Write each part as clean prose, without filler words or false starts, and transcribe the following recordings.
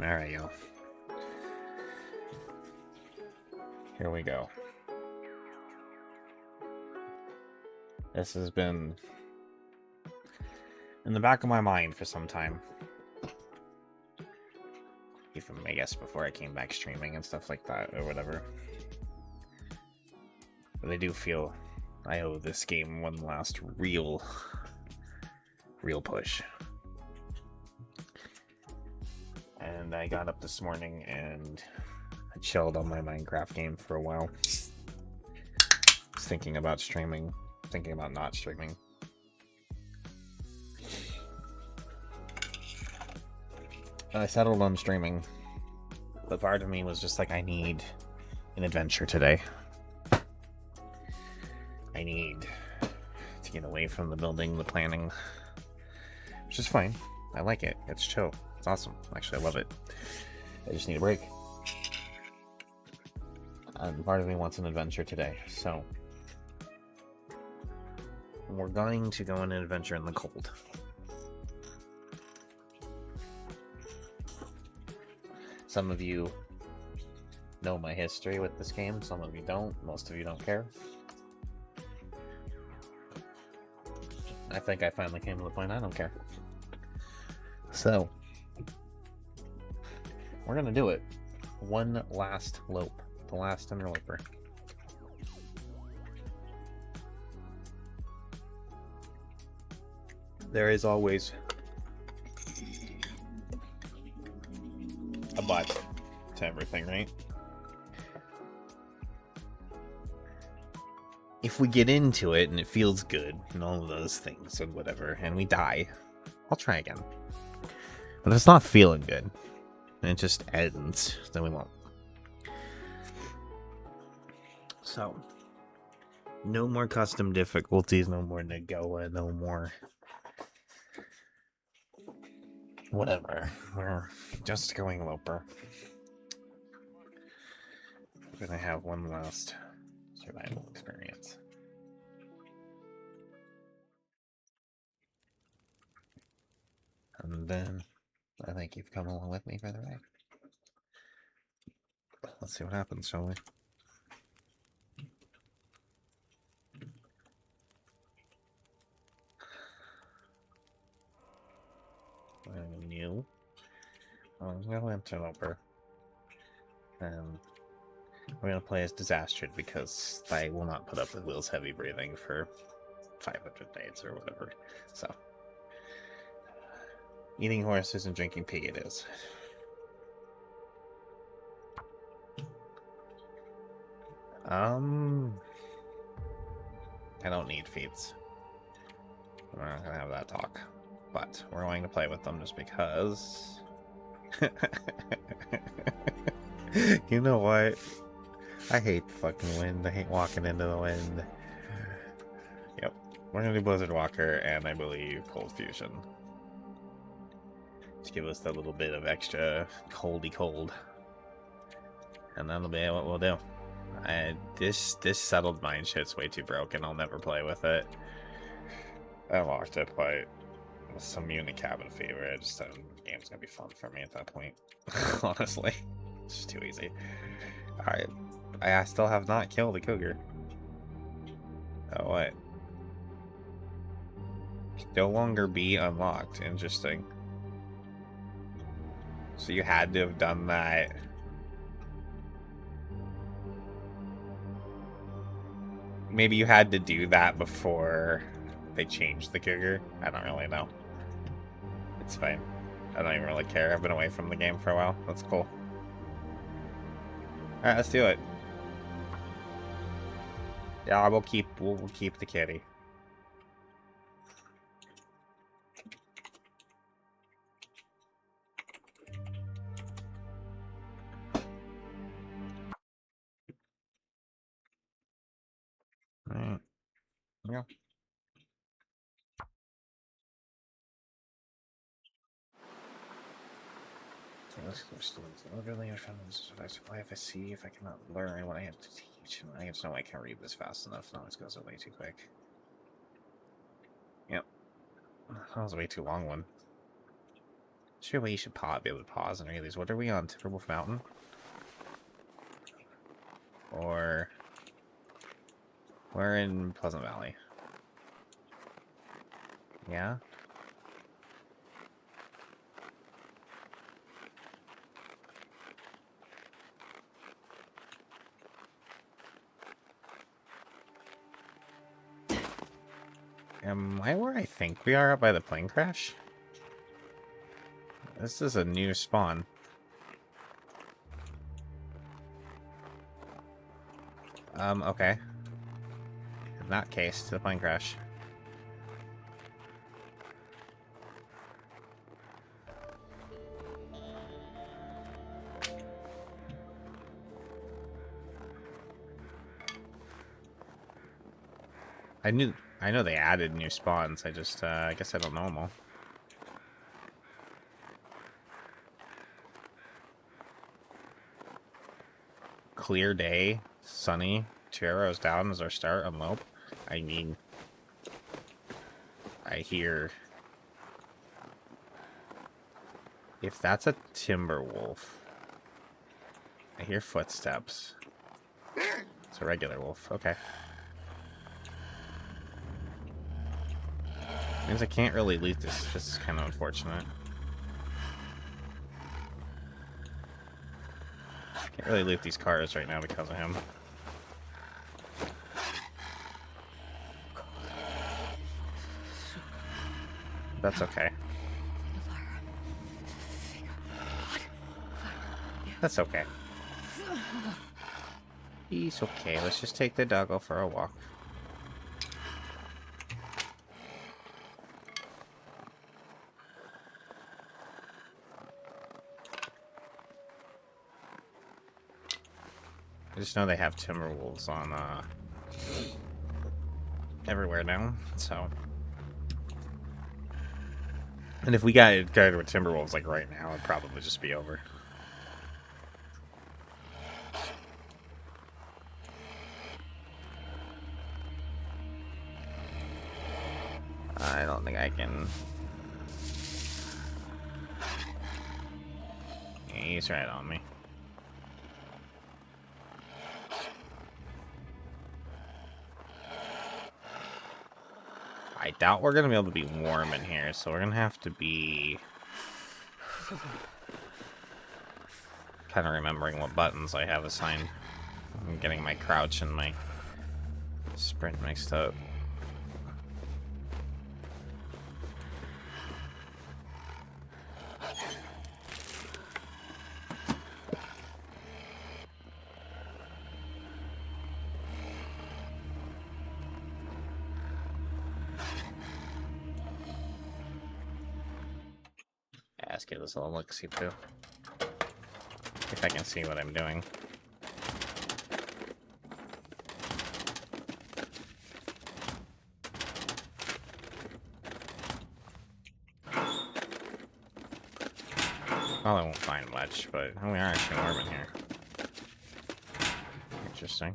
Alright, y'all. Here we go. This has been in the back of my mind for some time. Even, I guess, before I came back streaming and stuff like that, or whatever. But I do feel I owe this game one last real push. And I got up this morning and I chilled on my Minecraft game for a while. Was thinking about streaming, thinking about not streaming. And I settled on streaming, but part of me was just like, I need an adventure today. I need to get away from the building, the planning, which is fine. I like it. It's chill. It's awesome. Actually, I love it. I just need a break. And part of me wants an adventure today, so we're going to go on an adventure in the cold. Some of you know my history with this game, some of you don't, most of you don't care. I think I finally came to the point I don't care. So, we're gonna do it. One last lope. The Last Interloper. There is always a but to everything, right? If we get into it and it feels good and all of those things and whatever, and we die, I'll try again. But if it's not feeling good and it just ends, then we won't. So, no more custom difficulties, no more Nagoa, no more whatever. We're just going Loper. We're gonna have one last survival experience. And then I think you've come along with me for the ride. Let's see what happens, shall we? New. Last Interloper. And we're gonna play as Disastered because I will not put up with Will's heavy breathing for 500 days or whatever. So, eating horses and drinking pig it is. I don't need feats. We're not gonna have that talk. But we're going to play with them just because. You know what? I hate the fucking wind. I hate walking into the wind. Yep. We're going to do Blizzard Walker and I believe Cold Fusion. Just give us that little bit of extra coldy cold. And that'll be what we'll do. This settled mine shit's way too broken. I'll never play with it. I locked it quite. Some unit cabin fever. The game's gonna be fun for me at that point. Honestly, it's just too easy. Alright, I still have not killed a cougar. Oh, what? No longer be unlocked. Interesting. So you had to have done that. Maybe you had to do that before they changed the cougar. I don't really know. It's fine. I don't even really care. I've been away from the game for a while. That's cool. Alright, let's do it. Yeah, we'll keep the kitty. Alright. Yeah. If I see if I cannot learn what I have to teach, and I just know I can't read this fast enough. No, this goes way too quick. Yep. That was a way too long one. Sure way you should be able to pause and read these. What are we on? Timberwolf Mountain? Or we're in Pleasant Valley. Yeah? Am I where I think we are up by the plane crash? This is a new spawn. Okay. In that case, to the plane crash. I know they added new spawns. I just, I guess I don't know them all. Clear day, sunny, 2 arrows down is our start on Lope. I mean, I hear... If that's a timber wolf, I hear footsteps. It's a regular wolf. Okay. Means I can't really loot this. This is kind of unfortunate. Can't really loot these cars right now because of him. That's okay. That's okay. He's okay. Let's just take the doggo for a walk. I just know they have timber wolves on everywhere now, so. And if we got guarded with timber wolves like right now, it'd probably just be over. I don't think I can. Yeah, he's right on me. I doubt we're gonna be able to be warm in here, so we're gonna have to be kind of remembering what buttons I have assigned. I'm getting my crouch and my sprint mixed up. Let's give this a little look-see too. If I can see what I'm doing. Well, I won't find much, but we are actually warm in here. Interesting.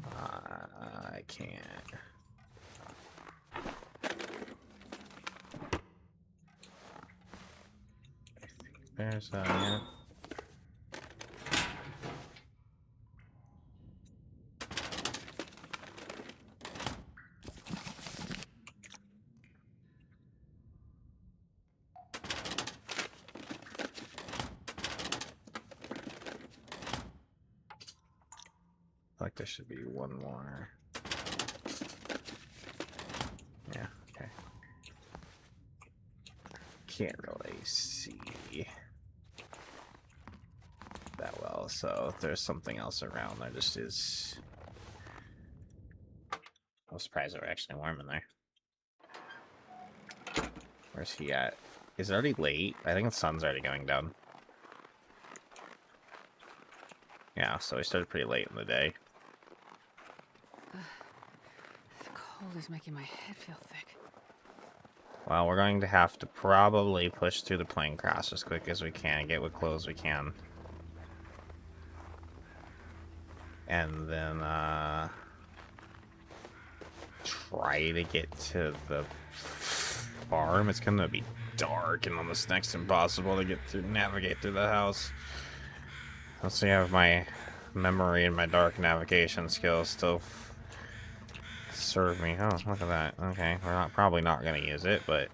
I can't. There's yeah. Like there should be one more. Yeah, okay. Can't really see that well, So if there's something else around, there just is. I'm surprised they were actually warm in there. Where's he at? Is it already late? I think the sun's already going down. Yeah, so we started pretty late in the day. The cold is making my head feel thick. Well, we're going to have to probably push through the plane crash as quick as we can, get what clothes we can. And then, try to get to the farm. It's gonna be dark and almost next to impossible to get through, navigate through the house. Let's see, I have my memory and my dark navigation skills still serve me. Oh, look at that. Okay, we're probably not gonna use it, but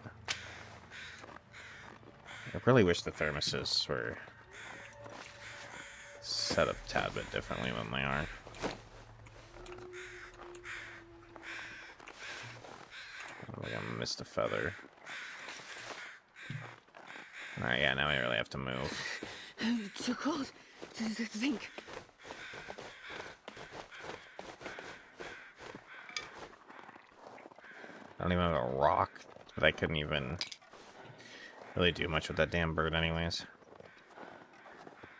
I really wish the thermoses were set up a tad bit differently than they are. Oh, I missed a feather. Alright, yeah, now we really have to move. Too cold to think. I don't even have a rock, but I couldn't even really do much with that damn bird anyways.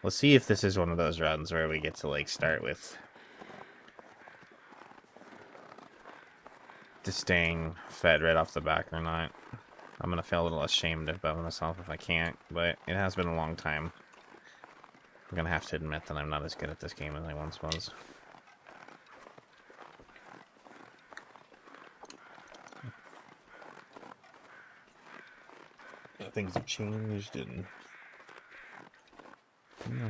Let's see if this is one of those runs where we get to, like, start with just staying fed right off the back or not. I'm gonna feel a little ashamed about myself if I can't, but it has been a long time. I'm gonna have to admit that I'm not as good at this game as I once was. Things have changed and... yeah.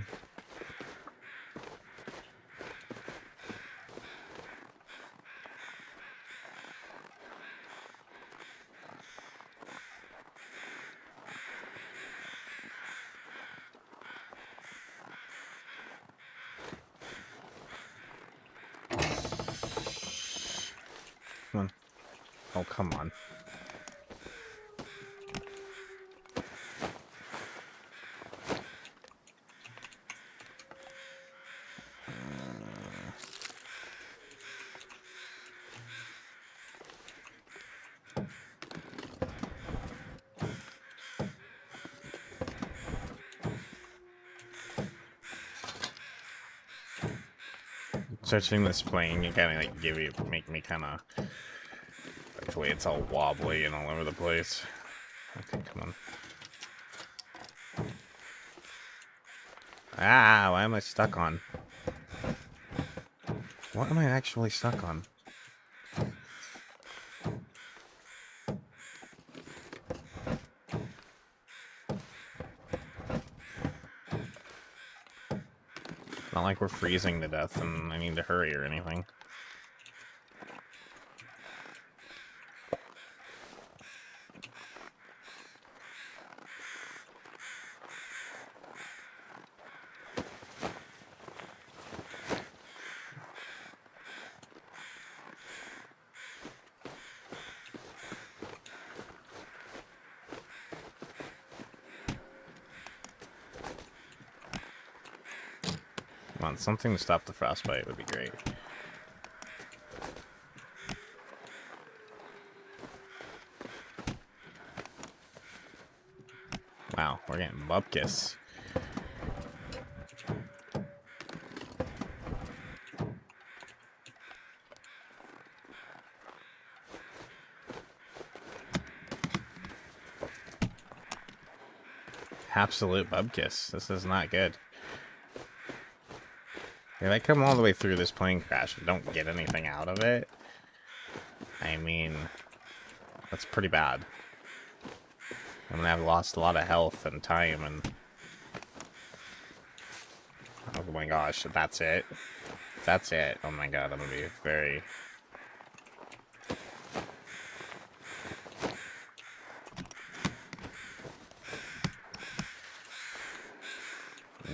Come on. Oh, come on. Searching this plane, you kind of like make me kind of like the way it's all wobbly and all over the place. Okay, come on. Ah, why am I stuck on? What am I actually stuck on? Not like we're freezing to death and I need to hurry or anything. Come on, something to stop the frostbite would be great. Wow, we're getting bupkis. Absolute bupkis. This is not good. If I come all the way through this plane crash and don't get anything out of it, I mean, that's pretty bad. I'm gonna have lost a lot of health and time and... oh my gosh, that's it? That's it. Oh my god, I'm gonna be very...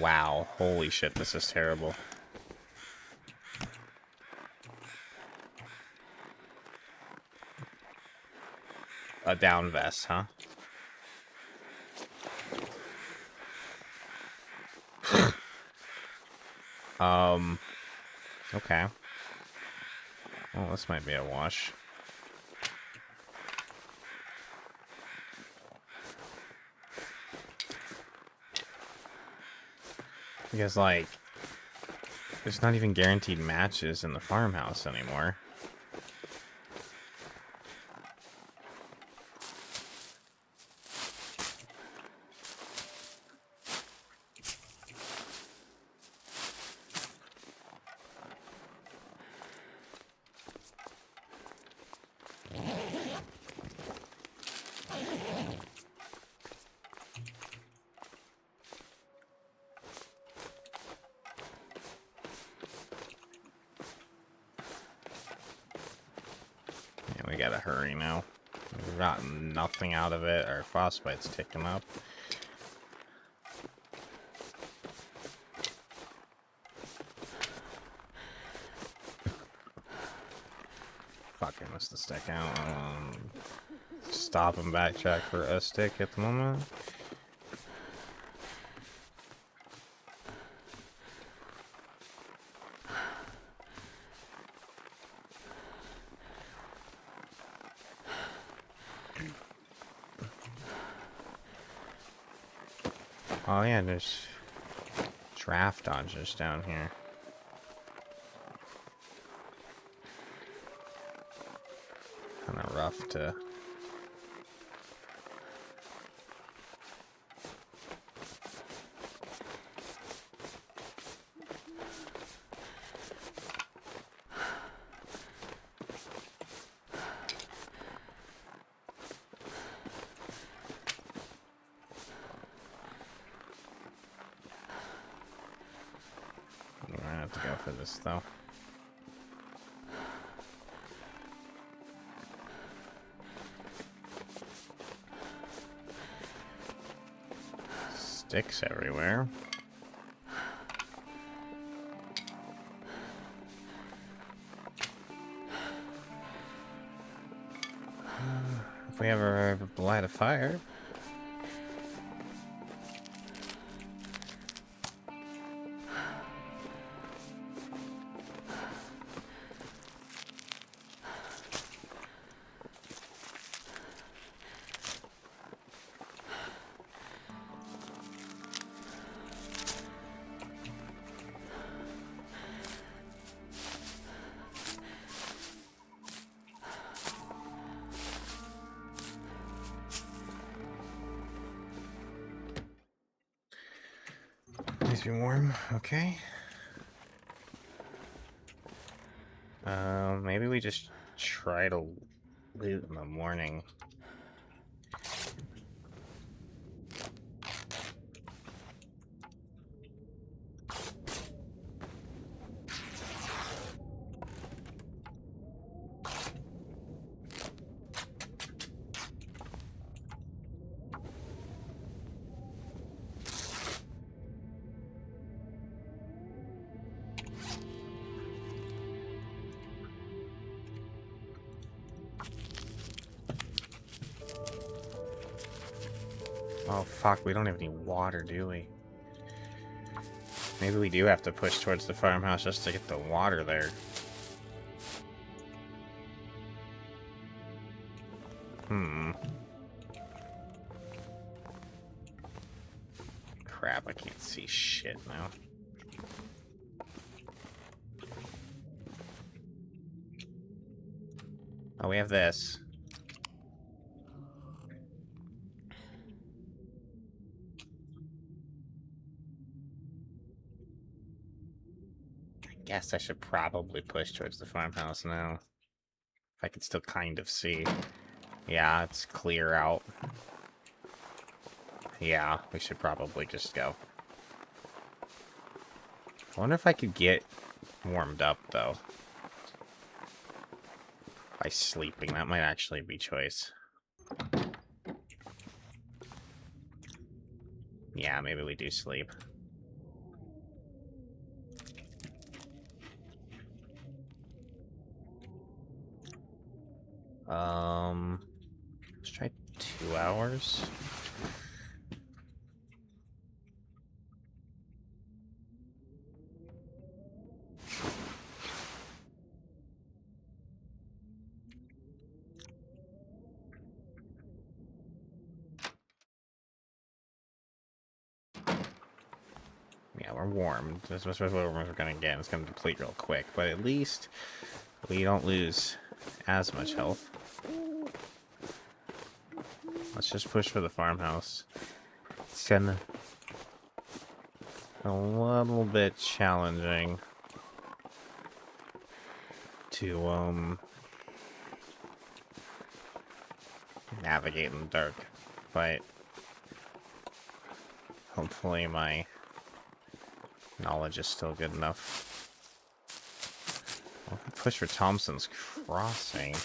wow, holy shit, this is terrible. A down vest, huh? Okay. Well, this might be a wash. Because, like, there's not even guaranteed matches in the farmhouse anymore. Yeah, we gotta hurry now. We've gotten nothing out of it. Our frostbite's ticking up. Fucking missed the stick out. Stop and backtrack for a stick at the moment. Oh yeah, there's draft dodgers down here. Kinda rough to... I'm gonna have to go for this though. Sticks everywhere. If we ever light a fire. Please be warm. Okay. Maybe we just try to loot in the morning. Oh fuck, we don't have any water, do we? Maybe we do have to push towards the farmhouse just to get the water there. Crap, I can't see shit now. Oh, we have this. I guess I should probably push towards the farmhouse now. If I could still kind of see. Yeah, it's clear out. Yeah, we should probably just go. I wonder if I could get warmed up, though. By sleeping, that might actually be choice. Yeah, maybe we do sleep. Let's try 2 hours. warm. Especially what we're gonna get. It's gonna deplete real quick, but at least we don't lose as much health. Let's just push for the farmhouse. It's gonna a little bit challenging to navigate in the dark, but hopefully my knowledge is still good enough. I'll push for Thompson's Crossing.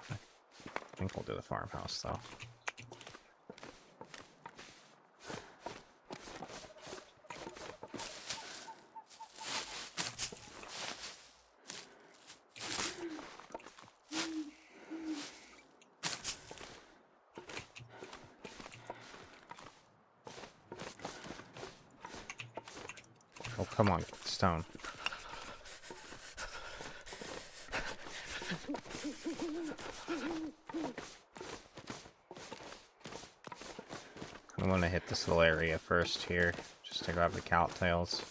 I think we'll do the farmhouse though. Oh, come on, stone. I'm gonna hit this little area first here, just to grab the cattails.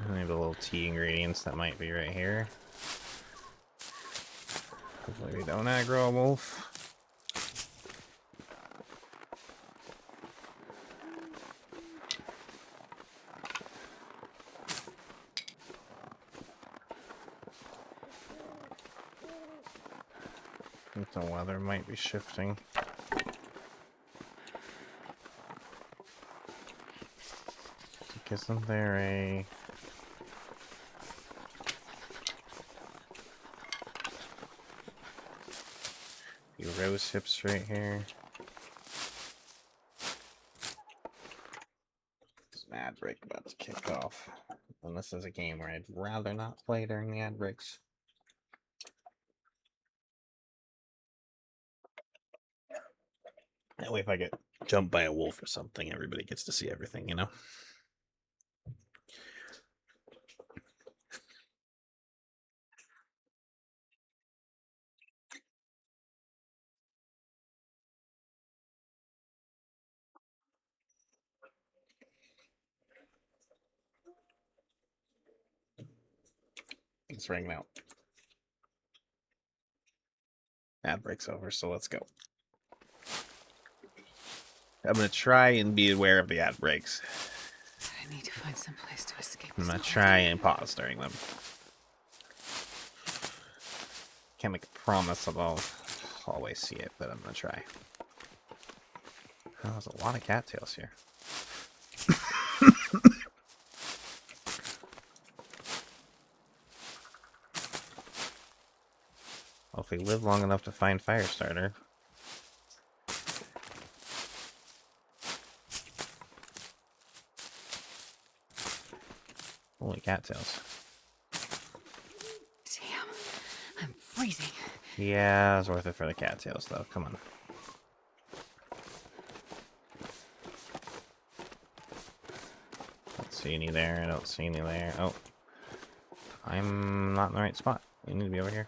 Maybe the little tea ingredients that might be right here. Hopefully we don't aggro a wolf. I think the weather might be shifting. Isn't there a... few rose hips right here? There's an ad break about to kick off. And this is a game where I'd rather not play during the ad breaks. That way if I get jumped by a wolf or something, everybody gets to see everything, you know? It's ringing out. Ad break's over, so let's go. I'm gonna try and be aware of the ad breaks. I need to find some place to escape. I'm gonna try and pause during them. Can't make a promise that I'll always see it, but I'm gonna try. Oh, there's a lot of cattails here. Well, if we live long enough to find Firestarter. Holy cattails. Damn, I'm freezing. Yeah, it's worth it for the cattails, though. Come on. Don't see any there. I don't see any there. Oh. I'm not in the right spot. We need to be over here.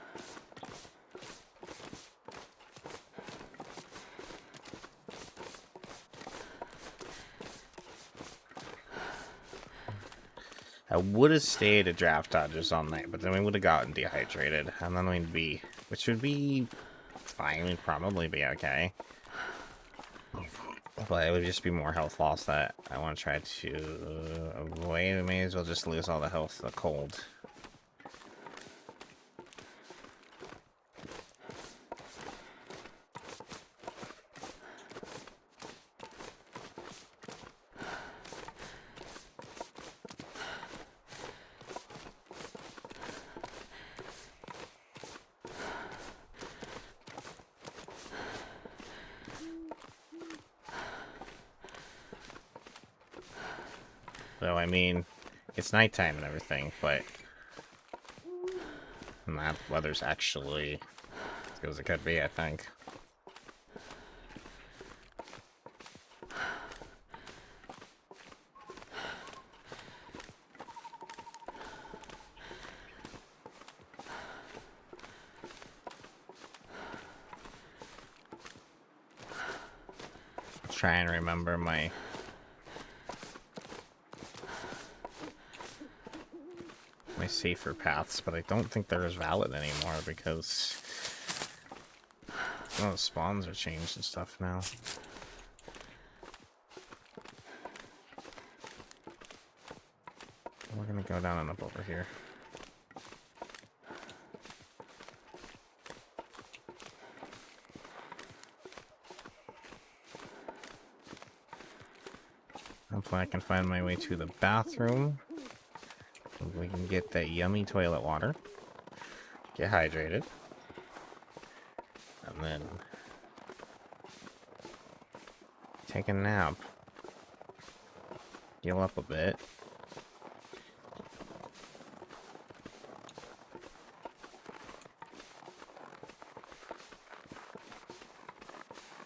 I would have stayed at Draft Dodgers all night, but then we would have gotten dehydrated, and then we'd be, which would be fine, we'd probably be okay. But it would just be more health loss that I want to try to avoid. We may as well just lose all the health to the cold. So, I mean, it's nighttime and everything, but that weather's actually as good as it could be, I think. try and remember my... safer paths, but I don't think they're as valid anymore because the spawns are changed and stuff now. We're gonna go down and up over here. Hopefully I can find my way to the bathroom. We can get that yummy toilet water. Get hydrated. And then take a nap. Heal up a bit.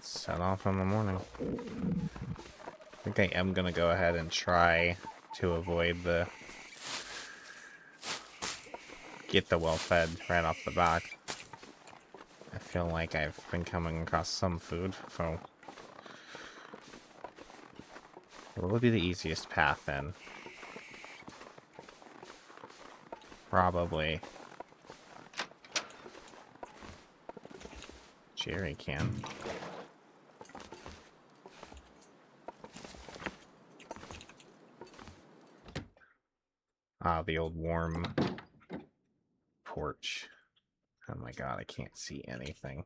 Set off in the morning. I think I am gonna go ahead and try to avoid the... get the well-fed right off the bat. I feel like I've been coming across some food, so... what would be the easiest path, then? Probably... jerry can. Ah, the old warm... porch. Oh my god, I can't see anything.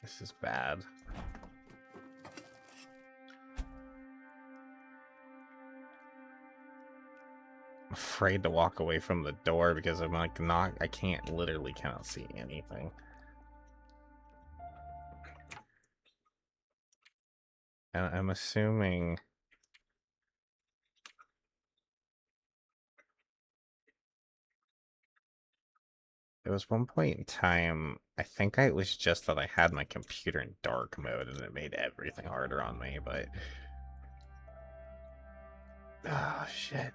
This is bad. I'm afraid to walk away from the door because I'm like I literally cannot see anything. And I'm assuming... there was one point in time, I think it was just that I had my computer in dark mode and it made everything harder on me, but... oh, shit.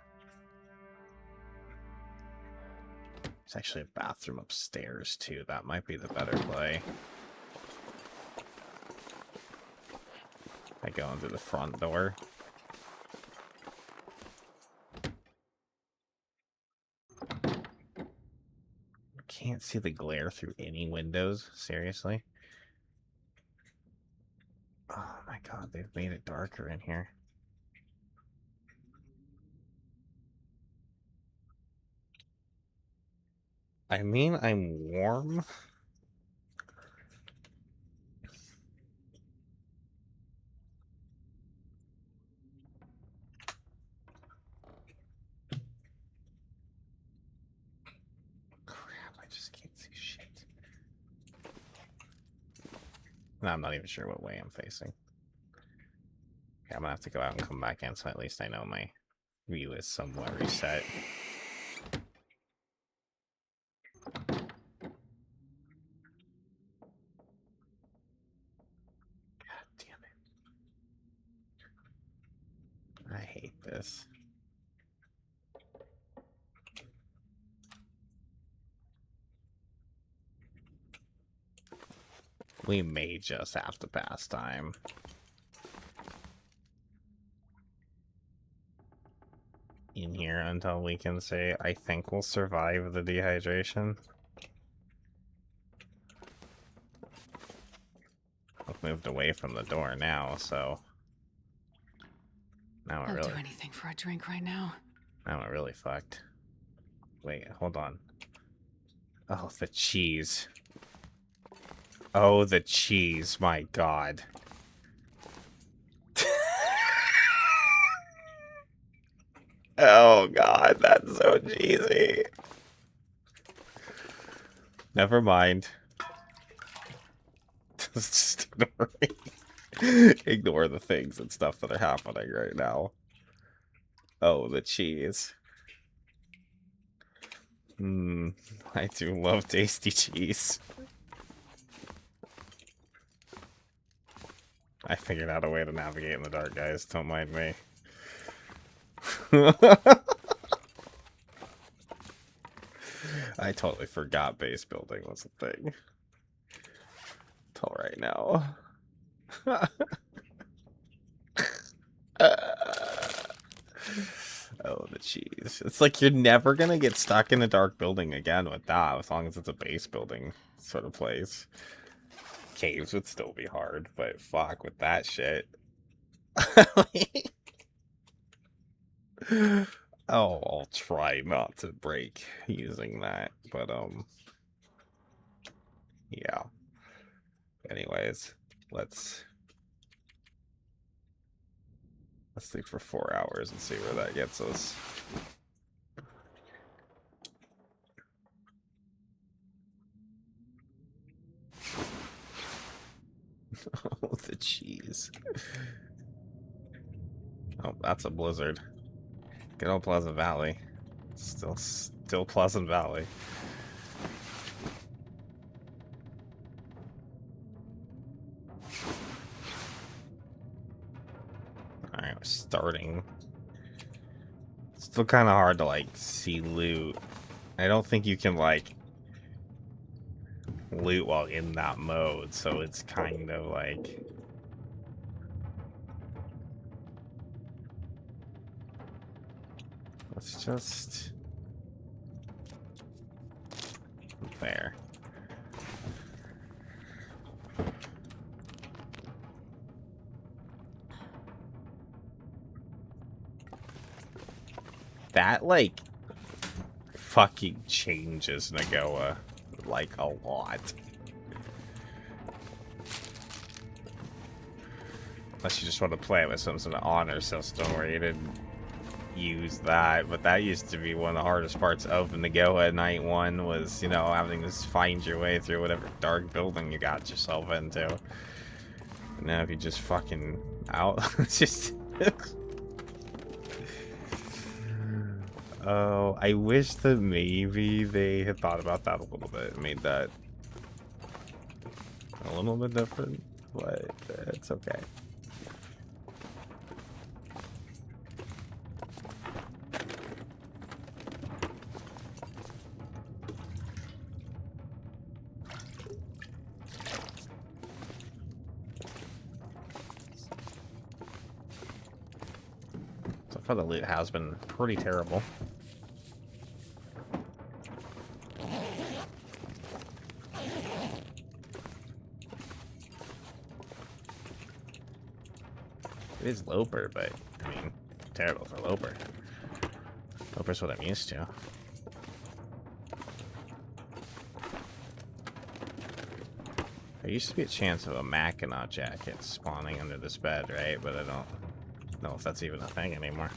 There's actually a bathroom upstairs, too. That might be the better play. I go into the front door. Can't see the glare through any windows. Seriously? Oh my god, they've made it darker in here. I mean, I'm warm. Crap, I just can't see shit. No, I'm not even sure what way I'm facing. Okay, I'm gonna have to go out and come back in, so at least I know my view is somewhat reset. God damn it. I hate this. We may just have to pass time. In here until we can say, I think we'll survive the dehydration. I've moved away from the door now, so... now I'll do anything for a drink right now. now we're really fucked. Wait, hold on. Oh, the cheese. Oh, the cheese, my god. Oh god, that's so cheesy. Never mind. Just ignore the things and stuff that are happening right now. Oh, the cheese. I do love tasty cheese. I figured out a way to navigate in the dark, guys. Don't mind me. I totally forgot base building was a thing. Till right now. Oh, the cheese. It's like you're never gonna get stuck in a dark building again with that, as long as it's a base building sort of place. Caves would still be hard, but fuck with that shit. Oh, I'll try not to break using that, but yeah. Anyways, let's sleep for 4 hours and see where that gets us. Oh, the cheese. Oh, that's a blizzard. Good old Pleasant Valley. Still Pleasant Valley. Alright, we're starting. Still kind of hard to, like, see loot. I don't think you can, like, loot while in that mode, so it's kind of like... Let's just... There. That, like, fucking changes Nagoa, like, a lot. Unless you just want to play it with some sort of honor system where you didn't use that, but that used to be one of the hardest parts of Nagoa Night 1 was, you know, having to find your way through whatever dark building you got yourself into. And now if you just fucking out, it's just... Oh, I wish that maybe they had thought about that a little bit and made that a little bit different, but it's okay. So far the loot has been pretty terrible. It is Loper, but, I mean, terrible for Loper. Loper's what I'm used to. There used to be a chance of a Mackinac jacket spawning under this bed, right? But I don't know if that's even a thing anymore.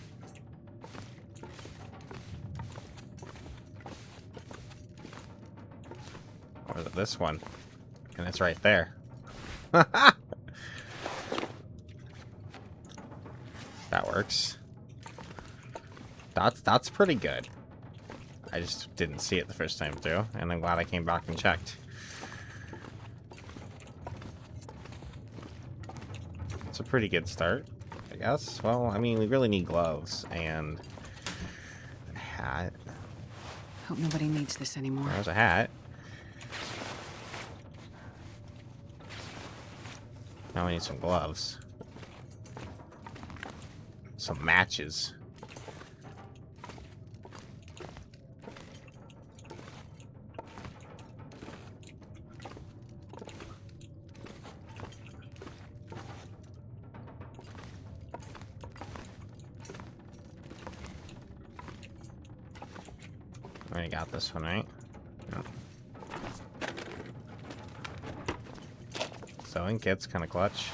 Or is it this one? And it's right there. That works. That's pretty good. I just didn't see it the first time through, and I'm glad I came back and checked. It's a pretty good start, I guess. Well, I mean, we really need gloves and a hat. Hope nobody needs this anymore. There's a hat. Now we need some gloves. Some matches. I got this one, right? Yep. Sewing kit's kind of clutch.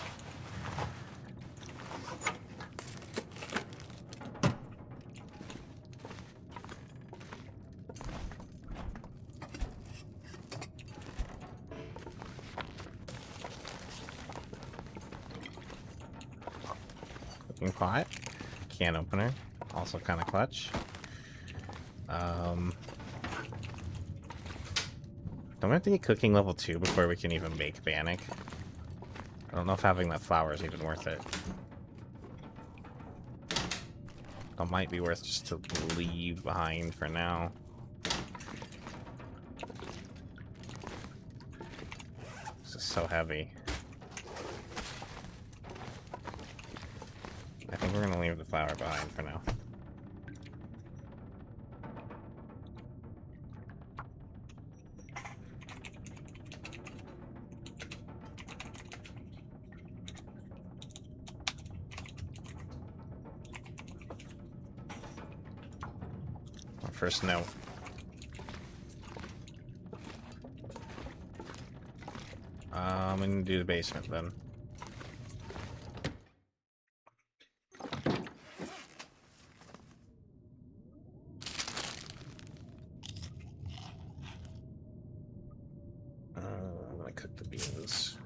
Cooking pot. Can opener. Also kind of clutch. Don't we have to get cooking level 2 before we can even make Bannock? I don't know if having that flour is even worth it. It might be worth just to leave behind for now. This is so heavy. I think we're gonna leave the flower behind for now. Our first note. I'm gonna do the basement then. I'm gonna cook the beans.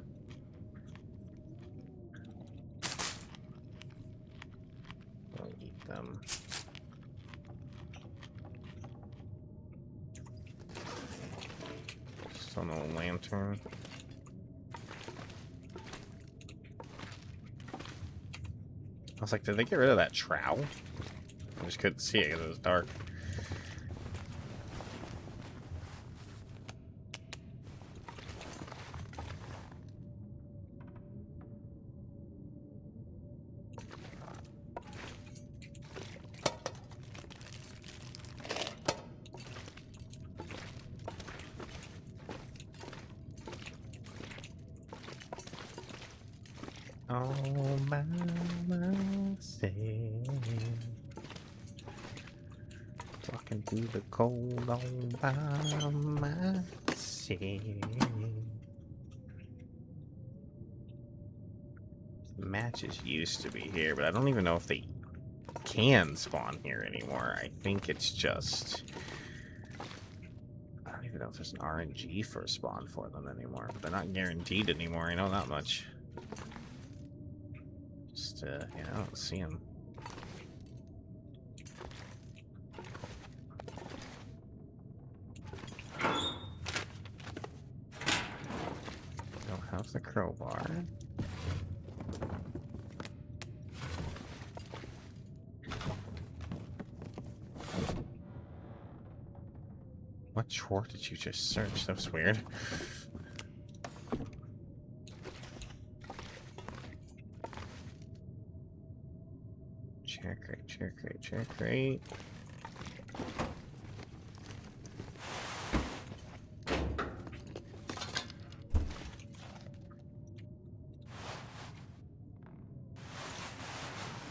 I'll eat them. Still no lantern. I was like, did they get rid of that trowel? I just couldn't see it because it was dark. All by myself, walking through the cold all by myself. Matches used to be here, but I don't even know if they can spawn here anymore. I think it's just... I don't even know if there's an RNG for a spawn for them anymore, but they're not guaranteed anymore, I know that much. Just, yeah, I don't see them. Don't have the crowbar. What chore did you just search? That was weird. Chair crate, chair crate, chair crate.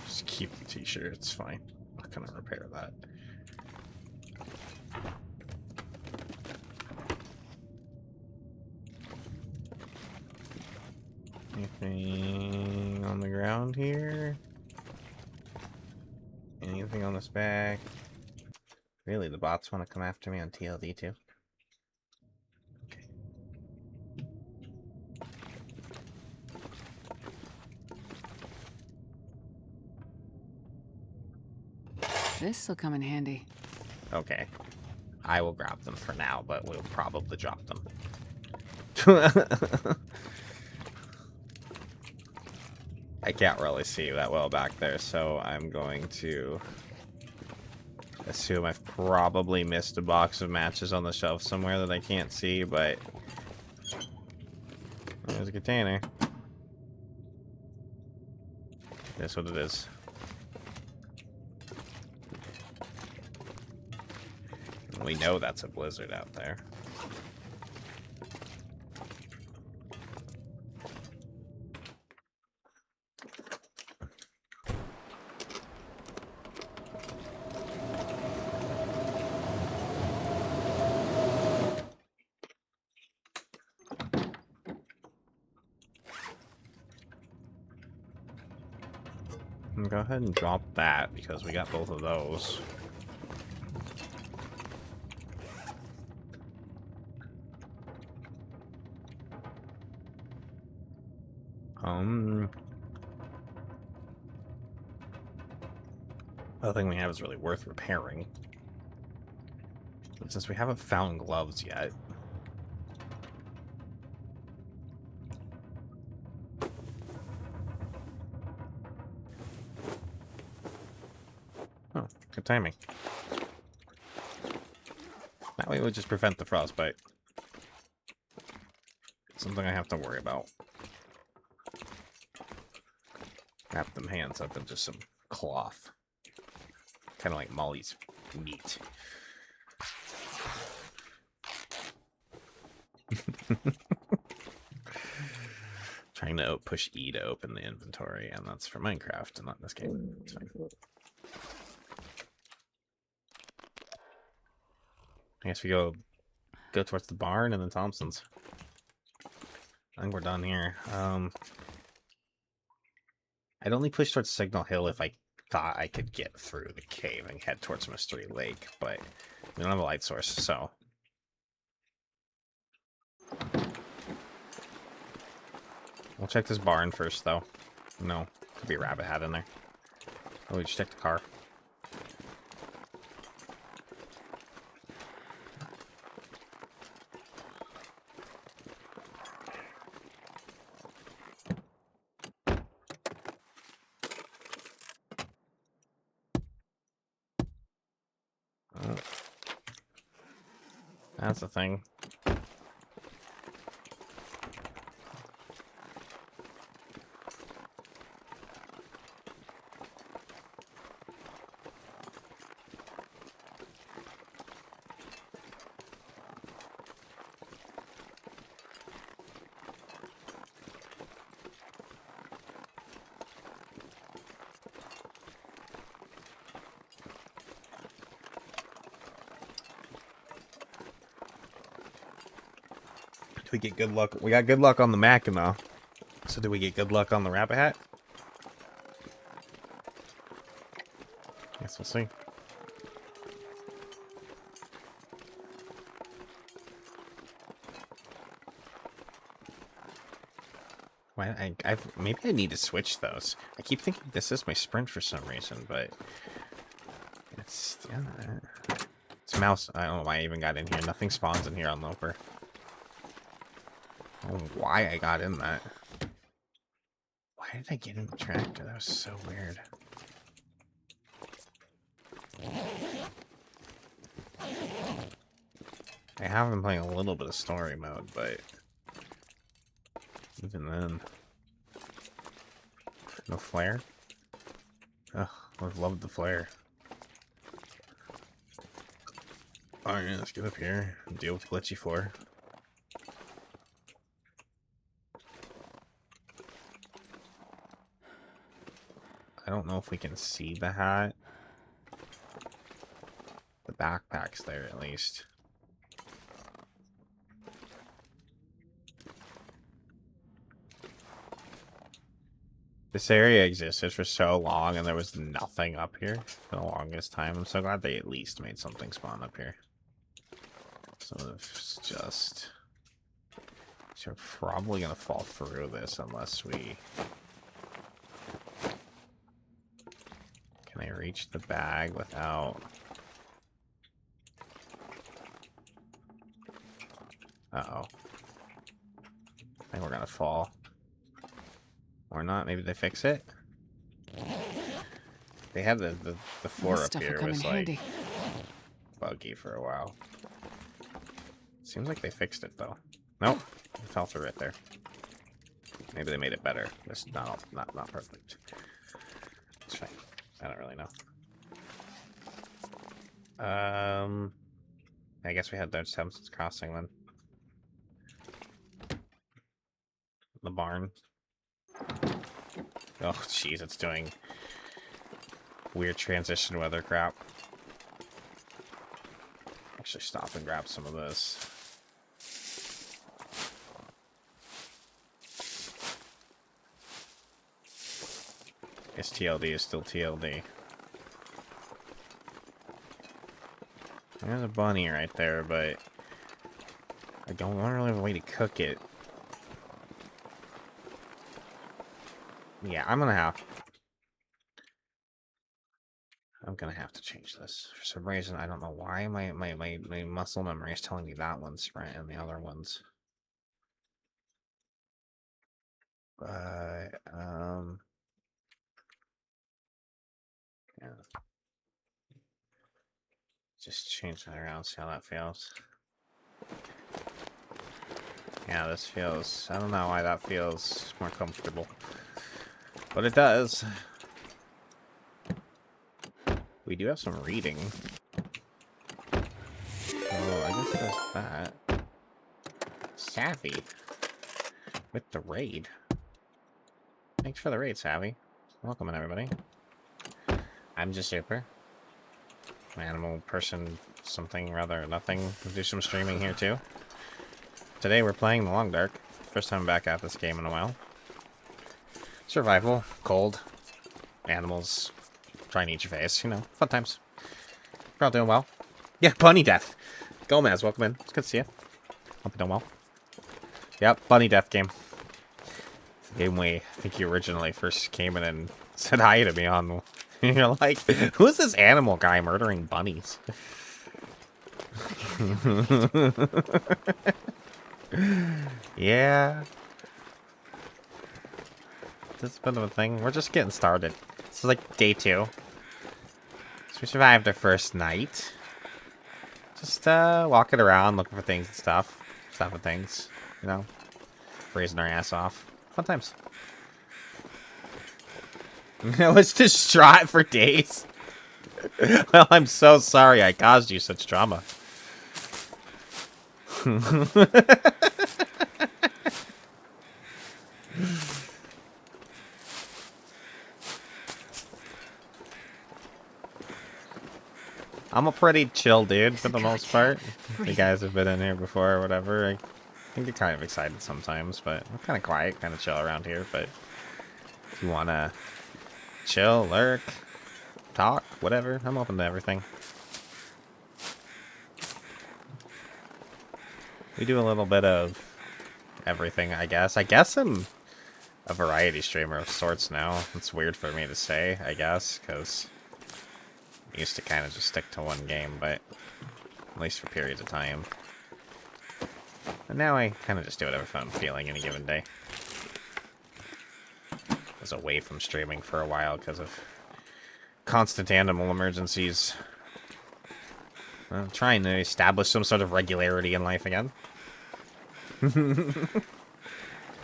Just keep the t-shirt, it's fine. I'm not gonna repair that. Anything on the ground here? Anything on this back? Really, the bots want to come after me on TLD too? Okay. This'll come in handy. Okay. I will grab them for now, but we'll probably drop them. I can't really see that well back there, so I'm going to assume I've probably missed a box of matches on the shelf somewhere that I can't see, but there's a container. That's what it is. We know that's a blizzard out there. Go ahead and drop that because we got both of those. Nothing we have is really worth repairing. But since we haven't found gloves yet. Oh, good timing. That way we'll just prevent the frostbite. Something I have to worry about. Wrap them hands up into some cloth. Kind of like Molly's meat. Trying to push E to open the inventory, and that's for Minecraft and not this game. It's fine. I guess we go towards the barn and then Thompson's. I think we're done here. I'd only push towards Signal Hill if I thought I could get through the cave and head towards Mystery Lake, but we don't have a light source, so... We'll check this barn first, though. No, could be a rabbit hat in there. Oh, we just checked the car. Oh. That's the thing. Do we get good luck? We got good luck on the Mackinac. So do we get good luck on the rabbit hat? Guess we'll see. Why? Maybe I need to switch those. I keep thinking this is my sprint for some reason, but it's it's mouse. I don't know why I even got in here. Nothing spawns in here on Loper. I don't know why I got in that. Why did I get in the tractor? That was so weird. I have been playing a little bit of story mode, but even then, no flare. Ugh, I've loved the flare. Alright, let's get up here and deal with glitchy floor. I don't know if we can see the hat. The backpack's there at least. This area existed for so long and there was nothing up here for the longest time. I'm so glad they at least made something spawn up here. So it's just... So we're probably going to fall through this unless we... Can I reach the bag without... Uh-oh. I think we're going to fall. Or not. Maybe they fix it? They had the floor up here was like handy. buggy for a while. Seems like they fixed it though. Nope. It fell through right there. Maybe they made it better. It's not perfect. It's fine. I don't really know. I guess we had those Thompson's Crossing then. The barn. Oh, jeez, it's doing weird transition weather crap. Actually, stop and grab some of this. Guess TLD is still TLD. There's a bunny right there, but I don't really have a way to cook it. Yeah, I'm gonna have to change this. For some reason, I don't know why my muscle memory is telling me that one's sprint and the other one's. But, yeah. Just change that around, see how that feels. Yeah, this feels... I don't know why that feels more comfortable. But it does. We do have some reading. Oh, I guess there's that. Savvy. With the raid. Thanks for the raid, Savvy. Welcome in, everybody. I'm just super. Animal person something rather nothing. We'll do some streaming here too. Today we're playing the Long Dark. First time back at this game in a while. Survival, cold, animals, trying to eat your face, you know, fun times. We're all doing well. Yeah, bunny death. Gomez, welcome in. It's good to see you. Hope you're doing well. Yep, bunny death game. Game we, I think you originally first came in and said hi to me on. You're like, who's this animal guy murdering bunnies? Yeah. This is a bit of a thing. We're just getting started. This is like day 2. So we survived our first night. Just walking around, looking for things and stuff. Stuff and things. You know? Freezing our ass off. Fun times. I was distraught for days. Well, I'm so sorry I caused you such drama. I'm a pretty chill dude for the most part. You guys have been in here before or whatever. I can get kind of excited sometimes, but I'm kind of quiet, kind of chill around here. But if you want to chill, lurk, talk, whatever, I'm open to everything. We do a little bit of everything, I guess. I guess I'm a variety streamer of sorts now. It's weird for me to say, I guess, because I used to kind of just stick to one game, but at least for periods of time. And now I kind of just do whatever I'm feeling any given day. I was away from streaming for a while because of constant animal emergencies. I'm trying to establish some sort of regularity in life again.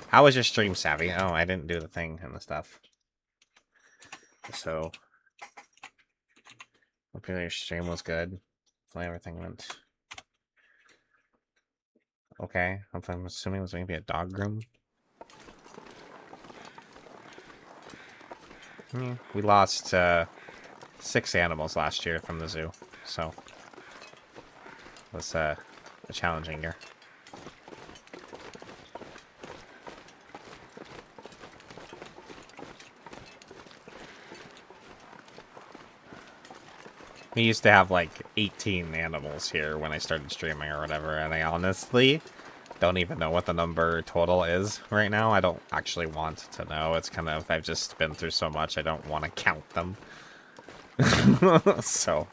How was your stream, Savvy? Oh, I didn't do the thing and the stuff. So, hope your stream was good. Hopefully everything went okay. I'm assuming it was maybe a dog groom. Yeah, we lost 6 animals last year from the zoo, so it was a challenging year. We used to have like 18 animals here when I started streaming or whatever, and I honestly don't even know what the number total is right now. I don't actually want to know. It's kind of, I've just been through so much, I don't want to count them. So,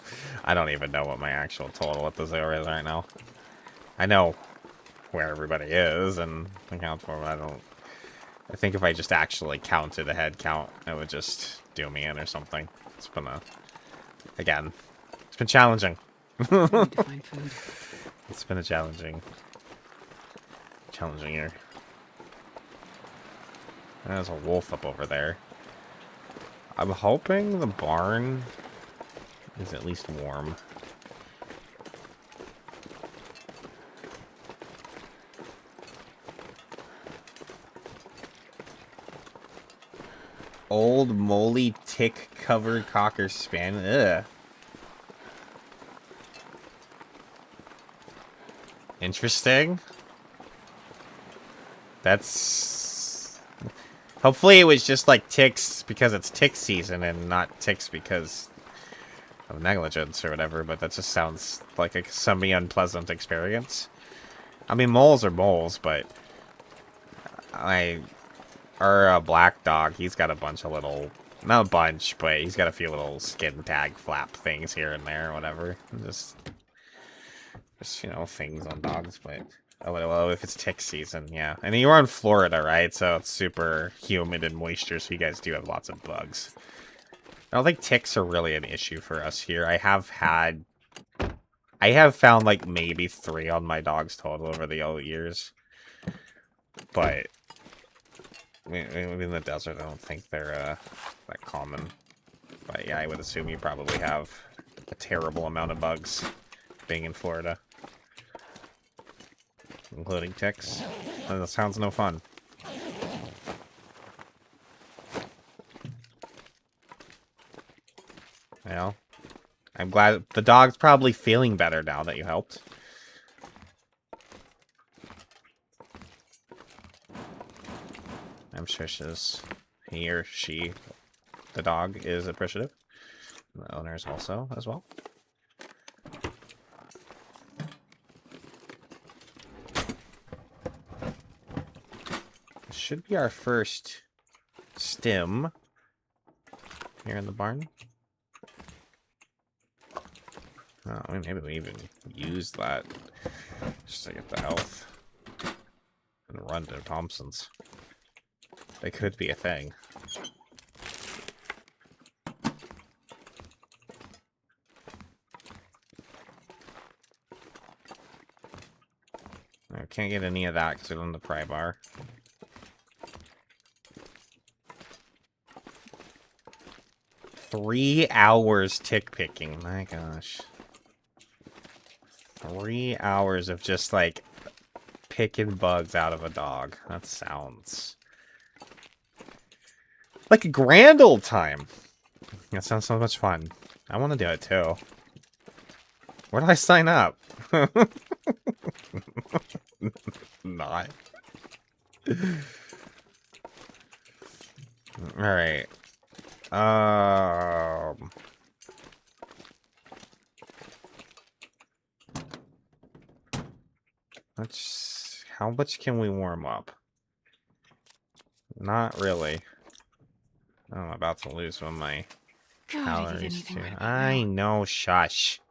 I don't even know what my actual total at the zoo is right now. I know where everybody is and account for them. I think if I just actually counted a head count, it would just do me in or something. It's been again, it's been challenging. I need to find food. It's been a challenging year. There's a wolf up over there. I'm hoping the barn is at least warm. Old moly tick covered cocker spaniel. Ugh. Interesting. That's... Hopefully it was just like ticks because it's tick season and not ticks because of negligence or whatever, but that just sounds like a semi-unpleasant experience. I mean, moles are moles, but our black dog, he's got a bunch of little... Not a bunch, but he's got a few little skin tag flap things here and there or whatever. Just you know, things on dogs, but... Oh, well, if it's tick season, yeah. And you're in Florida, right? So it's super humid and moisture, so you guys do have lots of bugs. I don't think ticks are really an issue for us here. I have found, like, maybe 3 on my dogs total over the years. But in the desert, I don't think they're that common. But yeah, I would assume you probably have a terrible amount of bugs being in Florida. Including ticks. That sounds no fun. Well, I'm glad the dog's probably feeling better now that you helped. I'm sure he or she, the dog, is appreciative. The owners also, as well. This should be our first stim here in the barn. Oh, maybe we even use that just to get the health and run to Thompson's. They could be a thing. I can't get any of that because we don't have the pry bar. Three hours tick picking. My gosh. 3 hours of just like picking bugs out of a dog. That sounds like a grand old time. That sounds so much fun. I want to do it too. Where do I sign up? Not. Alright. How much can we warm up? Not really. Oh, I'm about to lose one of my calories too. I know, shush.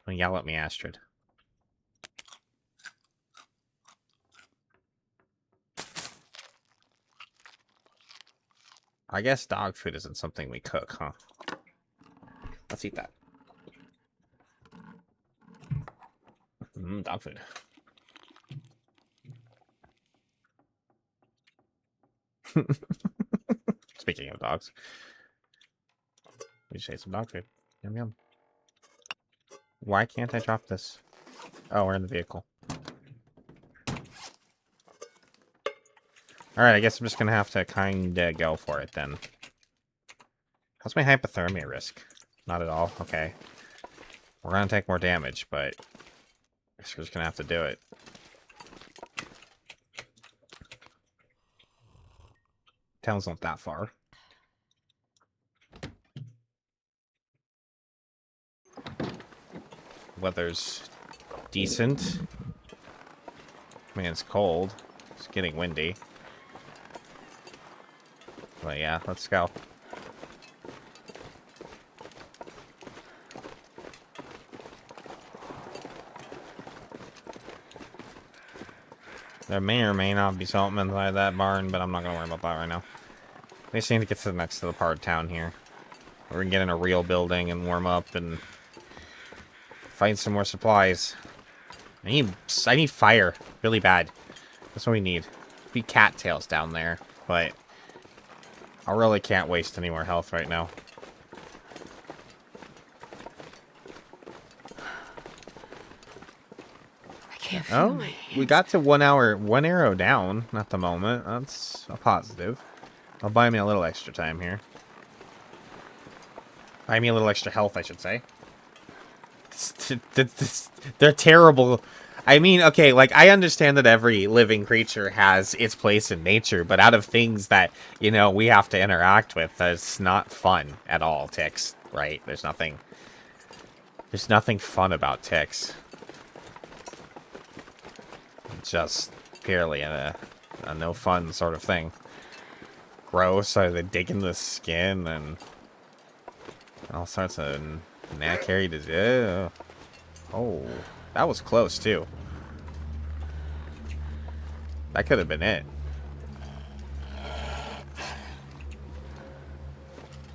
Don't yell at me, Astrid. I guess dog food isn't something we cook, huh? Let's eat that. Dog food. Speaking of dogs, we should eat some dog food. Yum yum. Why can't I drop this? Oh, we're in the vehicle. Alright, I guess I'm just gonna have to kinda go for it then. How's my hypothermia risk? Not at all. Okay. We're gonna take more damage, but I guess we're just gonna have to do it. Town's not that far. Weather's decent. I mean, it's cold. It's getting windy. But yeah, let's go. There may or may not be something inside that barn, but I'm not gonna worry about that right now. They just need to get to the next to the part of town here. We can get in a real building and warm up and find some more supplies. I need fire really bad. That's what we need. Be cattails down there, but I really can't waste any more health right now. I can't feel my hands. We got to 1 hour, 1 arrow down at the moment. That's a positive. I'll buy me a little extra time here. Buy me a little extra health, I should say. They're terrible. I mean, okay, like, I understand that every living creature has its place in nature, but out of things that, you know, we have to interact with, that's not fun at all, ticks, right? There's nothing fun about ticks. Just purely a no fun sort of thing. Gross, so they dig into the skin and all sorts of knack-hairy disease. Oh, that was close too. That could have been it.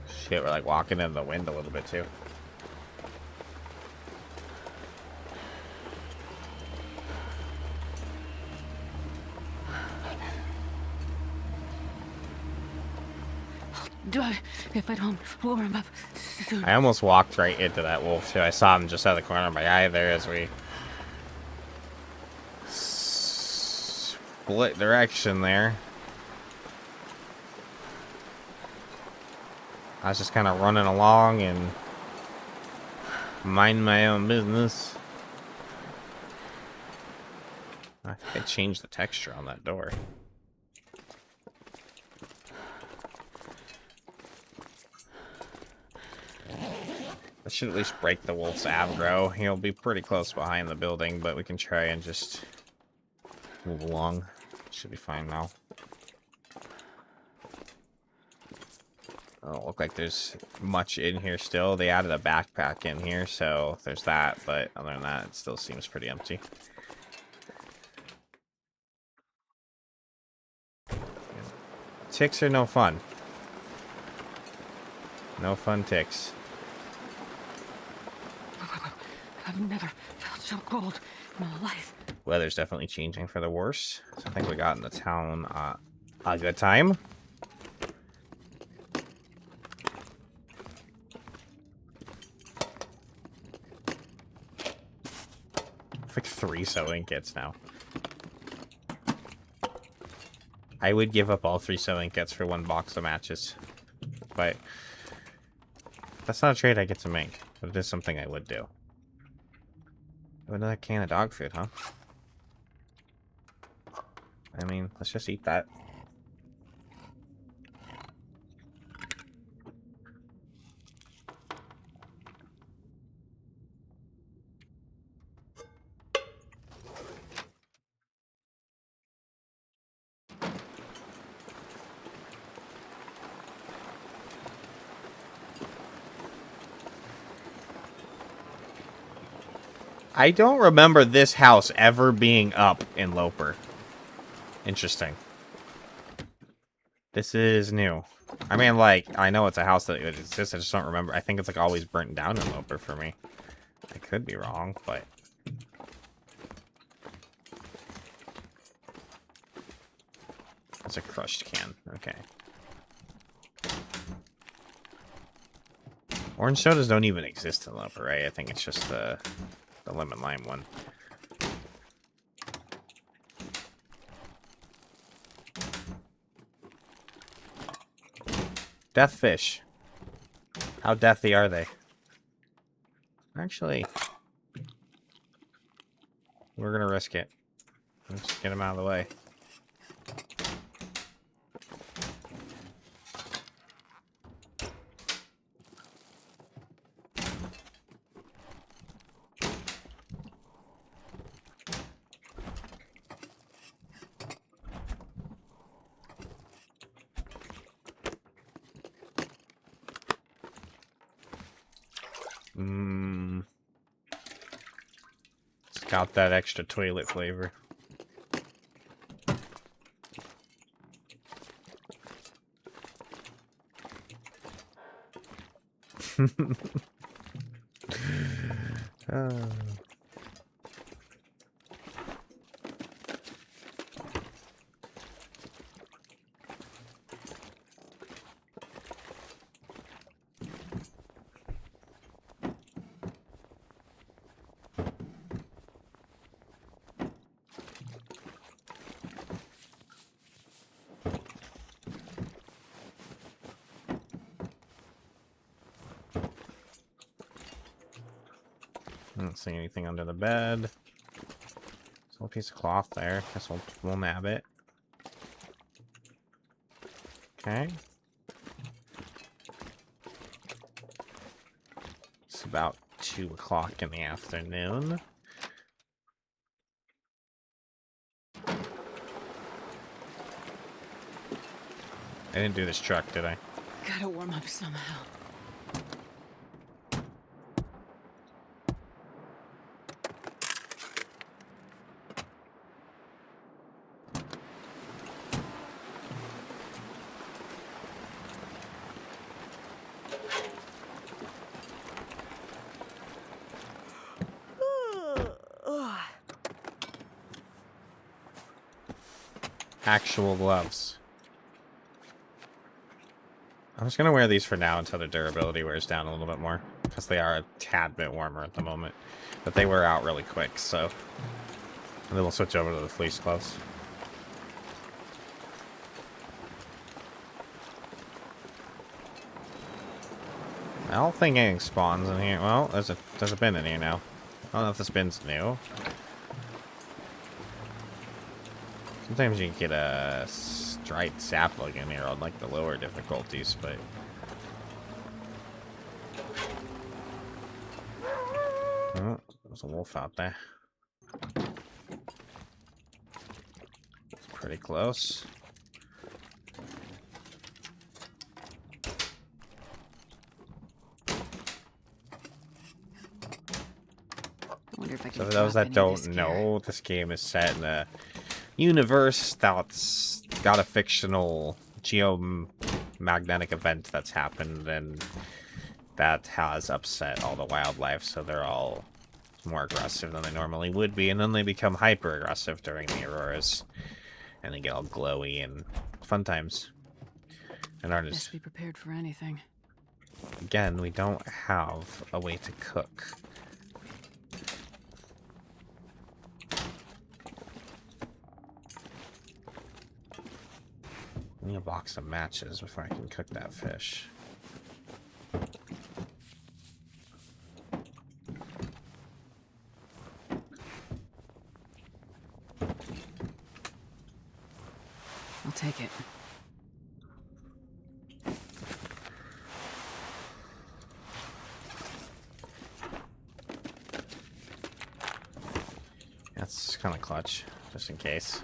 Shit, we're like walking in the wind a little bit too. If I don't warm up soon. I almost walked right into that wolf too. I saw him just out of the corner of my eye there as we split direction there. I was just kind of running along and mind my own business. I think I changed the texture on that door. That should at least break the wolf's aggro. He'll be pretty close behind the building, but we can try and just move along. Should be fine now. Don't look like there's much in here still. They added a backpack in here, so there's that, but other than that, it still seems pretty empty. Ticks are no fun. No fun ticks. I've never felt so cold in my life. Weather's definitely changing for the worse. So I think we got in the town a good time. Like 3 sewing kits now. I would give up all 3 sewing kits for 1 box of matches. But that's not a trade I get to make. But it is something I would do. Another can of dog food, huh? I mean, let's just eat that. I don't remember this house ever being up in Loper. Interesting. This is new. I mean, like, I know it's a house that exists, I just don't remember. I think it's, like, always burnt down in Loper for me. I could be wrong, but... It's a crushed can. Okay. Orange sodas don't even exist in Loper, right? I think it's just the lemon lime one. Death fish. How deathy are they? Actually, we're gonna risk it. Let's just get them out of the way. It's got that extra toilet flavor. I don't see anything under the bed. There's a little piece of cloth there. Guess we'll nab it. Okay. It's about 2 o'clock in the afternoon. I didn't do this truck, did I? Gotta warm up somehow. Actual gloves. I'm just gonna wear these for now until their durability wears down a little bit more, because they are a tad bit warmer at the moment. But they wear out really quick, so... And then we'll switch over to the fleece gloves. I don't think anything spawns in here. Well, there's a bin in here now. I don't know if this bin's new. Sometimes you can get a striped sapling in here on like the lower difficulties, but... Oh, there's a wolf out there. It's pretty close. So for those that don't know, this game is set in a universe that's got a fictional geomagnetic event that's happened, and that has upset all the wildlife, so they're all more aggressive than they normally would be, and then they become hyper-aggressive during the auroras, and they get all glowy and fun times. And artists... Best be prepared for anything. Again, we don't have a way to cook. I need a box of matches before I can cook that fish. I'll take it. That's kind of clutch, just in case.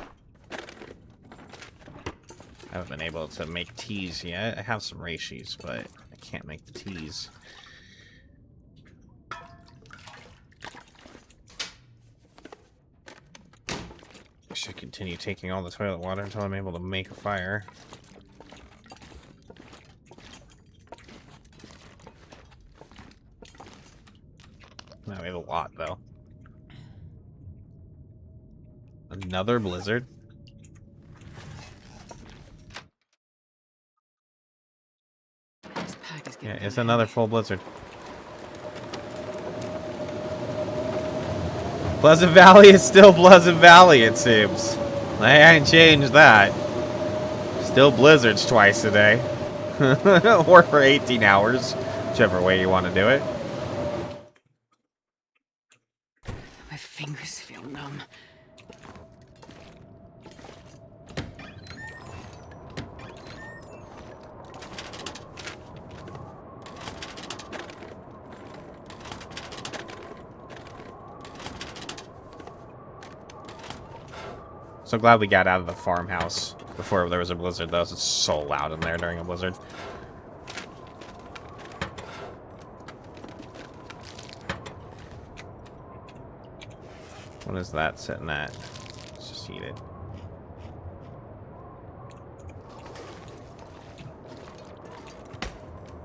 I haven't been able to make teas yet. I have some reishi, but I can't make the teas. I should continue taking all the toilet water until I'm able to make a fire. Now we have a lot, though. Another blizzard? Yeah, it's another full blizzard. Pleasant Valley is still Pleasant Valley, it seems. I ain't changed that. Still blizzards twice a day. Or for 18 hours. Whichever way you want to do it. My fingers feel numb. So glad we got out of the farmhouse before there was a blizzard, though. It's so loud in there during a blizzard. What is that sitting at? Let's just eat it.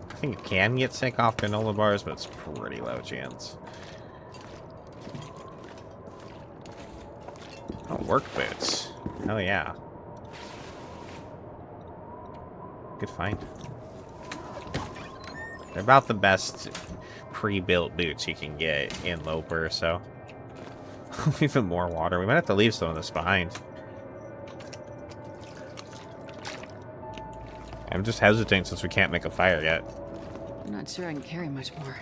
I think it can get sick off granola bars, but it's pretty low chance. Oh, work boots. Hell yeah. Good find. They're about the best pre-built boots you can get in Loper, so... Even more water. We might have to leave some of this behind. I'm just hesitating since we can't make a fire yet. I'm not sure I can carry much more.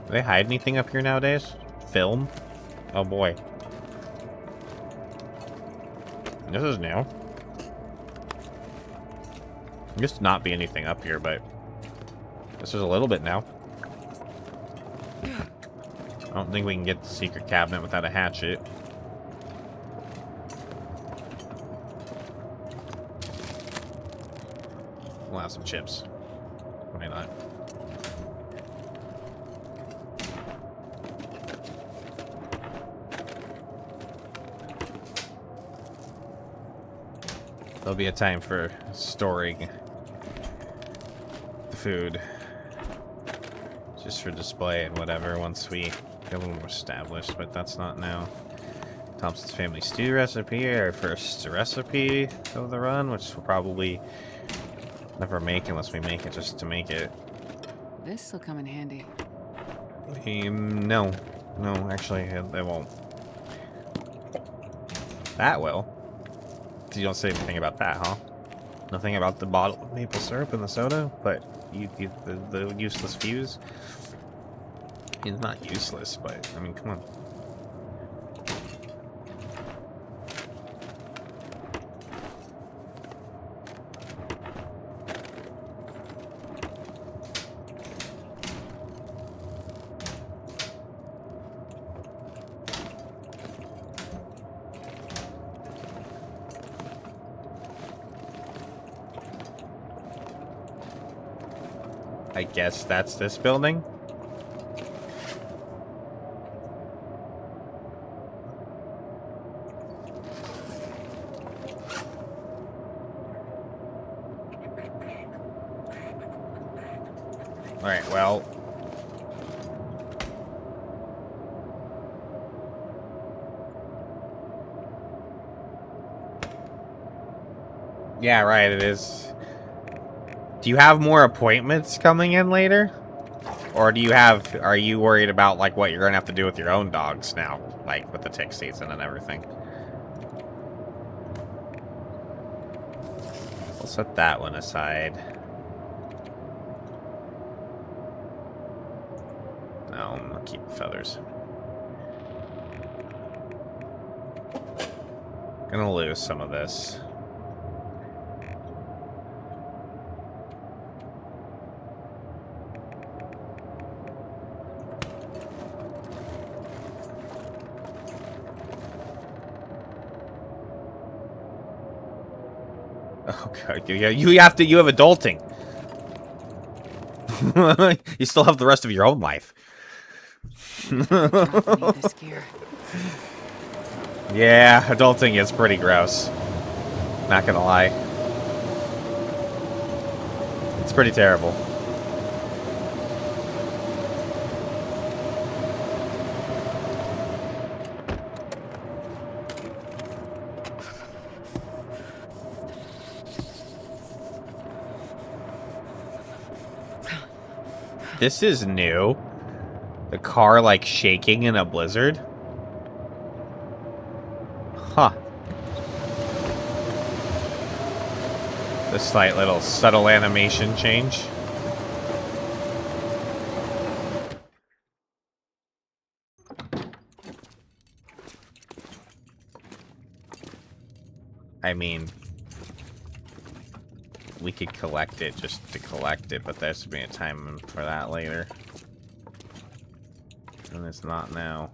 Do they hide anything up here nowadays? Film? Oh boy. This is new. Used to not be anything up here, but this is a little bit now. I don't think we can get the secret cabinet without a hatchet. We'll have some chips. Why not? There'll be a time for storing the food. Just for display and whatever once we get a little more established, but that's not now. Thompson's Family Stew recipe, our first recipe of the run, which we'll probably never make unless we make it just to make it. This'll come in handy. No. No, actually, it won't. That will. You don't say anything about that, huh? Nothing about the bottle of maple syrup in the soda, but the useless fuse? It's not useless, but, I mean, come on. I guess that's this building? Alright, well... Yeah, right, it is. Do you have more appointments coming in later? Or do you have... Are you worried about, like, what you're gonna have to do with your own dogs now? Like, with the tick season and everything? We'll set that one aside. No, I'm gonna keep the feathers. Gonna lose some of this. Oh god, you have adulting. You still have the rest of your own life. This gear. Yeah, adulting is pretty gross. Not gonna lie. It's pretty terrible. This is new. The car, like, shaking in a blizzard. Huh. The slight little subtle animation change. I mean, we could collect it just to collect it, but there's to be a time for that later. And it's not now.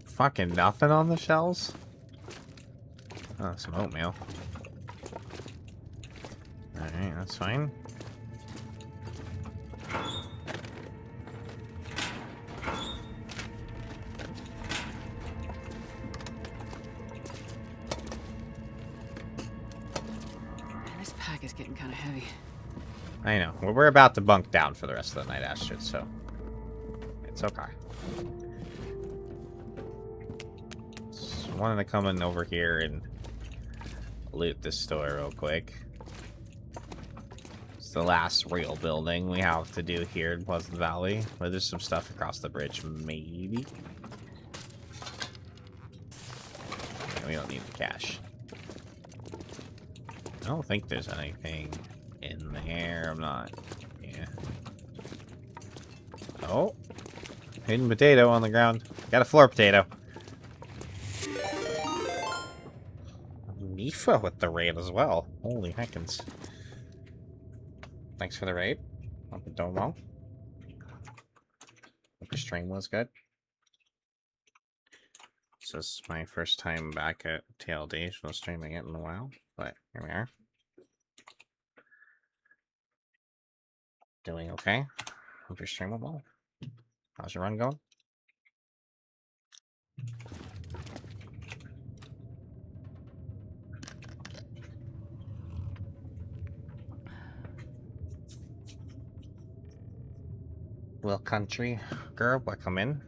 Fucking nothing on the shelves? Oh, some oatmeal. Alright, that's fine. This pack is getting kind of heavy. I know. Well, we're about to bunk down for the rest of the night, Astrid, so it's okay. Just wanted to come in over here and loot this store real quick. It's the last real building we have to do here in Pleasant Valley. But there's some stuff across the bridge, maybe. Yeah, we don't need the cash. I don't think there's anything in there. I'm not. Yeah. Oh. Hidden potato on the ground. Got a floor potato. Mifa with the raid as well. Holy heckins. Thanks for the raid. Hope you're doing well. Hope your stream was good. This is my first time back at TLD, so streaming it in a while. But here we are. Doing okay. Hope you're streaming well. How's your run going? Little country girl, welcome in.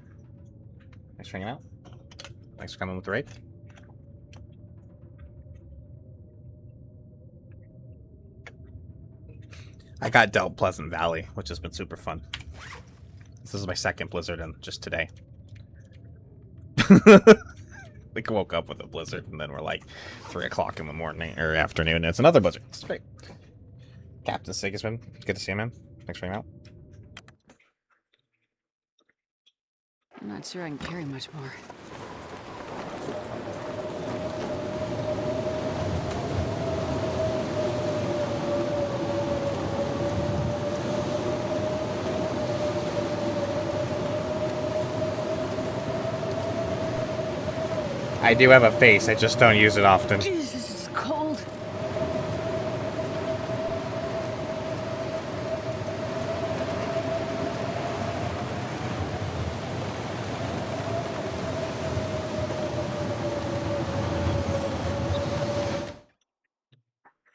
Thanks for hanging out. Thanks for coming with the raid. I got dealt Pleasant Valley, which has been super fun. This is my second blizzard in just today. We woke up with a blizzard, and then we're like 3 o'clock in the morning or afternoon, and it's another blizzard. It's great. Captain Sigismund, good to see you, man. Thanks for hanging out. I'm not sure I can carry much more. I do have a face, I just don't use it often. Jesus, this is cold.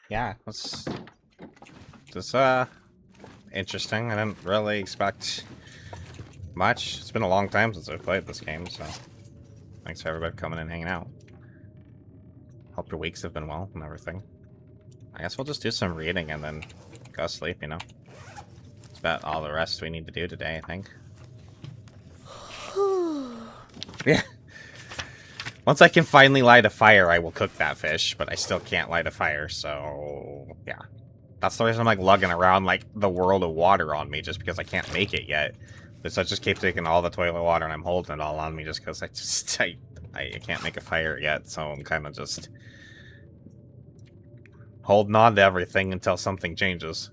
Yeah, it's interesting. I didn't really expect much. It's been a long time since I've played this game, so thanks for everybody coming and hanging out. Hope your weeks have been well and everything. I guess we'll just do some reading and then go sleep, you know. That's about all the rest we need to do today, I think. Yeah. Once I can finally light a fire, I will cook that fish, but I still can't light a fire, so yeah. That's the reason I'm like lugging around like the world of water on me, just because I can't make it yet. So I just keep taking all the toilet water and I'm holding it all on me just because I can't make a fire yet, so I'm kind of just holding on to everything until something changes.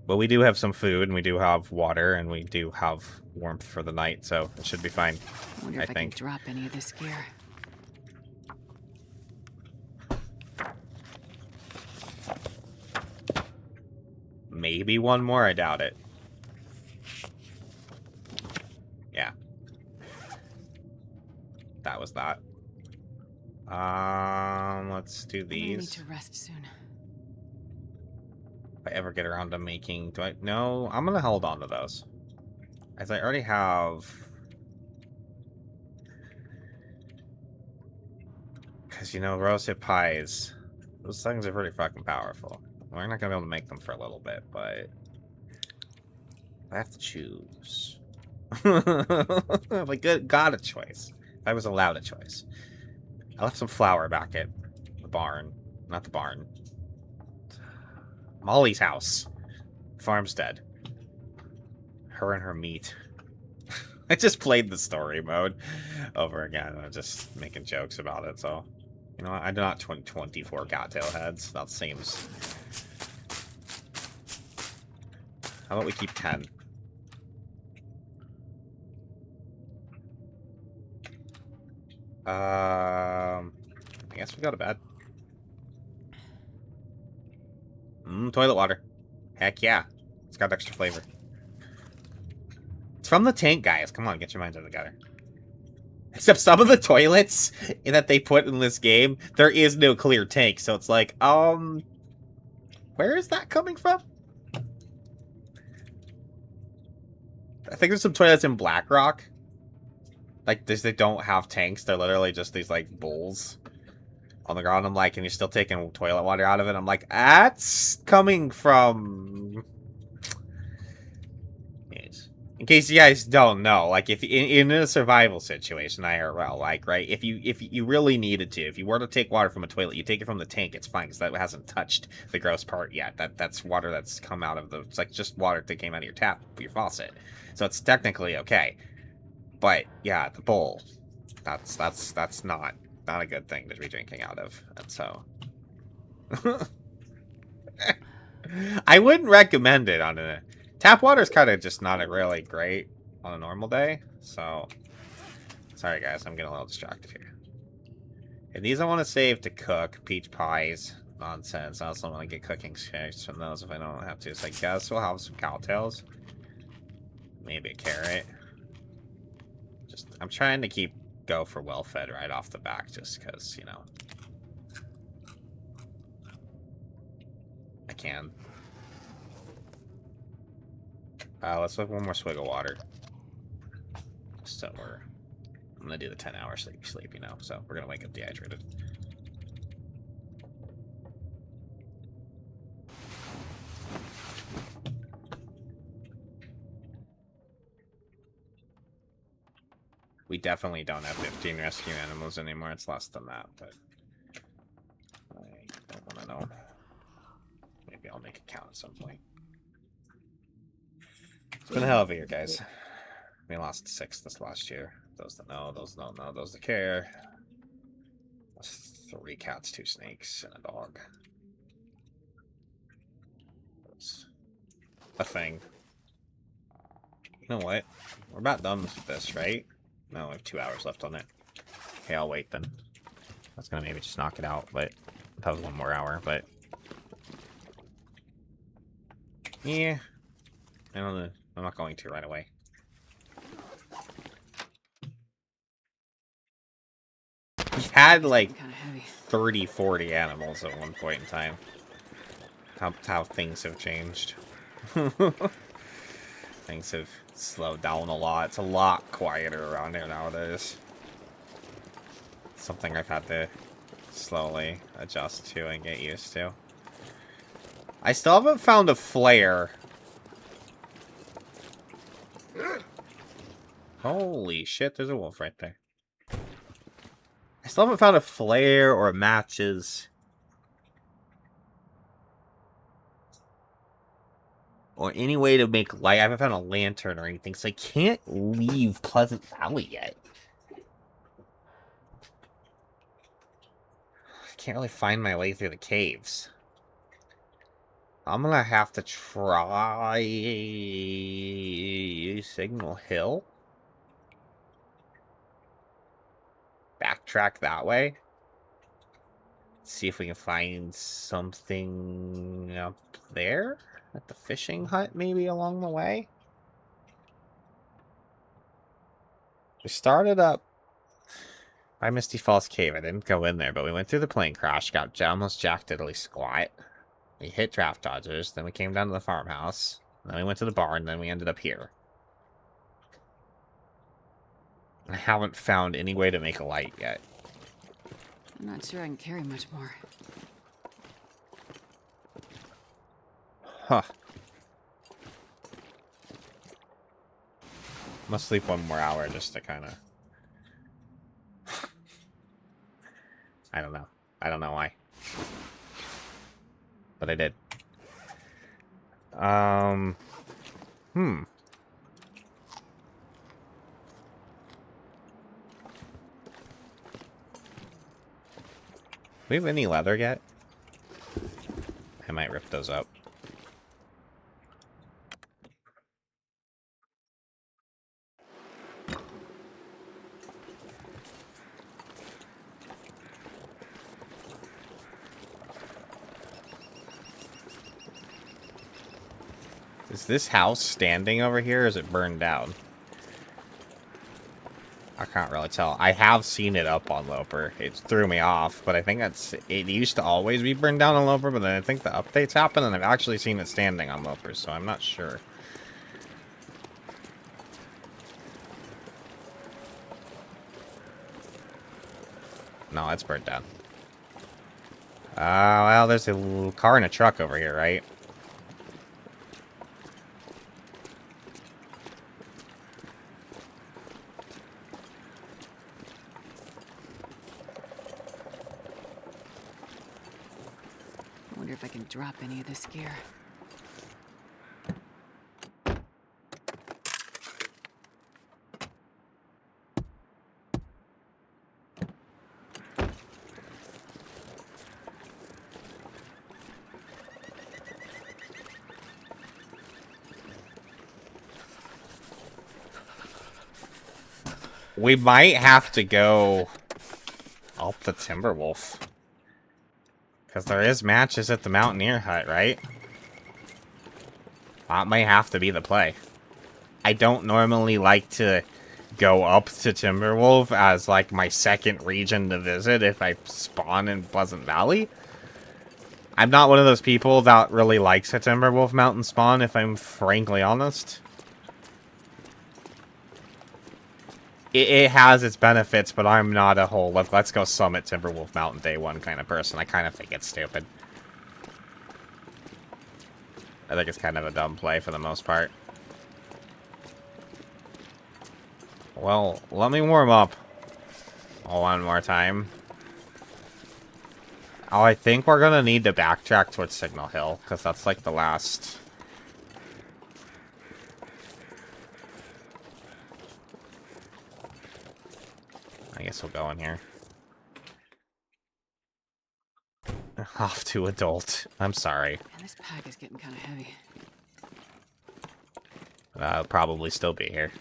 But we do have some food, and we do have water, and we do have warmth for the night, so it should be fine. I wonder if I can drop any of this gear. Maybe one more, I doubt it. Yeah. That was that. Let's do these. I need to rest soon. If I ever get around to making... No, I'm gonna hold on to those. As I already have... Because, you know, roasted pies... Those things are pretty fucking powerful. We're not gonna be able to make them for a little bit, but... I have to choose. Like, got a choice. If I was allowed a choice. I left some flour back at the barn. Not the barn. Molly's house. Farmstead. Her and her meat. I just played the story mode over again. I'm just making jokes about it, so... You know, I do not 24 cattail heads. That seems... How about we keep 10? I guess we go to bed. Toilet water. Heck yeah. It's got extra flavor. It's from the tank, guys. Come on, get your minds together. Except some of the toilets that they put in this game, there is no clear tank, so it's like, where is that coming from? I think there's some toilets in Blackrock. Like, they don't have tanks. They're literally just these, like, bowls on the ground. I'm like, and you're still taking toilet water out of it. I'm like, that's coming from... Yes. In case you guys don't know, like, if in a survival situation, IRL, like, right, if you really needed to, if you were to take water from a toilet, you take it from the tank, it's fine, because that hasn't touched the gross part yet. That's water that's come out of the... It's like just water that came out of your tap, your faucet. So it's technically okay. But yeah, the bowl, that's not a good thing to be drinking out of, and so I wouldn't recommend it on a tap water. Is kind of just not really great on a normal day. So sorry guys, I'm getting a little distracted here. And these I want to save to cook peach pies. Nonsense. I also want to get cooking sticks from those if I don't have to. So I guess we'll have some cowtails, maybe a carrot. I'm trying to go for well-fed right off the back, just because, you know, I can. Let's have one more swig of water. So I'm gonna do the 10-hour sleep, you know, so we're gonna wake up dehydrated. We definitely don't have 15 rescue animals anymore. It's less than that, but I don't want to know. Maybe I'll make a count at some point. It's been a hell of a year, guys. We lost 6 this last year. Those that know, those that don't know, those that care. Lost 3 cats, 2 snakes, and a dog. That's a thing. You know what? We're about done with this, right? No, we have 2 hours left on it. Okay, I'll wait then. That's gonna maybe just knock it out, but that was 1 more hour, but yeah. I don't know. I'm not going to right away. We had like 30, 40 animals at one point in time. How things have changed. Things have slowed down a lot. It's a lot quieter around here nowadays. Something I've had to slowly adjust to and get used to. I still haven't found a flare. Holy shit, there's a wolf right there. I still haven't found a flare or matches. Or any way to make light. I haven't found a lantern or anything, so I can't leave Pleasant Valley yet. I can't really find my way through the caves. I'm gonna have to try Signal Hill. Backtrack that way. See if we can find something up there at the fishing hut, maybe along the way. We started up by Misty Falls Cave. I didn't go in there, but we went through the plane crash, got almost Jack Diddley squat. We hit draft dodgers, then we came down to the farmhouse, then we went to the barn, then we ended up here. I haven't found any way to make a light yet. I'm not sure I can carry much more. Huh. Must sleep 1 more hour just to kind of... I don't know. I don't know why. But I did. Do we have any leather yet? I might rip those up. Is this house standing over here, or is it burned down? I can't really tell. I have seen it up on Loper. It threw me off, but I think it used to always be burned down on Loper, but then I think the updates happened, and I've actually seen it standing on Loper, so I'm not sure. No, it's burnt down. Well, there's a little car and a truck over here, right? I wonder if I can drop any of this gear. We might have to go up the Timberwolf. Because there is matches at the Mountaineer Hut, right? That might have to be the play. I don't normally like to go up to Timberwolf as, like, my second region to visit if I spawn in Pleasant Valley. I'm not one of those people that really likes a Timberwolf mountain spawn, if I'm frankly honest. it has its benefits, but I'm not a whole let's go summit Timberwolf Mountain day one kind of person. I kind of think it's stupid. I think it's kind of a dumb play for the most part. Well, let me warm up one more time. Oh, I think we're gonna need to backtrack towards Signal Hill, because that's like the last... I guess we'll go in here. Off to adult. I'm sorry. Man, this pack is getting kind of heavy. I'll probably still be here.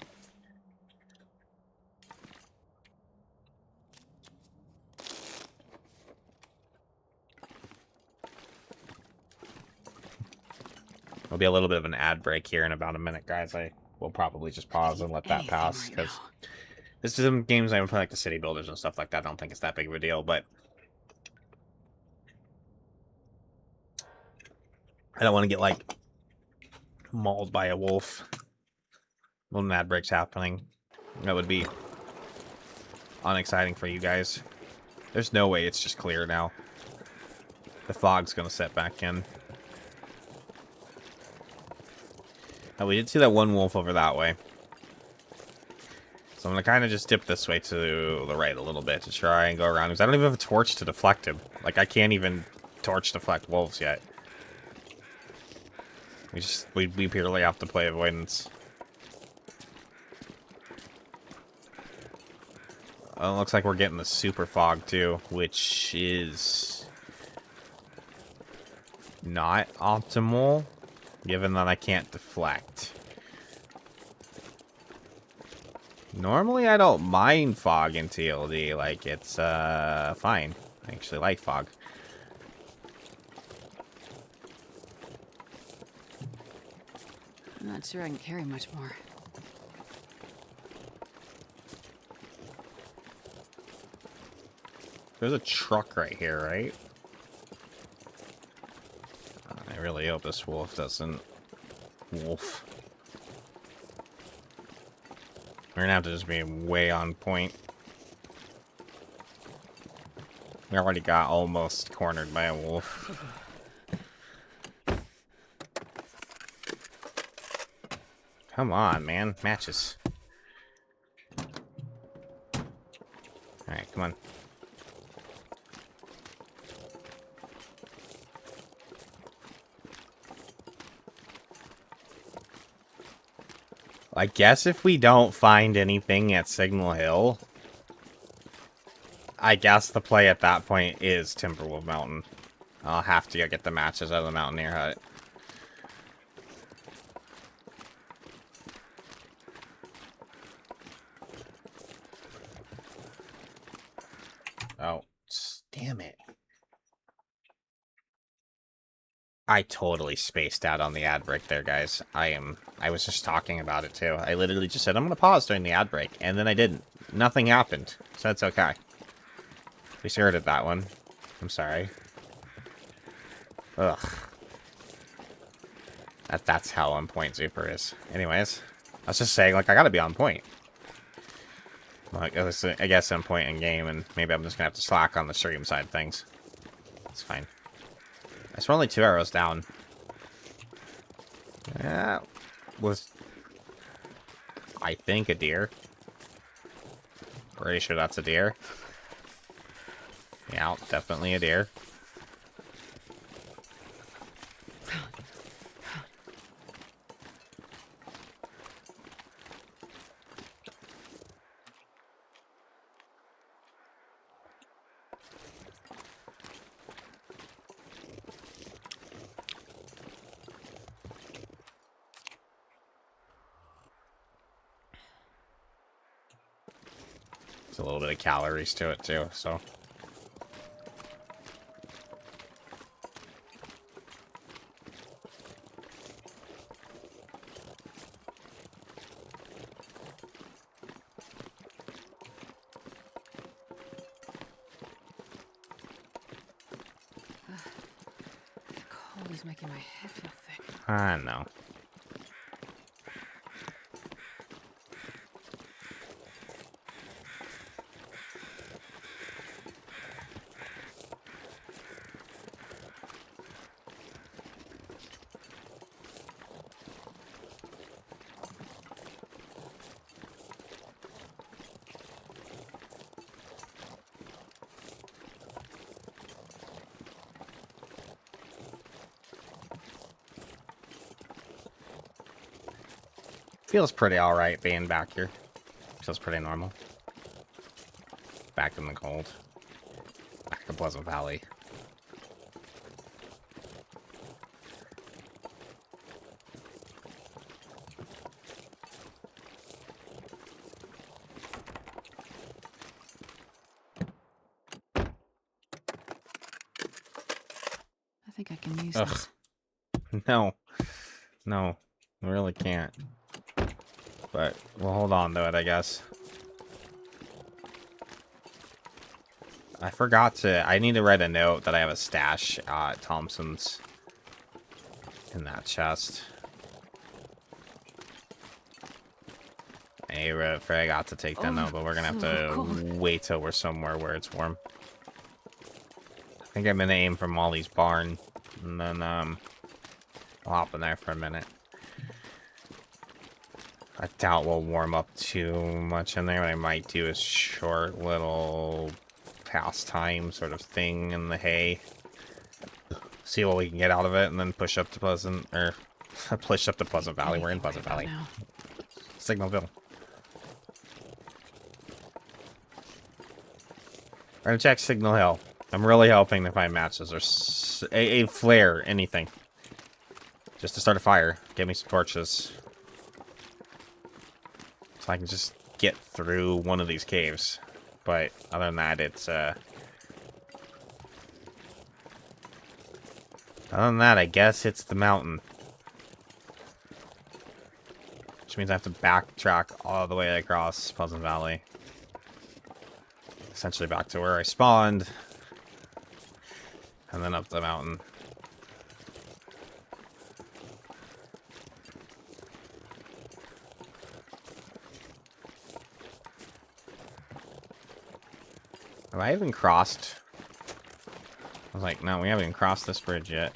There'll be a little bit of an ad break here in about a minute, guys. I will probably just pause and let that pass, because this is some games I would play, like the city builders and stuff like that. I don't think it's that big of a deal, but I don't want to get, like, mauled by a wolf when an ad break's happening. That would be unexciting for you guys. There's no way it's just clear now. The fog's gonna set back in. Oh, we did see that one wolf over that way. So I'm gonna kind of just dip this way to the right a little bit to try and go around, because I don't even have a torch to deflect him. Like, I can't even torch deflect wolves yet. We purely have to play avoidance. Oh, it looks like we're getting the super fog too, which is not optimal, given that I can't deflect. Normally, I don't mind fog in TLD. Like, it's, fine. I actually like fog. I'm not sure I can carry much more. There's a truck right here, right? I really hope this wolf doesn't... Wolf. We're gonna have to just be way on point. We already got almost cornered by a wolf. Come on, man. Matches. Alright, come on. I guess if we don't find anything at Signal Hill, I guess the play at that point is Timberwolf Mountain. I'll have to go get the matches out of the Mountaineer Hut. Oh, damn it. I totally spaced out on the ad break there, guys. I was just talking about it, too. I literally just said, I'm going to pause during the ad break, and then I didn't. Nothing happened, so it's okay. We started that one. I'm sorry. Ugh. That's how on point Super is. Anyways, I was just saying, like, I gotta be on point. Like, I guess on point in game, and maybe I'm just gonna have to slack on the stream side things. It's fine. That's only 2 arrows down. Yeah, was... I think a deer. Pretty sure that's a deer. Yeah, definitely a deer. There's a little bit of calories to it, too, so... The cold is making my head feel thick. I know. Feels pretty alright being back here. Feels pretty normal. Back in the cold. Back to Pleasant Valley. I think I can use Ugh. this. No. No. I really can't. But we'll hold on to it, I guess. I forgot to... I need to write a note that I have a stash at Thompson's. In that chest. I forgot to take that note, but we're gonna have to wait till we're somewhere where it's warm. I think I'm gonna aim for Molly's barn. And then, I'll hop in there for a minute. I doubt we'll warm up too much in there. What I might do is short little pastime sort of thing in the hay. See what we can get out of it, and then push up to Pleasant, or push up to Pleasant Valley. We're in Pleasant Valley. Signalville. We're gonna check Signal Hill. I'm really hoping to find matches or a flare, anything. Just to start a fire. Get me some torches. So I can just get through one of these caves. But other than that, it's, other than that, I guess it's the mountain. Which means I have to backtrack all the way across Pleasant Valley. Essentially back to where I spawned. And then up the mountain. Have I even crossed? I was like, no, we haven't even crossed this bridge yet.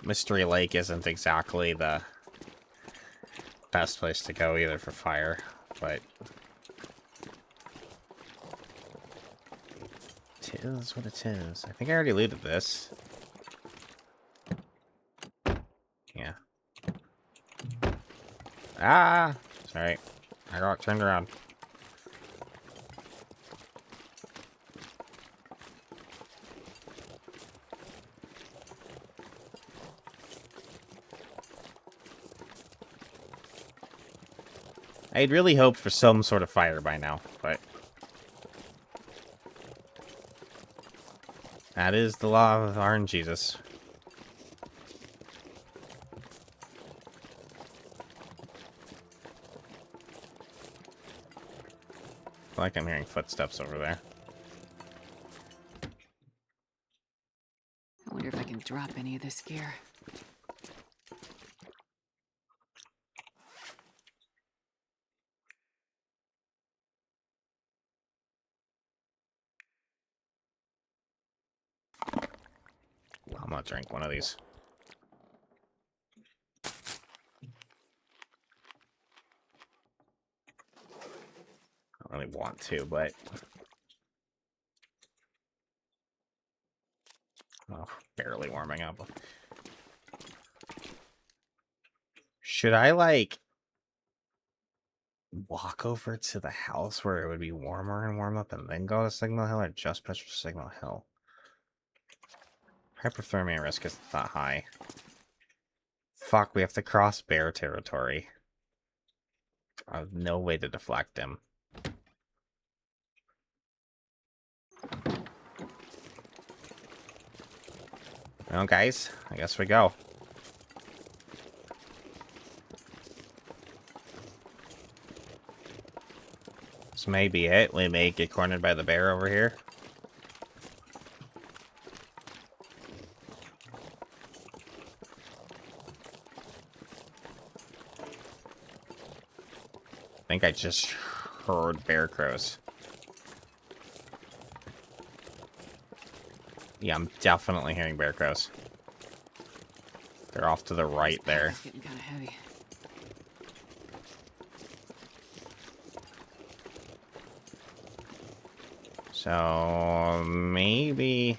Mystery Lake isn't exactly the best place to go either for fire, but it is what it is. I think I already looted this. Yeah. Ah! Sorry. I got turned around. I'd really hoped for some sort of fire by now, but that is the law of RNGesus. I feel like I'm hearing footsteps over there. I wonder if I can drop any of this gear. I'm gonna drink one of these. I don't really want to, but... Oh, barely warming up. Should I, like, walk over to the house where it would be warmer and warm up and then go to Signal Hill, or just push for Signal Hill? Hypothermia risk is not high. Fuck, we have to cross bear territory. I have no way to deflect him. Well, guys, I guess we go. This may be it. We may get cornered by the bear over here. I think I just heard bear crows. Yeah, I'm definitely hearing bear crows. They're off to the right This there. pack is getting kind of heavy. So maybe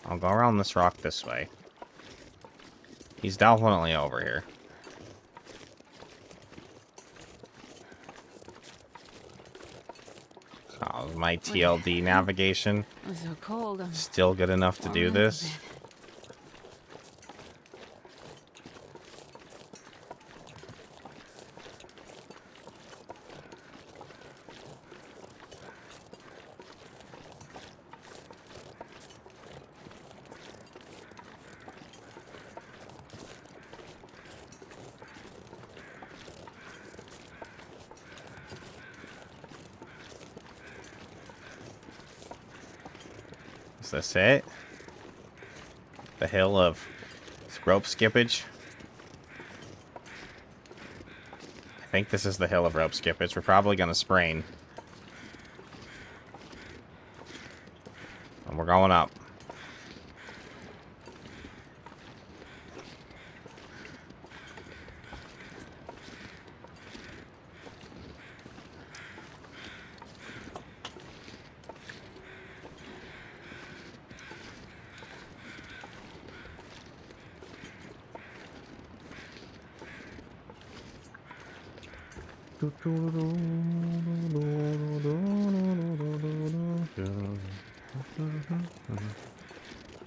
I'll go around this rock this way. He's definitely over here. Oh, my TLD navigation It was so cold. I'm still good enough to do warming up a this. bit. Is this it? The hill of rope skippage? I think this is the hill of rope skippage. We're probably going to sprain. And we're going up.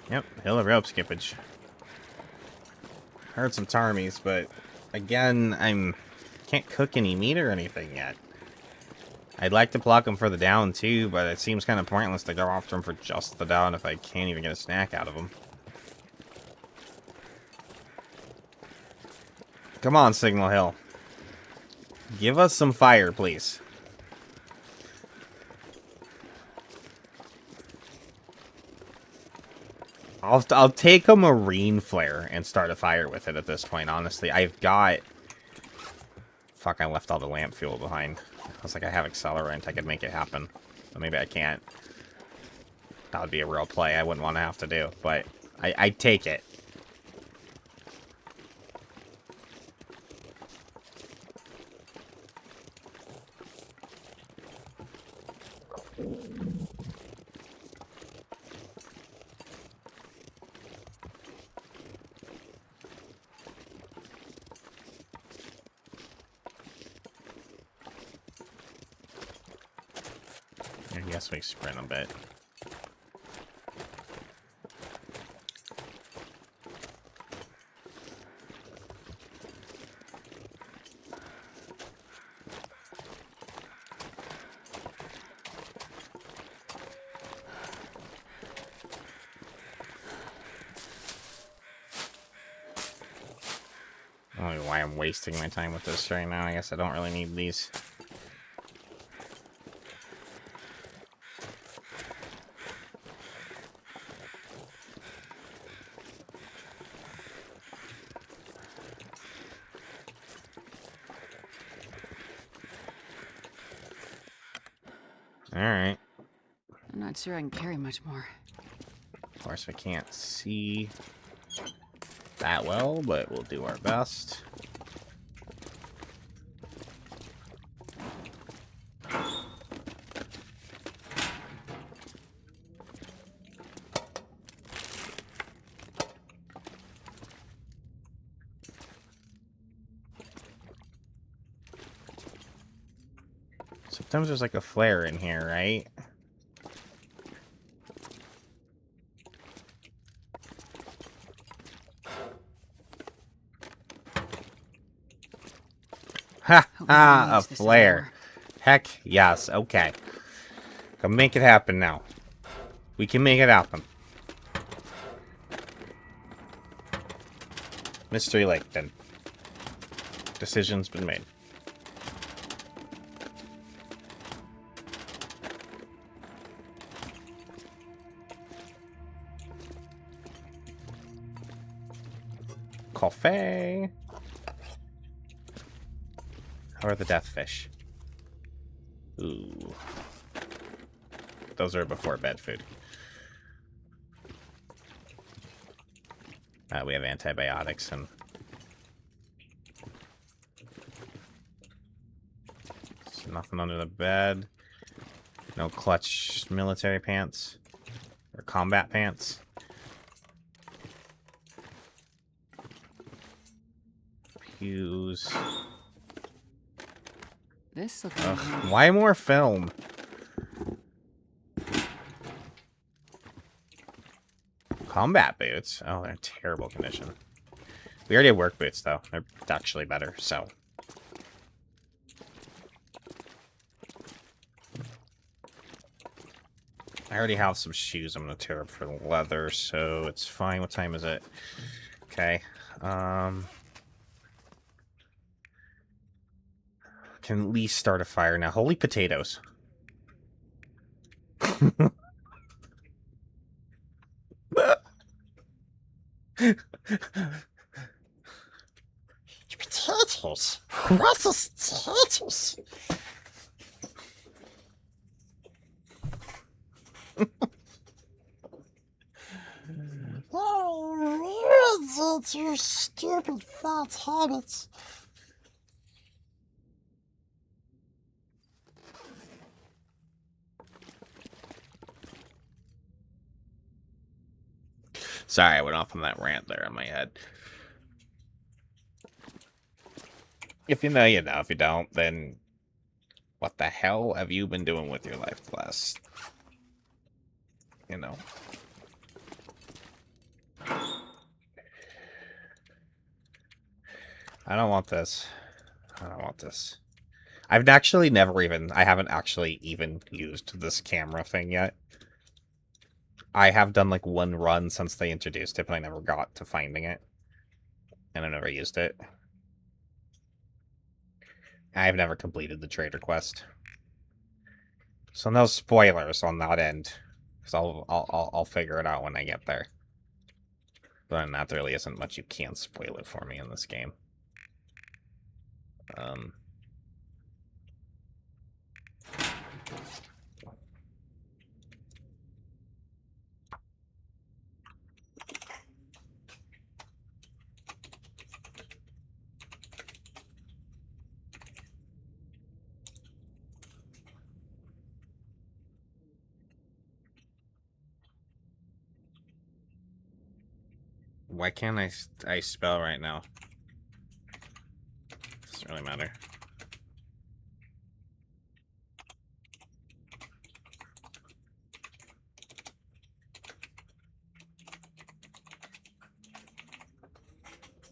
Yep, hill of rope skippage. Heard some tarmies, but again, can't cook any meat or anything yet. I'd like to pluck them for the down too, but it seems kind of pointless to go after them for just the down if I can't even get a snack out of them. Come on, Signal Hill. Give us some fire, please. I'll take a marine flare and start a fire with it at this point, honestly. I've got... Fuck, I left all the lamp fuel behind. I was like, I have accelerant. I could make it happen. But maybe I can't. That would be a real play I wouldn't want to have to do. But I'd take it. I guess we sprint a bit. I don't know why I'm wasting my time with this right now. I guess I don't really need these. Alright. I'm not sure I can carry much more. Of course, we can't see that well, but we'll do our best. Sometimes there's like a flare in here, right? Ha! Ah, a flare. Heck yes, okay. Come make it happen now. We can make it happen. Mystery Lake, then. Decision's been made. Coffee. How are the deathfish? Ooh. Those are before bed food. We have antibiotics and... So nothing under the bed. No clutch military pants. Or combat pants. Fuse. This looks Ugh, why more film? Combat boots? Oh, they're in terrible condition. We already have work boots, though. They're actually better, so... I already have some shoes I'm going to tear up for leather, so it's fine. What time is it? Okay. Can at least start a fire now. Holy potatoes. Potatoes? What is potatoes? Oh, it's your stupid fat habits. Sorry, I went off on that rant there in my head. If you know, you know. If you don't, then what the hell have you been doing with your life the last, you know? I don't want this. I don't want this. I've actually never even... I haven't actually even used this camera thing yet. I have done, like, one run since they introduced it, but I never got to finding it. And I've never used it. I've never completed the trader quest. So no spoilers on that end. Because I'll figure it out when I get there. But then that there really isn't much you can spoil it for me in this game. Why can't I spell right now? Doesn't really matter.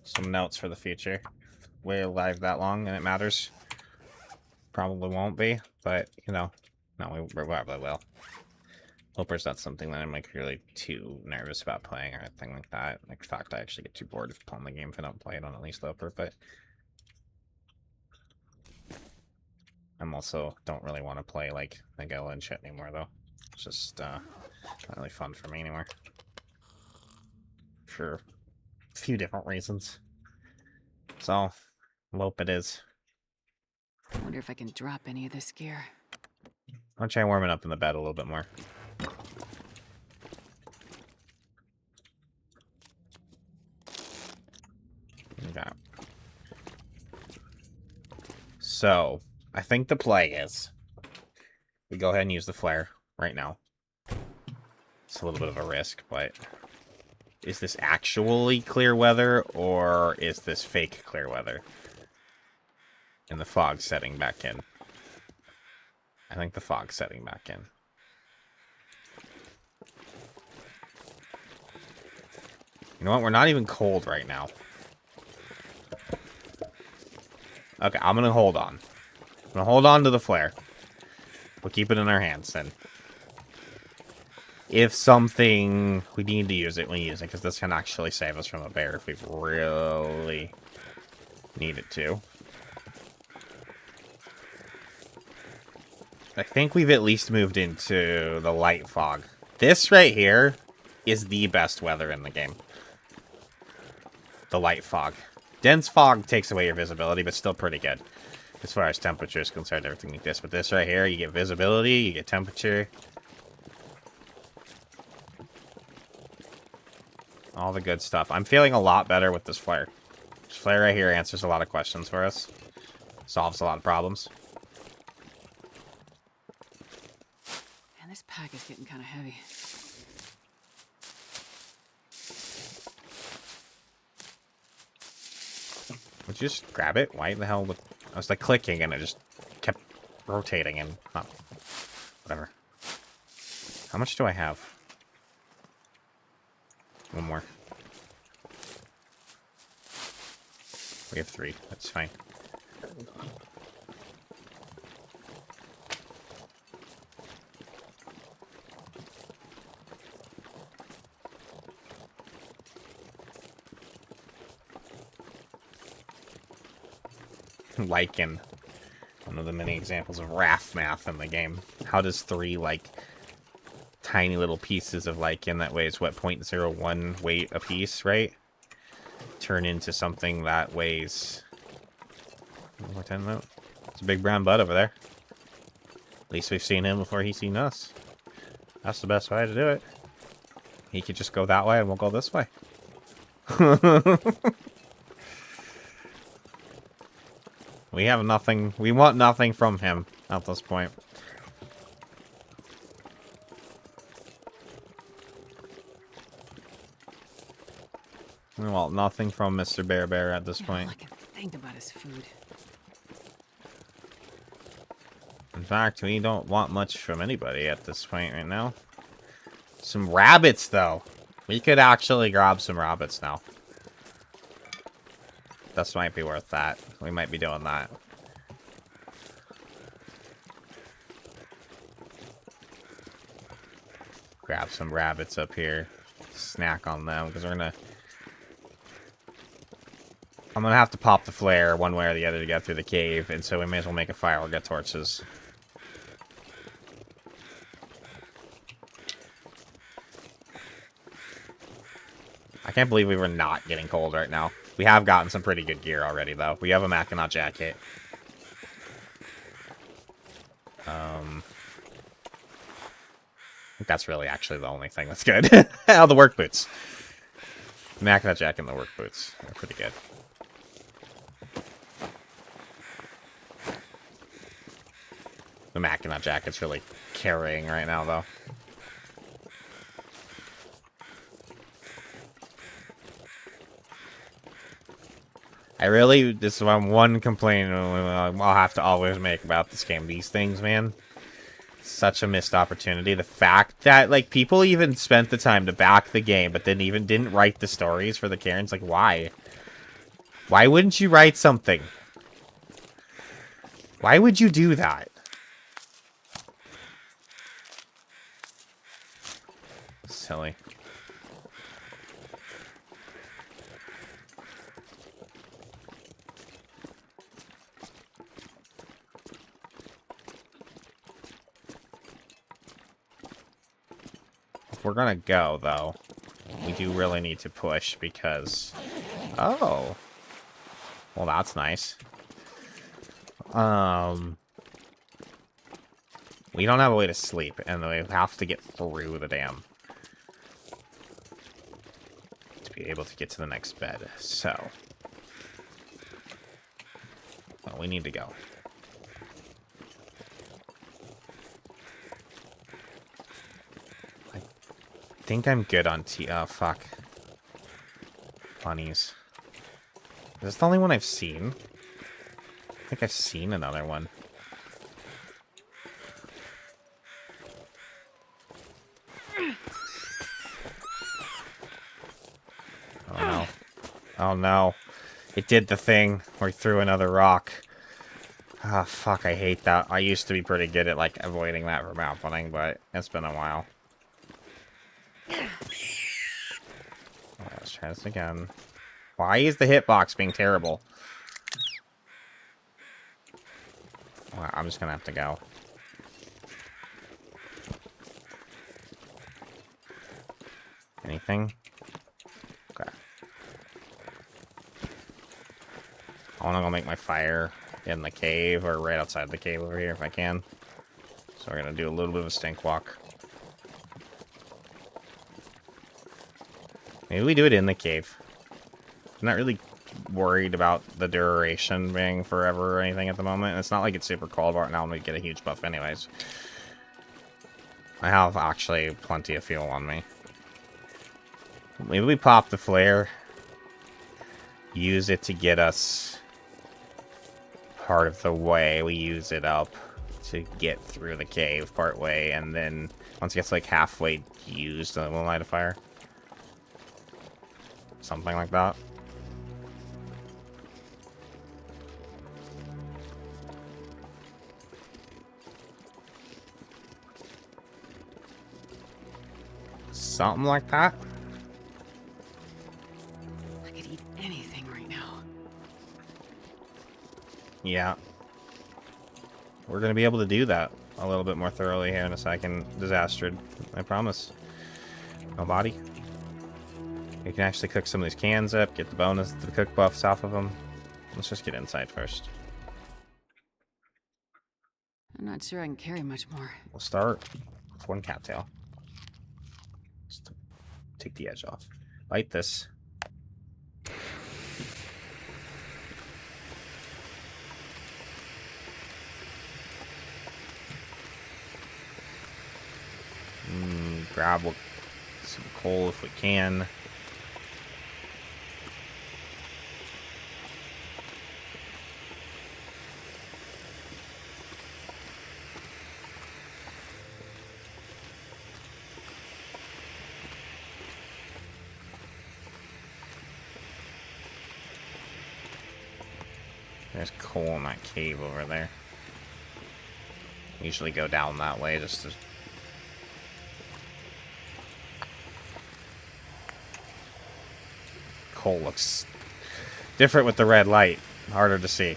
Some notes for the future. We're alive that long and it matters. Probably won't be, but, you know. No, we probably will. Hopper's not something that I'm, like, really too nervous about playing or anything like that. In fact, I actually get too bored of playing the game if I don't play it on at least Loper, but... I'm also don't really want to play, like, Nagella and shit anymore, though. It's just, not really fun for me anymore. For a few different reasons. So, Lope it is. I wonder if I can drop any of this gear. I'll try warming up in the bed a little bit more. Okay. So, I think the play is we go ahead and use the flare right now. It's a little bit of a risk, but is this actually clear weather or is this fake clear weather? And the fog setting back in. I think the fog setting back in. You know what? We're not even cold right now. Okay, I'm gonna hold on. I'm gonna hold on to the flare. We'll keep it in our hands then. If something... we need to use it, we use it, because this can actually save us from a bear if we really need it to. I think we've at least moved into the light fog. This right here is the best weather in the game. The light fog. Dense fog takes away your visibility, but still pretty good. As far as temperature is concerned, everything like this. But this right here, you get visibility, you get temperature. All the good stuff. I'm feeling a lot better with this flare. This flare right here answers a lot of questions for us. Solves a lot of problems. Man, this pack is getting kind of heavy. Would you just grab it? Why the hell would... I was like clicking and it just kept rotating and... Oh, whatever. How much do I have? One more. We have 3. That's fine. Lichen. One of the many examples of wrath math in the game. How does 3, like, tiny little pieces of lichen that weighs, what, 0.01 weight a piece, right? Turn into something that weighs... More 10 note. It's a big brown bud over there. At least we've seen him before he's seen us. That's the best way to do it. He could just go that way and we'll go this way. We have nothing. We want nothing from him at this point. We want nothing from Mr. Bear at this point. All I can think about is food. In fact, we don't want much from anybody at this point right now. Some rabbits, though. We could actually grab some rabbits now. This might be worth that. We might be doing that. Grab some rabbits up here. Snack on them, because we're gonna... I'm gonna have to pop the flare one way or the other to get through the cave, and so we may as well make a fire or get torches. I can't believe we were not getting cold right now. We have gotten some pretty good gear already, though. We have a Mackinac jacket. I think that's really actually the only thing that's good. Oh, the work boots. The Mackinac jacket and the work boots are pretty good. The Mackinac jacket's really carrying right now, though. This is one complaint I'll have to always make about this game. These things, man. Such a missed opportunity. The fact that, like, people even spent the time to back the game, but then even didn't write the stories for the Karens. Like, why? Why wouldn't you write something? Why would you do that? Silly. If we're gonna go, though, we do really need to push because... Oh. Well, that's nice. We don't have a way to sleep, and we have to get through the dam to be able to get to the next bed. So... Well, we need to go. I think I'm good on oh, fuck. Bunnies. Is this the only one I've seen? I think I've seen another one. Oh no. Oh no. It did the thing where it threw another rock. Ah, fuck, I hate that. I used to be pretty good at, like, avoiding that from happening, but it's been a while. Let's try this again. Why is the hitbox being terrible? Well, I'm just gonna have to go. Anything? Okay. I wanna go make my fire in the cave, or right outside the cave over here if I can. So we're gonna do a little bit of a stink walk. Maybe we do it in the cave. I'm not really worried about the duration being forever or anything at the moment. It's not like it's super cold right now and we get a huge buff anyways. I have actually plenty of fuel on me. Maybe we pop the flare. Use it to get us part of the way. We use it up to get through the cave part way. And then once it gets like halfway used, then we'll light a fire. Something like that. Something like that. I could eat anything right now. Yeah. We're going to be able to do that a little bit more thoroughly here in a second. Disastered. I promise. No body. You can actually cook some of these cans up, get the bonus, the cook buffs off of them. Let's just get inside first. I'm not sure I can carry much more. We'll start with one cattail. Just to take the edge off. Bite this. Grab some coal if we can. There's coal in that cave over there. Usually go down that way just to... Coal looks different with the red light. Harder to see.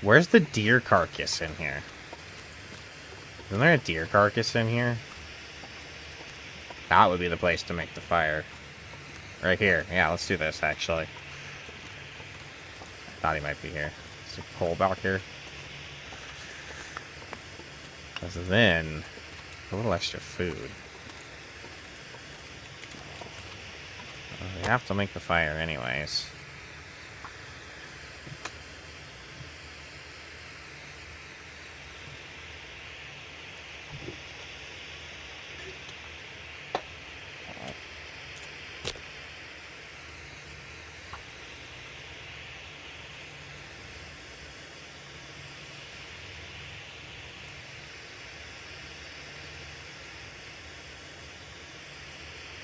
Where's the deer carcass in here? Isn't there a deer carcass in here? That would be the place to make the fire. Right here. Yeah, let's do this, actually. Thought he might be here. There's a coal back here. Because then, a little extra food. We have to make the fire anyways.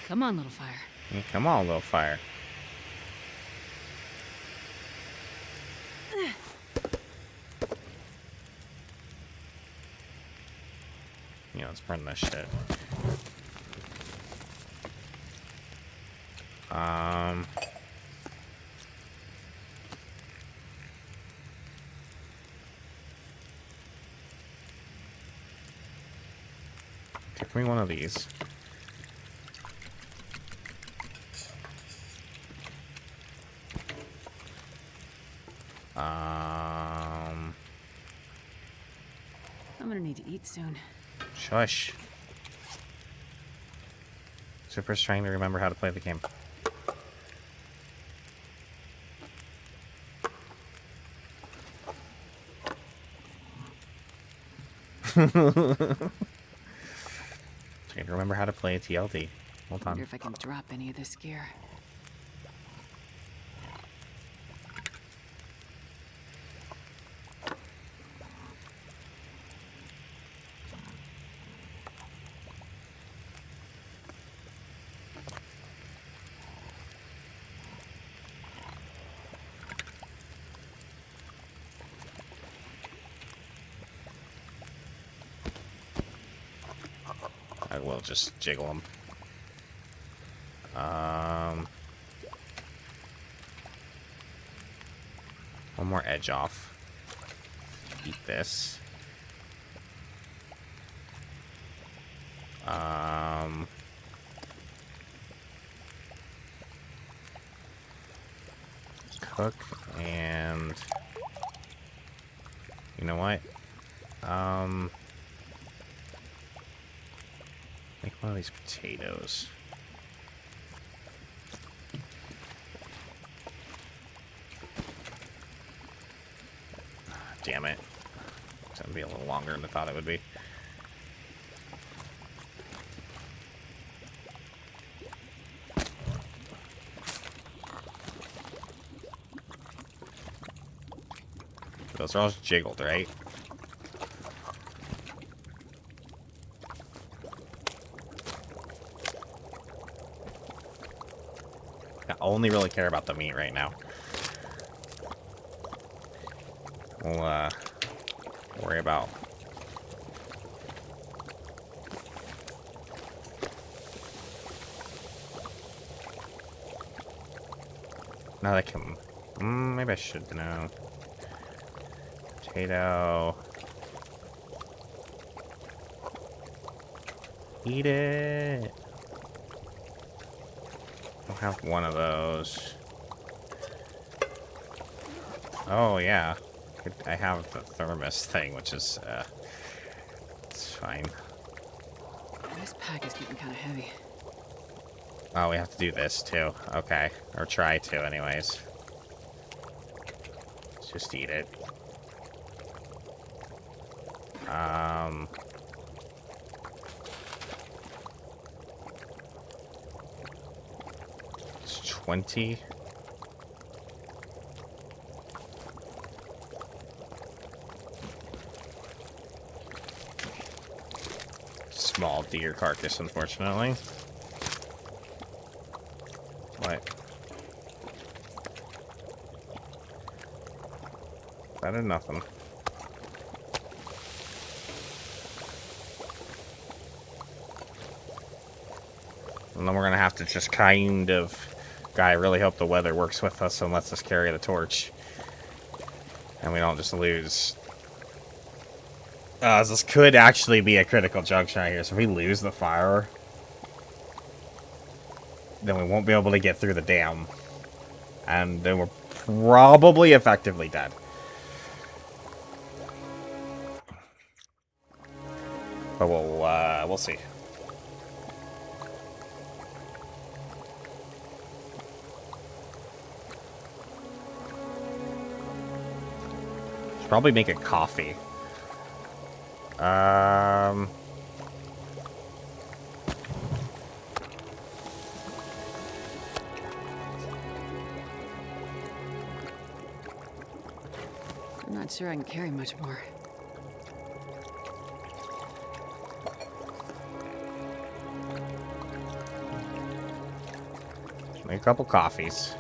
Come on, little fire. Yeah, come on, little fire. Yeah, let's burn this shit. Give me one of these. I'm gonna need to eat soon. Shush. Super's trying to remember how to play the game. Trying to remember how to play TLD. Hold on. Wonder if I can drop any of this gear. I will just jiggle them. One more edge off. Eat this. Cook and you know what? Make one of these potatoes. Damn it. It's gonna be a little longer than I thought it would be. Those are all jiggled, right? I only really care about the meat right now. We'll, worry about... Now that can... maybe I should know. Potato. Eat it. I'll have one of those. Oh, yeah. I have the thermos thing, which is, it's fine. This pack is getting kind of heavy. Oh, we have to do this, too. Okay. Or try to, anyways. Let's just eat it. It's 20. Small deer carcass, unfortunately. What? Better than nothing. And then we're gonna have to just kind of... I really hope the weather works with us and lets us carry the torch. And we don't just lose. This could actually be a critical junction right here. So if we lose the fire, then we won't be able to get through the dam. And then we're probably effectively dead. But we'll see. Should probably make a coffee. I'm not sure I can carry much more. Make a couple coffees.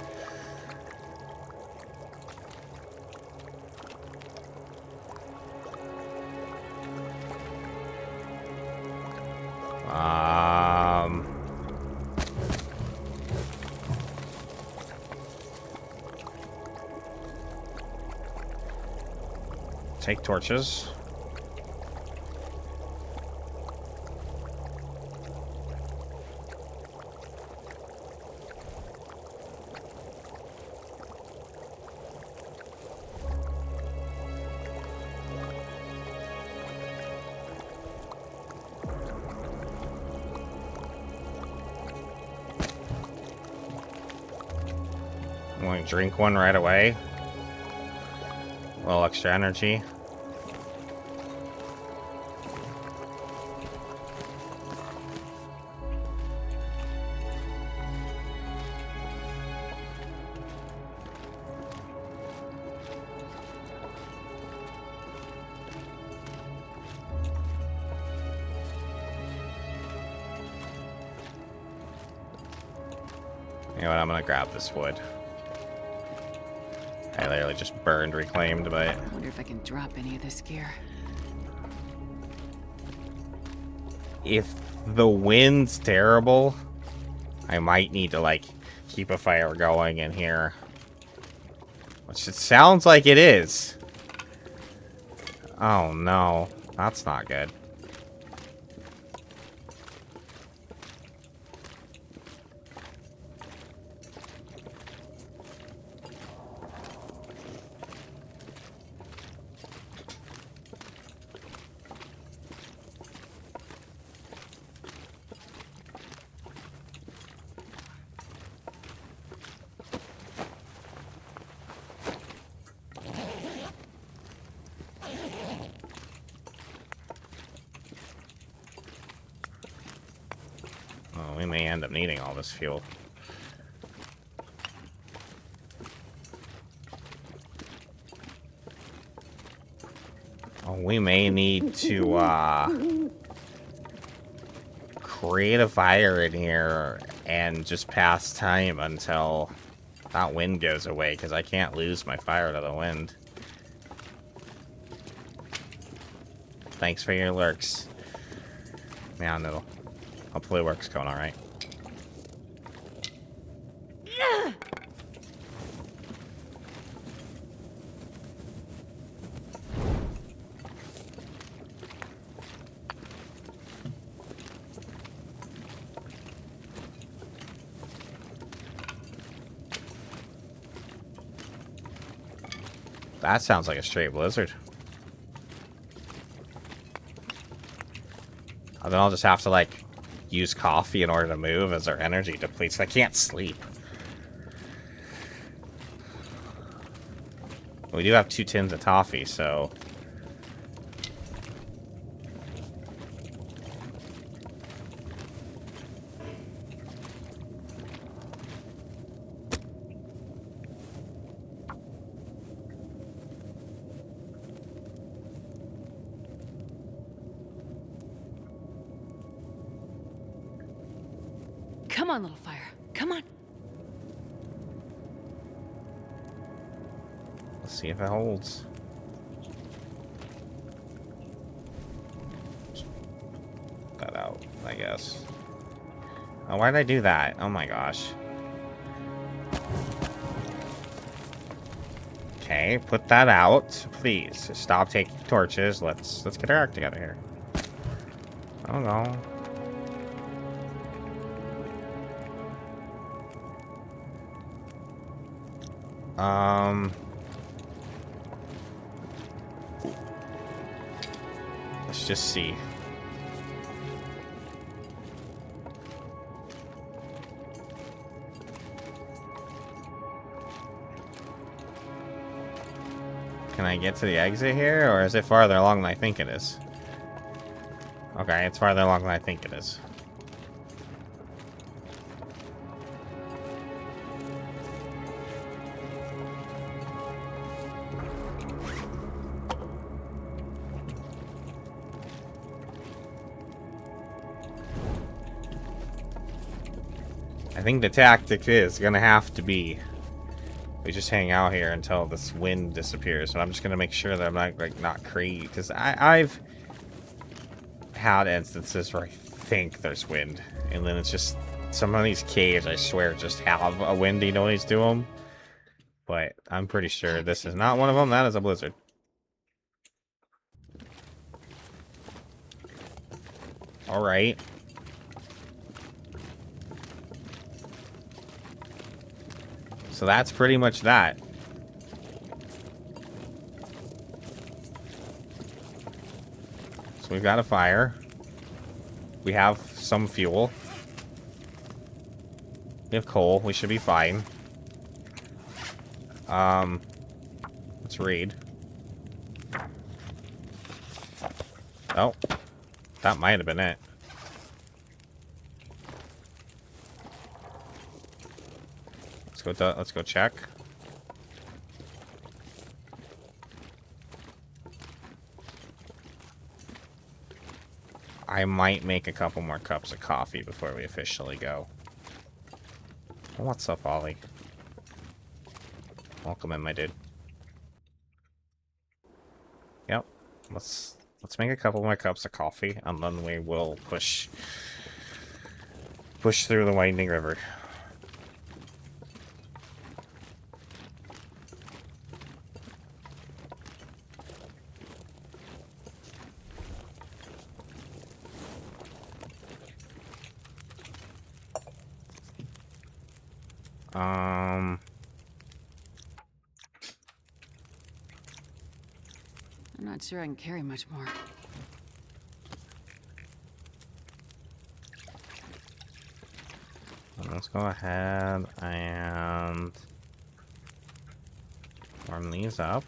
Take torches. I'm going to drink one right away. A little extra energy. You know what, I'm gonna grab this wood. I literally just burned reclaimed, but... I wonder if I can drop any of this gear. If the wind's terrible, I might need to, like, keep a fire going in here. Which it sounds like it is. Oh no, that's not good. Oh, we may end up needing all this fuel. Oh, we may need to, create a fire in here and just pass time until that wind goes away, because I can't lose my fire to the wind. Thanks for your lurks. Yeah, no. Hopefully work's going alright. That sounds like a straight blizzard. And then I'll just have to, like, use coffee in order to move as our energy depletes. I can't sleep. We do have 2 tins of toffee, so... Come on, little fire. Come on. Let's see if it holds. That out, I guess. Oh, why did I do that? Oh my gosh. Okay, put that out, please. Stop taking torches. Let's get our act together here. Oh no. Let's just see. Can I get to the exit here, or is it farther along than I think it is? Okay, it's farther along than I think it is. I think the tactic is gonna have to be we just hang out here until this wind disappears. So I'm just gonna make sure that I'm not not crazy, because I've had instances where I think there's wind, and then it's just some of these caves, I swear, just have a windy noise to them. But I'm pretty sure this is not one of them. That is a blizzard. All right. So that's pretty much that. So we've got a fire. We have some fuel. We have coal. We should be fine. Let's read. Oh, that might have been it. Let's go check. I might make a couple more cups of coffee before we officially go. What's up, Ollie? Welcome in, my dude. Yep. Let's make a couple more cups of coffee, and then we will push through the winding river. I'm not sure I can carry much more. Let's go ahead and warm these up.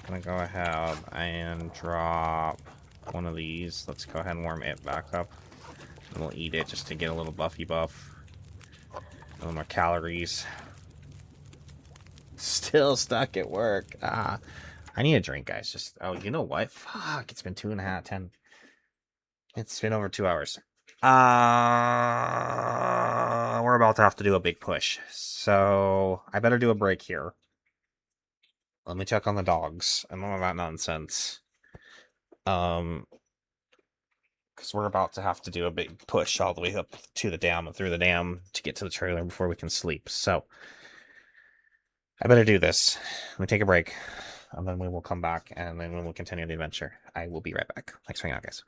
gonna go ahead and drop one of these. Let's go ahead and warm it back up. And we'll eat it just to get a little buffy buff. A little more calories. Still stuck at work. Ah, I need a drink, guys. Just, oh, you know what? Fuck, it's been 10. It's been over 2 hours. We're about to have to do a big push. So, I better do a break here. Let me check on the dogs and all of that nonsense. Because we're about to have to do a big push all the way up to the dam and through the dam to get to the trailer before we can sleep. So, I better do this. Let me take a break, and then we will come back, and then we will continue the adventure. I will be right back. Thanks for hanging out, guys.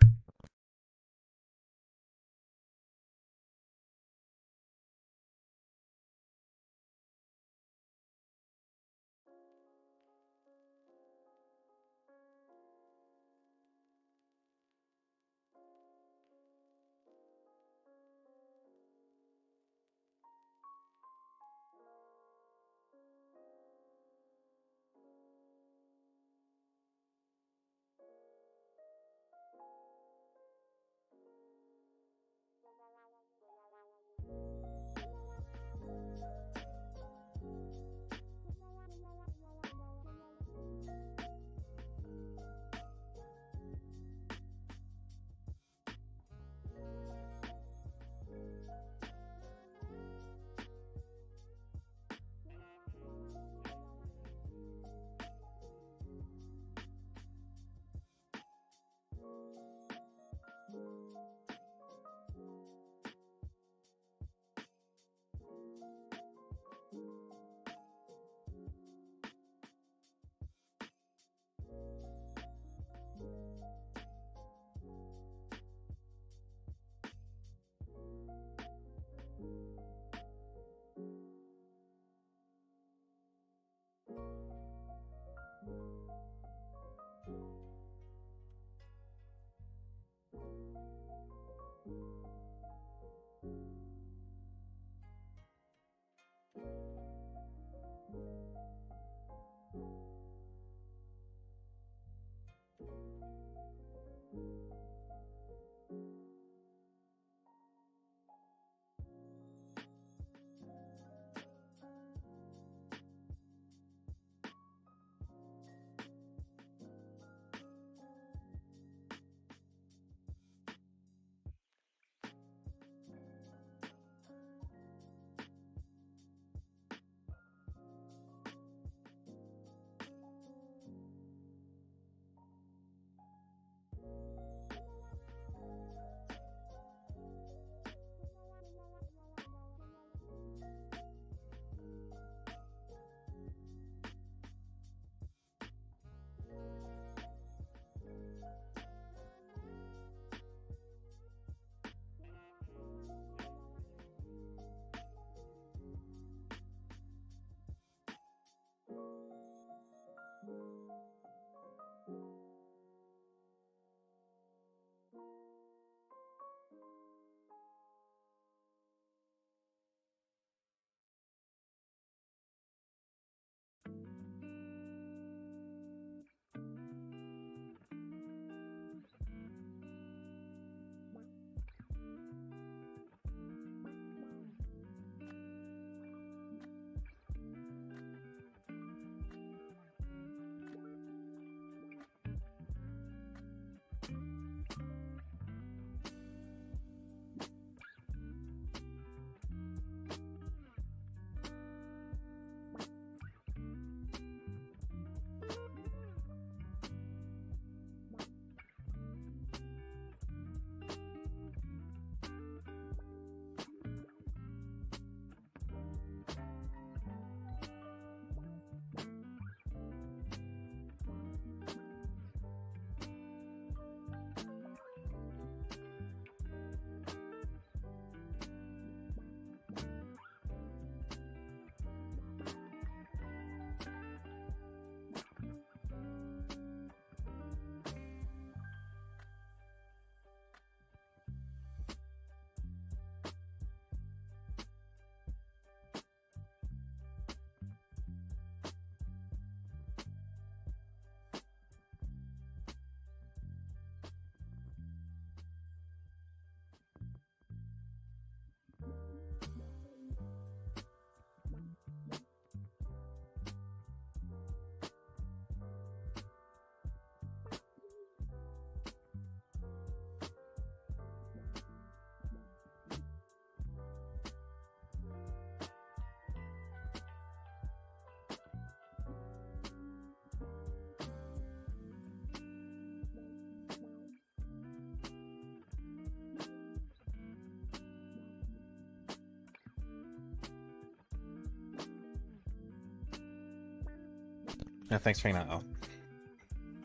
Yeah, thanks for hanging out.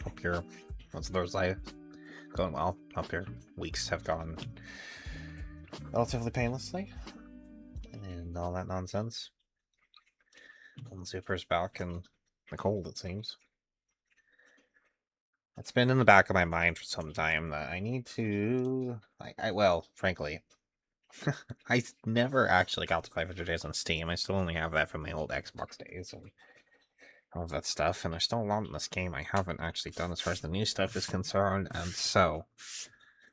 Hope your those going well. Hope your weeks have gone relatively painlessly. And all that nonsense. And Super's back in the cold, it seems. It's been in the back of my mind for some time that I need to... well, frankly, I never actually got to 500 days on Steam. I still only have that from my old Xbox days and all of that stuff. And there's still a lot in this game I haven't actually done as far as the new stuff is concerned. And so,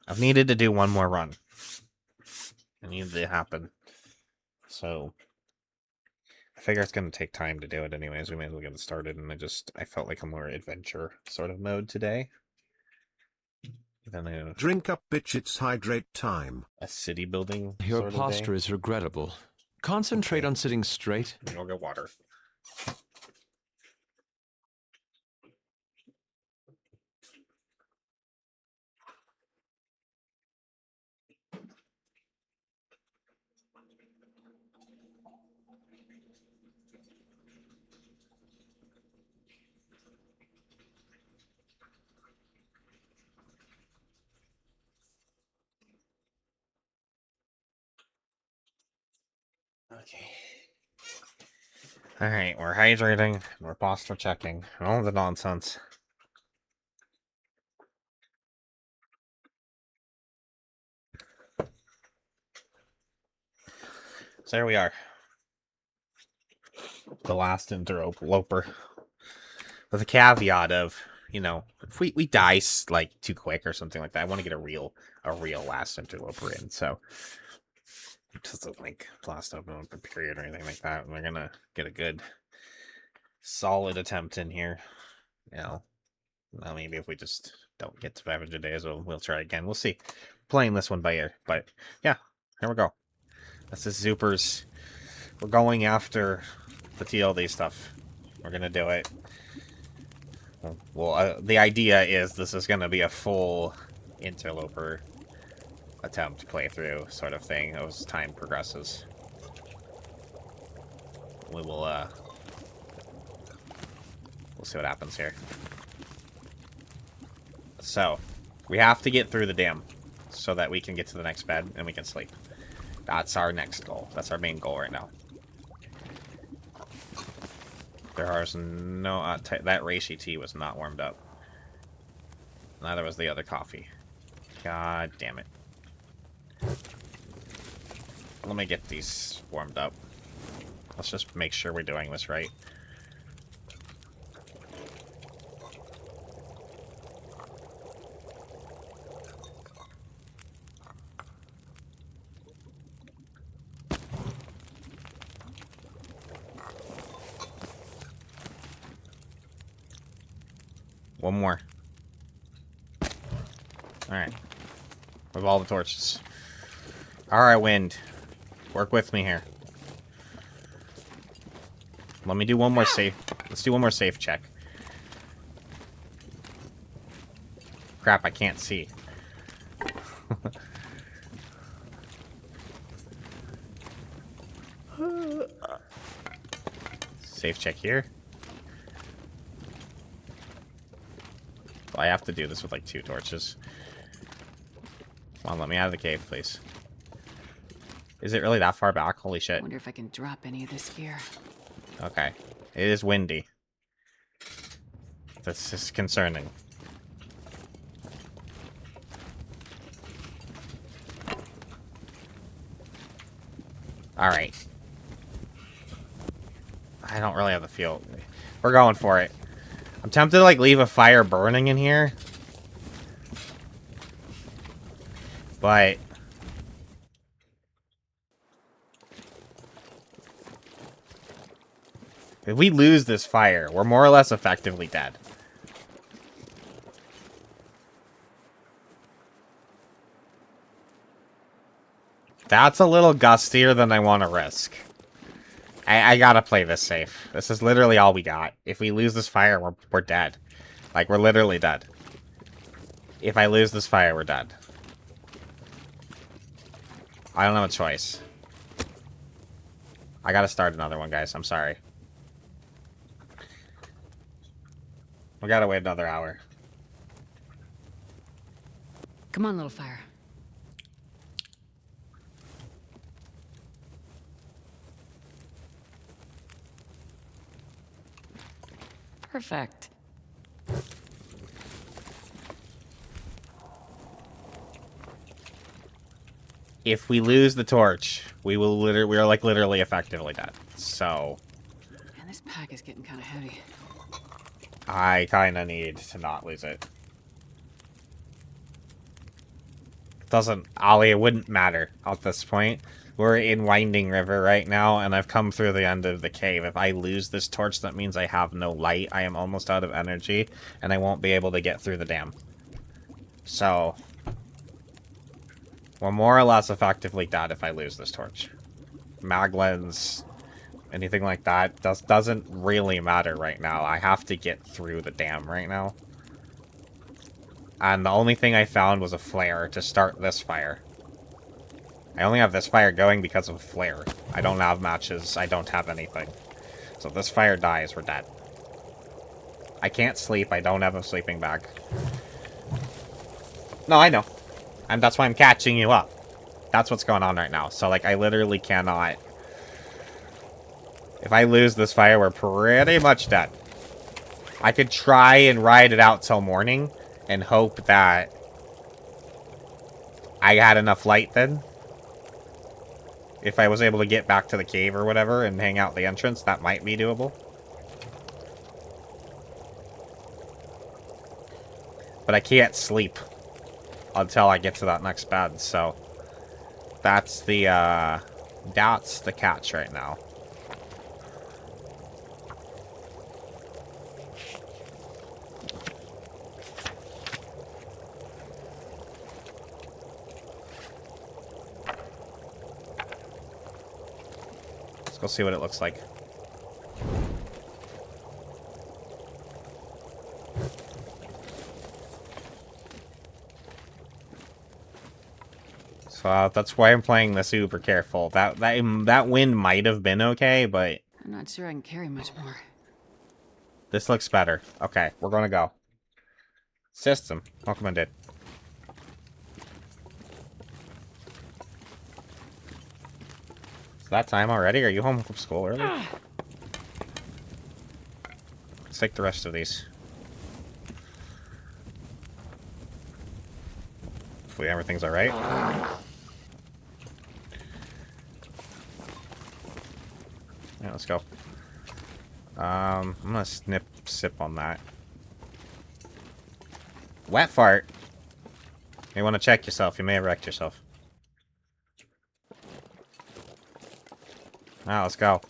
I've needed to do one more run. It needed to happen. So, I figure it's going to take time to do it anyways. We may as well get it started. And I felt like a more adventure sort of mode today. Than Drink up, bitch, it's hydrate time. A city building Your sort posture of day. is regrettable. Concentrate on sitting straight. I'll get water. Okay. Alright, we're hydrating, we're posture checking, all the nonsense. So there we are. The last interloper. With a caveat of, you know, if we die like too quick or something like that, I want to get a real last interloper in, so it doesn't like last open period or anything like that. We're gonna get a good solid attempt in here. You know. Well, maybe if we just don't get to 500 days, we'll try again. We'll see. Playing this one by ear, but yeah, here we go. This is Zuper's. We're going after the TLD stuff. We're gonna do it. Well, the idea is this is gonna be a full interloper attempt playthrough sort of thing as time progresses. We will, we'll see what happens here. So, we have to get through the dam so that we can get to the next bed and we can sleep. That's our next goal. That's our main goal right now. There is no... that reishi tea was not warmed up. Neither was the other coffee. God damn it. Let me get these warmed up. Let's just make sure we're doing this right. One more. Alright. With all the torches. Alright, wind. Work with me here. Let me do one more safe. Let's do one more safe check. Crap, I can't see. Safe check here. Well, I have to do this with like 2 torches. Come on, let me out of the cave, please. Is it really that far back? Holy I shit. wonder if I can drop any of this gear. Okay. It is windy. This is concerning. Alright. I don't really have the feel. We're going for it. I'm tempted to like leave a fire burning in here. But if we lose this fire, we're more or less effectively dead. That's a little gustier than I want to risk. I gotta play this safe. This is literally all we got. If we lose this fire, we're dead. Like, we're literally dead. If I lose this fire, we're dead. I don't have a choice. I gotta start another one, guys. I'm sorry. We gotta wait another hour. Come on, little fire. Perfect. If we lose the torch, we are like literally effectively dead. So Man, this pack is getting kind of heavy. I kind of need to not lose it. Ollie, it wouldn't matter at this point. We're in Winding River right now, and I've come through the end of the cave. If I lose this torch, that means I have no light. I am almost out of energy, and I won't be able to get through the dam. So, we're more or less effectively dead if I lose this torch. Maglens, anything like that, doesn't really matter right now. I have to get through the dam right now. And the only thing I found was a flare to start this fire. I only have this fire going because of a flare. I don't have matches. I don't have anything. So if this fire dies, we're dead. I can't sleep. I don't have a sleeping bag. No, I know. And that's why I'm catching you up. That's what's going on right now. So, like, I literally cannot... If I lose this fire, we're pretty much dead. I could try and ride it out till morning and hope that I had enough light then. If I was able to get back to the cave or whatever and hang out the entrance, that might be doable. But I can't sleep until I get to that next bed, so that's the catch right now. Let's go see what it looks like. So that's why I'm playing this super careful. That wind might have been okay, but I'm not sure I can carry much more. this looks better. Okay, we're gonna go. System. Welcome, dude. It's that time already? Are you home from school early? Let's take the rest of these. Hopefully everything's alright. Yeah, let's go. I'm gonna sip on that. Wet fart. You want to check yourself. You may have wrecked yourself. Now, let's go.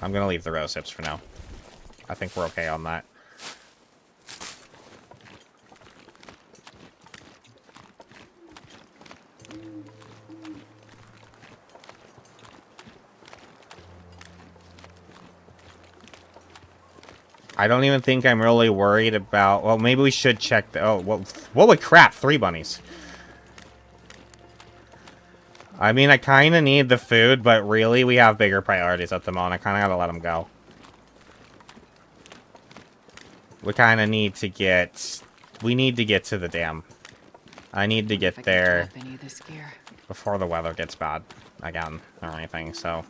I'm gonna leave the rose hips for now. I think we're okay on that. I don't even think I'm really worried about... Well, maybe we should check the... Oh, well, holy crap, 3 bunnies. I mean, I kind of need the food, but really, we have bigger priorities at the moment. I kind of gotta let them go. We kind of need to get... We need to get to the dam. I need to get there before the weather gets bad again or anything, so...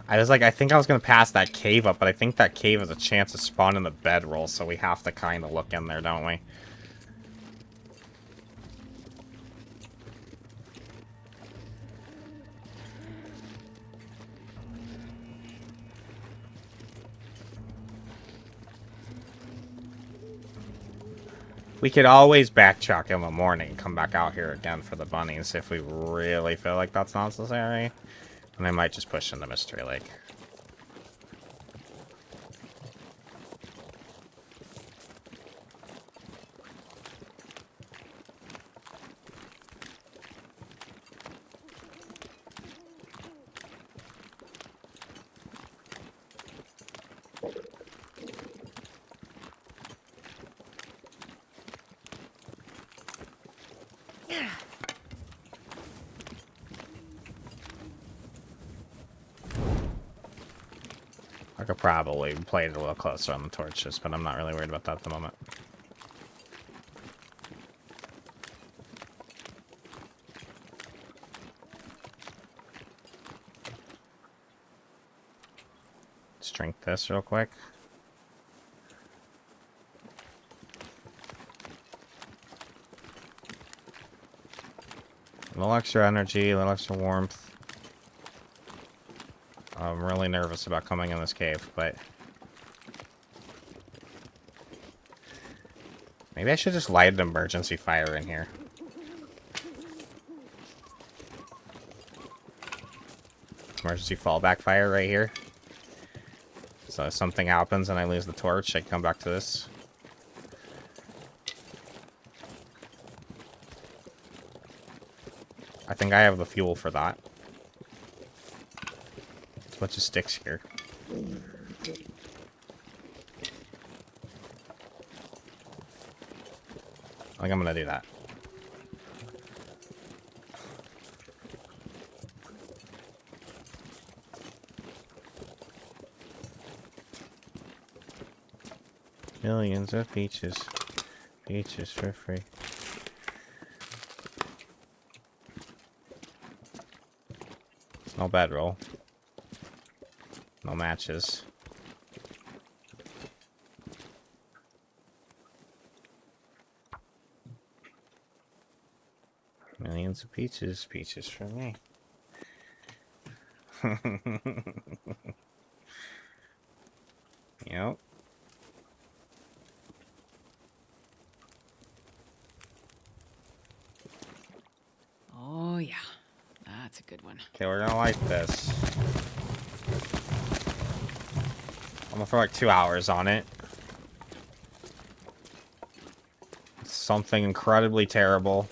I think I was going to pass that cave up, but I think that cave has a chance to spawn in the bedroll, so we have to kind of look in there, don't we? We could always backtrack in the morning and come back out here again for the bunnies if we really feel like that's necessary. And I might just push into Mystery Lake. I could probably play it a little closer on the torches, but I'm not really worried about that at the moment. Let's drink this real quick. A little extra energy, a little extra warmth. I'm really nervous about coming in this cave, but... maybe I should just light an emergency fire in here. Emergency fallback fire right here. So if something happens and I lose the torch, I can come back to this. I think I have the fuel for that. There's a bunch of sticks here. I think I'm gonna do that. Millions of peaches. Peaches for free. No bedroll. No matches. Millions of peaches. Peaches for me. Yep. Oh, yeah. That's a good one. Okay, we're gonna light this. I'm gonna throw like 2 hours on it. Something incredibly terrible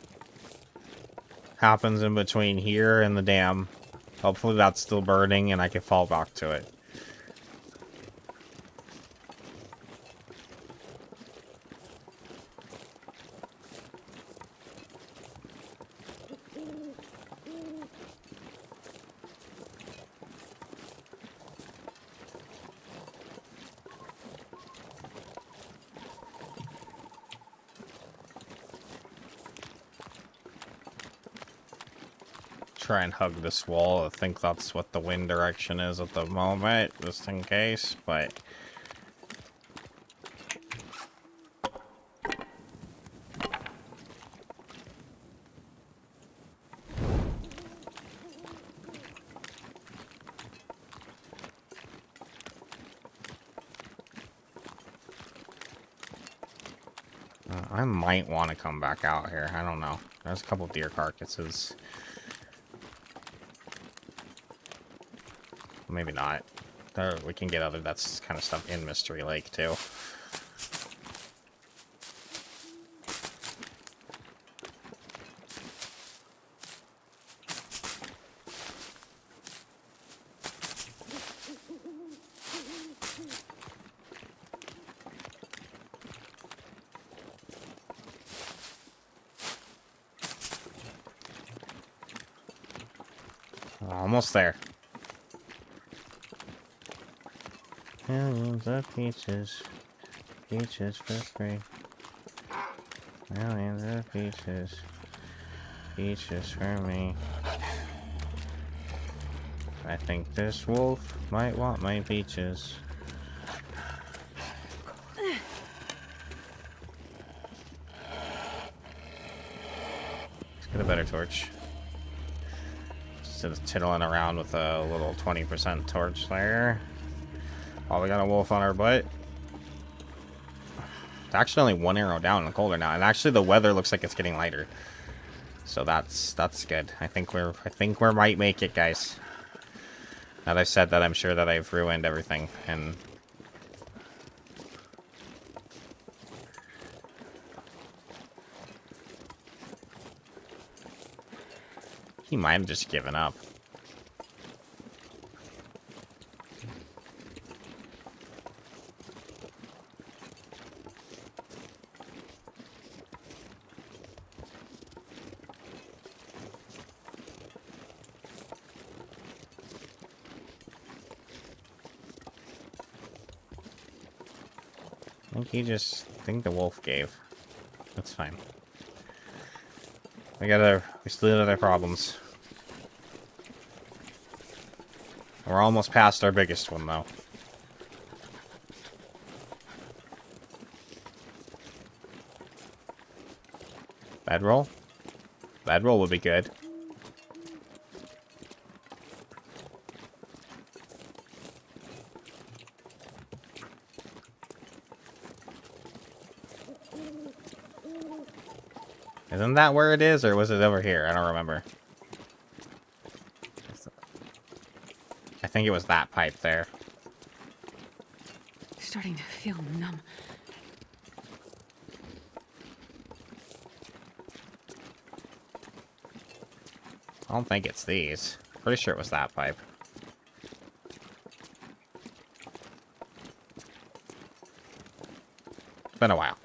happens in between here and the dam. Hopefully that's still burning and I can fall back to it. Try and hug this wall. I think that's what the wind direction is at the moment, just in case, but... I might want to come back out here. I don't know. There's a couple deer carcasses. Maybe not. There, we can get other that's kind of stuff in Mystery Lake too. Almost there. Millions of peaches. Peaches for free. Millions of peaches. Peaches for me. I think this wolf might want my peaches. Let's get a better torch. Instead of tiddling around with a little 20% torch there. Oh, we got a wolf on our butt. It's actually only one arrow down and colder now, and actually the weather looks like it's getting lighter. So that's good. I think we might make it, guys. Now that I've said that, I'm sure that I've ruined everything, and he might have just given up. think the wolf gave. That's fine. We still have other problems. We're almost past our biggest one, though. Bedroll? Bedroll would be good. Isn't that where it is, or was it over here? I don't remember. I think it was that pipe there. Starting to feel numb. I don't think it's these. Pretty sure it was that pipe. It's been a while.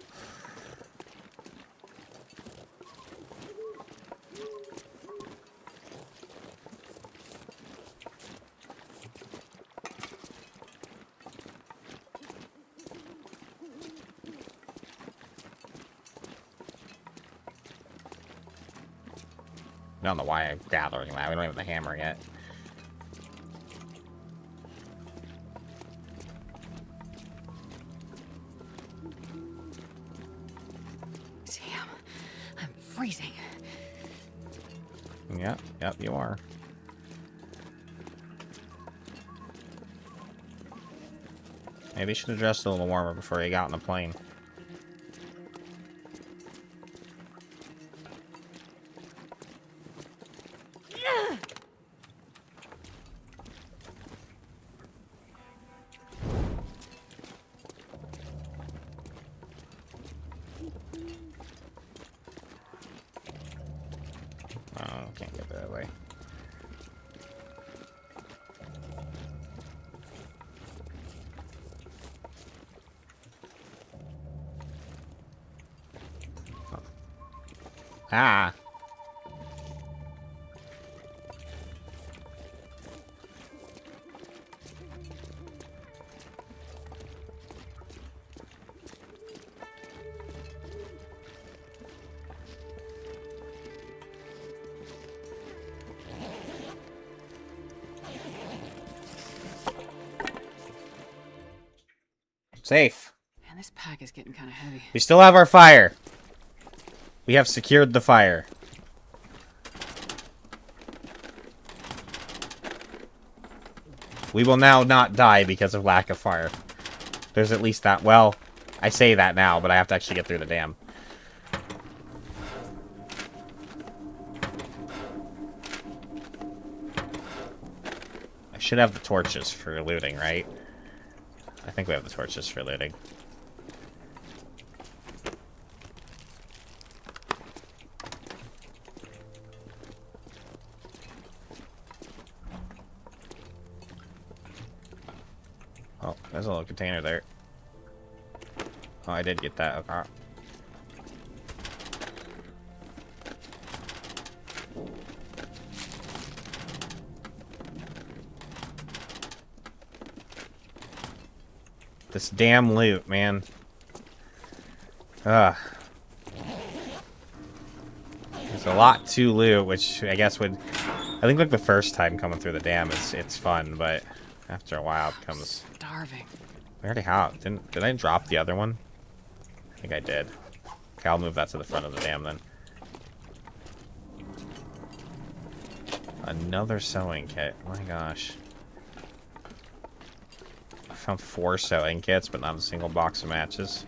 I don't know why I'm gathering that. We don't have the hammer yet. Damn, I'm freezing. Yep, you are. Maybe you should have dressed a little warmer before you got on the plane. Oh, can't get that way. Oh. Ah! Safe. Man, this pack is getting kind of heavy. We still have our fire. We have secured the fire. We will now not die because of lack of fire. There's at least that. Well, I say that now, but I have to actually get through the dam. I should have the torches for looting, right? I think we have the torches for looting. Oh, there's a little container there. Oh, I did get that. Okay. This damn loot, man. Ugh. There's a lot to loot, which I guess would... I think like the first time coming through the dam, it's fun, but after a while it becomes... Starving. We already have. Did I drop the other one? I think I did. Okay, I'll move that to the front of the dam then. Another sewing kit. Oh my gosh. I found 4 sewing kits, but not a single box of matches.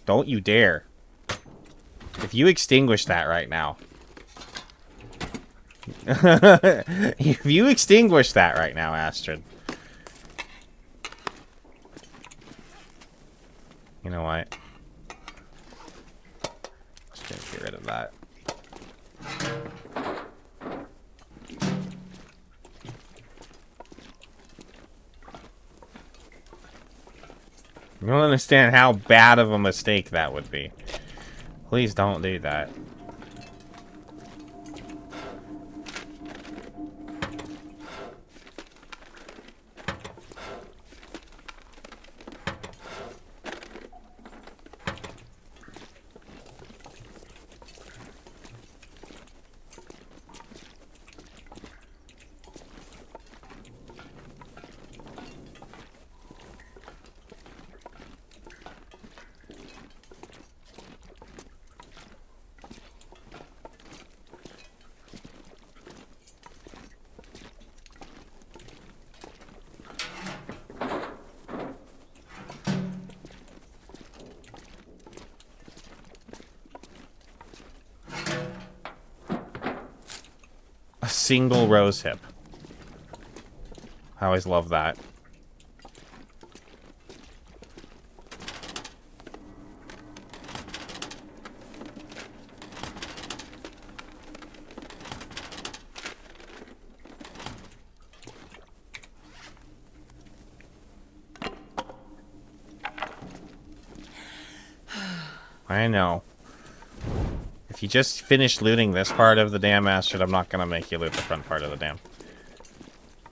Don't you dare. If you extinguish that right now. If you extinguish that right now, Astrid. You know what? Just gonna get rid of that. You don't understand how bad of a mistake that would be. Please don't do that. Single rose hip. I always love that. I know. If you just finish looting this part of the damn Astrid, I'm not gonna make you loot the front part of the dam.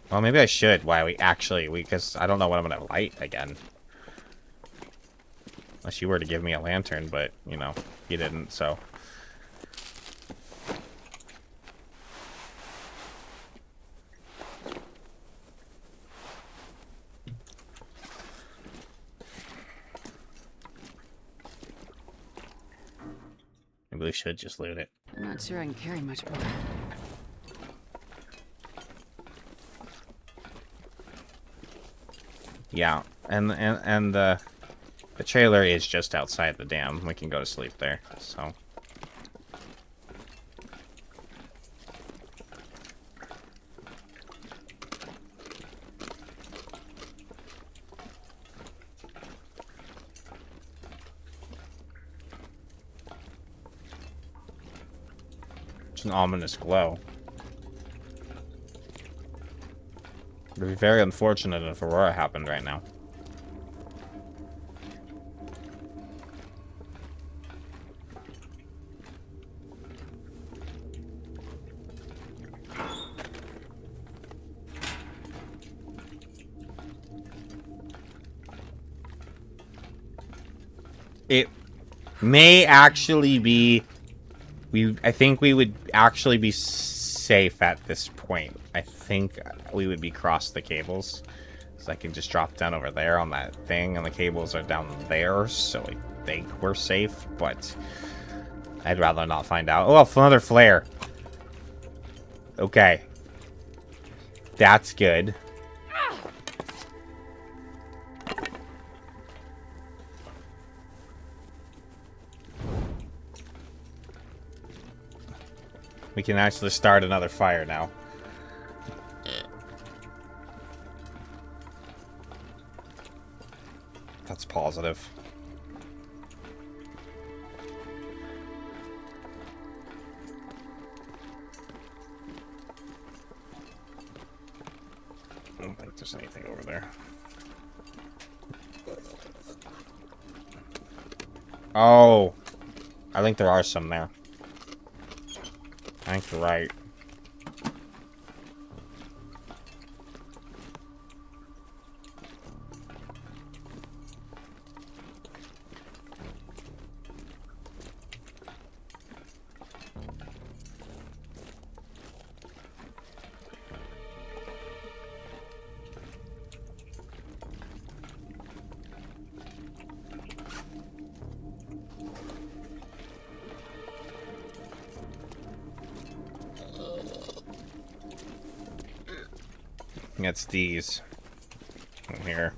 Well, maybe I should. Why because I don't know what I'm gonna light again. Unless you were to give me a lantern, but, you know, you didn't, so. Maybe we should just loot it. I'm not sure I can carry much more. Yeah, and the trailer is just outside the dam. We can go to sleep there, so. It's an ominous glow. It would be very unfortunate if Aurora happened right now. It may actually be... I think we would actually be safe at this point. I think we would be across the cables. So I can just drop down over there on that thing, and the cables are down there, so I think we're safe, but I'd rather not find out. Oh, another flare. Okay. That's good. We can actually start another fire now. That's positive. I don't think there's anything over there. Oh. I think there are some there. I think you're right. It's these in here.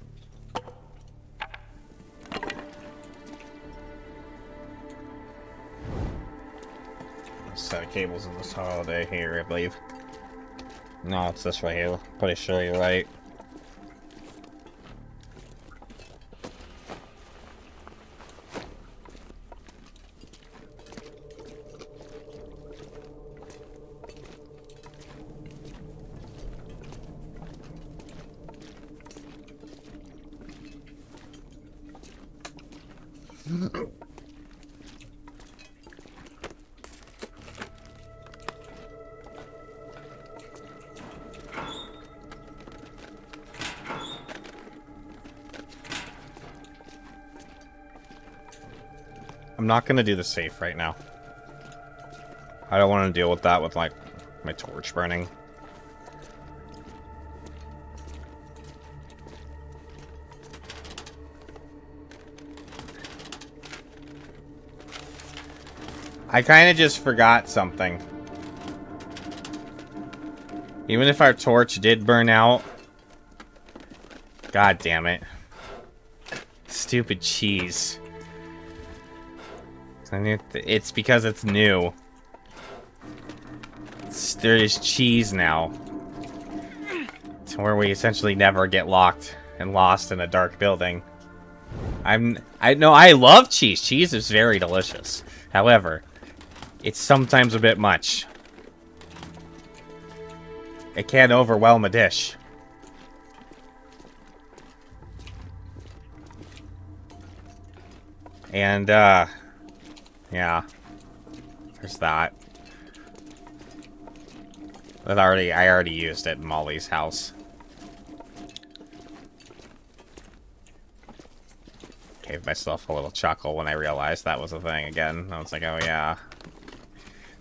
set of cables in this holiday here, I believe. No, it's this way here. Pretty sure you're right. I'm not gonna do the safe right now. I don't want to deal with that with, like, my torch burning. I kind of just forgot something. Even if our torch did burn out... God damn it. Stupid cheese. It's because it's new. There is cheese now. To where we essentially never get locked and lost in a dark building. I love cheese. Cheese is very delicious. However, it's sometimes a bit much. It can overwhelm a dish. And, yeah. There's that. I already used it in Molly's house. Gave myself a little chuckle when I realized that was a thing again. I was like, oh yeah.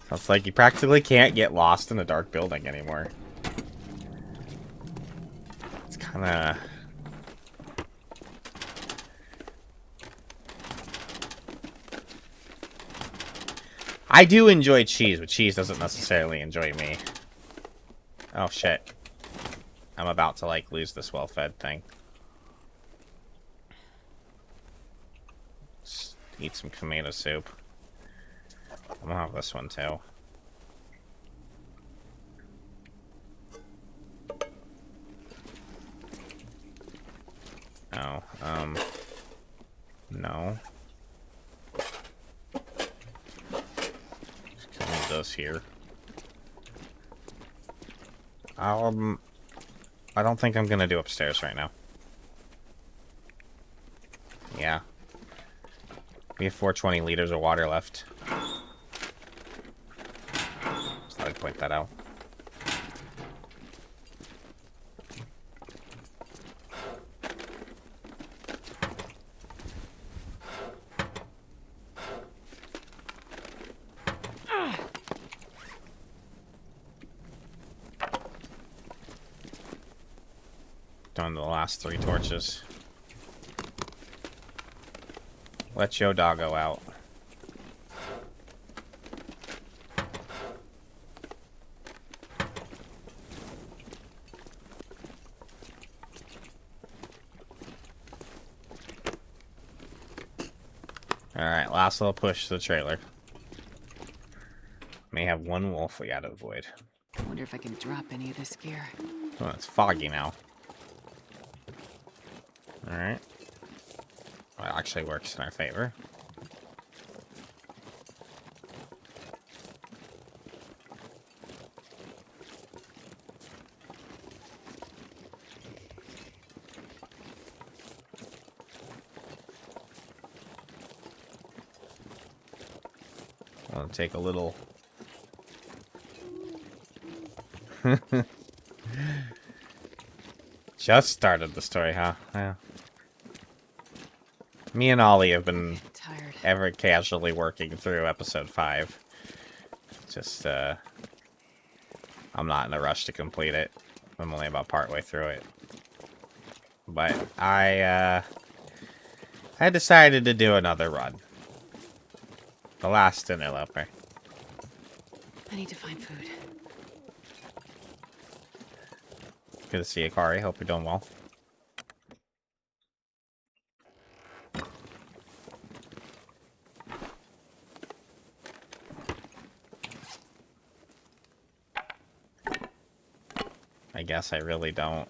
So it's like you practically can't get lost in a dark building anymore. It's kinda... I do enjoy cheese, but cheese doesn't necessarily enjoy me. Oh shit. I'm about to, like, lose this well-fed thing. Let's eat some tomato soup. I'm gonna have this one too. Oh, no. Just gonna leave those here. I don't think I'm gonna do upstairs right now. Yeah. We have 420 liters of water left. Just thought I'd point that out. Down to the last 3 torches. Let your doggo out. Alright, last little push to the trailer. May have one wolf we gotta avoid. Wonder if I can drop any of this gear. Oh, it's foggy now. Alright. Well, it actually works in our favor. I'll take a little... Just started the story, huh? Yeah. Me and Ollie have been Tired. ever casually working through episode 5. Just, I'm not in a rush to complete it. I'm only about partway through it. But I decided to do another run. The Last Interloper. I need to find food. Good to see you, Kari. Hope you're doing well. I guess I really don't.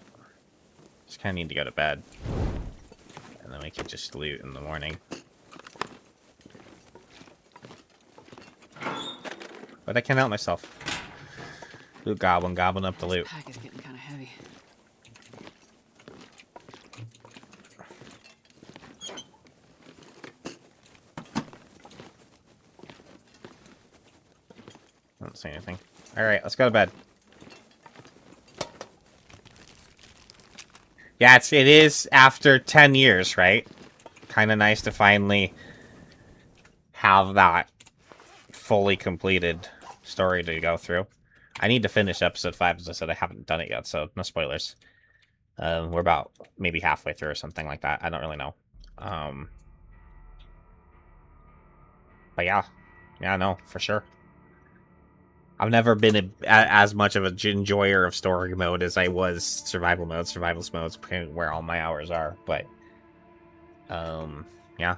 Just kind of need to go to bed. And then we can just loot in the morning. But I can't help myself. Loot goblin, goblin up the This loot. pack is getting kind of heavy. I don't see anything. Alright, let's go to bed. Yeah, it is after 10 years, right? Kind of nice to finally have that fully completed story to go through. I need to finish episode 5, as I said. I haven't done it yet, so no spoilers. We're about maybe halfway through or something like that. I don't really know. But yeah. Yeah, no, for sure. I've never been as much of a enjoyer of story mode as I was survival mode. Survivalist mode's where all my hours are, but yeah.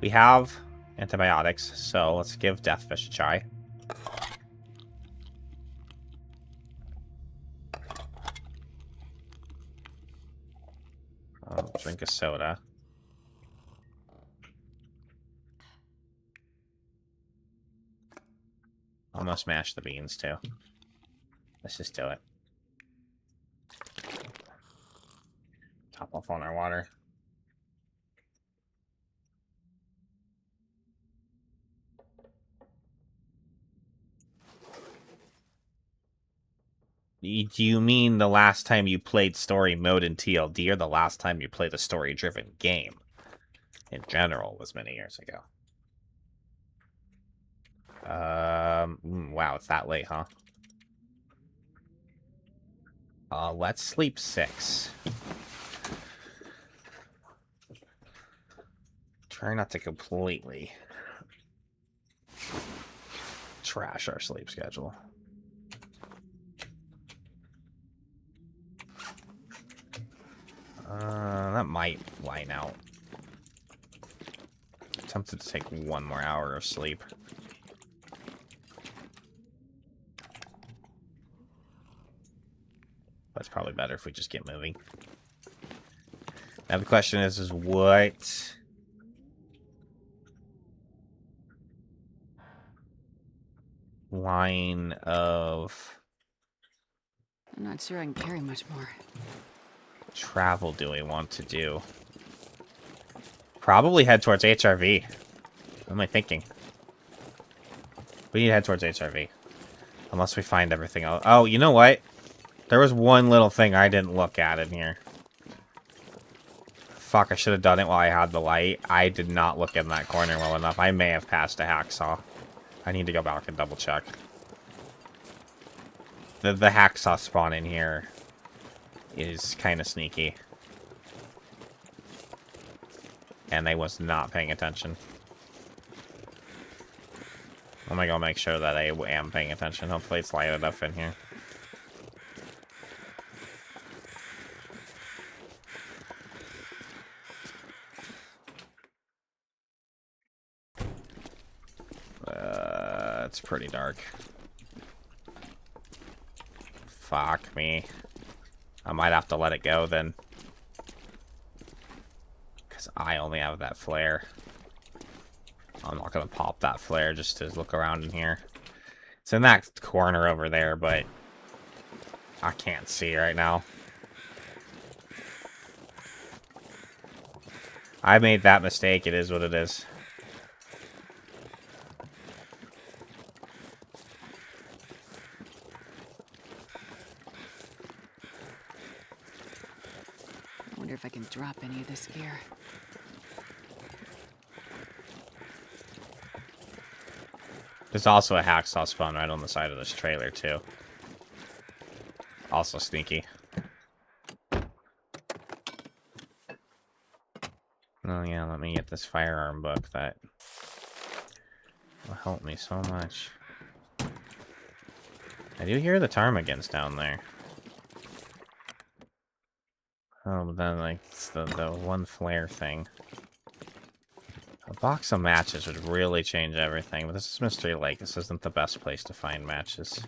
We have antibiotics, so let's give Deathfish a try. I'll drink a soda. Almost mashed the beans, too. Let's just do it. Top off on our water. Do you mean the last time you played story mode in TLD, or the last time you played a story-driven game? In general, was many years ago. Wow, it's that late, huh? Let's sleep 6. Try not to completely trash our sleep schedule. That might line out. I'm tempted to take 1 more hour of sleep. That's probably better if we just get moving. Now the question is what line of I'm not sure I can carry much more. travel do we want to do? Probably head towards HRV. What am I thinking? We need to head towards HRV. Unless we find everything else. Oh, you know what? There was one little thing I didn't look at in here. Fuck, I should have done it while I had the light. I did not look in that corner well enough. I may have passed a hacksaw. I need to go back and double check. The hacksaw spawn in here is kind of sneaky. And I was not paying attention. I'm gonna go make sure that I am paying attention. Hopefully it's light enough in here. It's pretty dark. Fuck me. I might have to let it go then. Because I only have that flare. I'm not going to pop that flare just to look around in here. It's in that corner over there, but I can't see right now. I made that mistake. It is what it is. I wonder if I can drop any of this gear. There's also a hacksaw spawn right on the side of this trailer, too. Also sneaky. Oh yeah, let me get this firearm book. That will help me so much. I do hear the ptarmigans down there. Oh, but then, like, it's the one flare thing. A box of matches would really change everything, but this is Mystery Lake. This isn't the best place to find matches.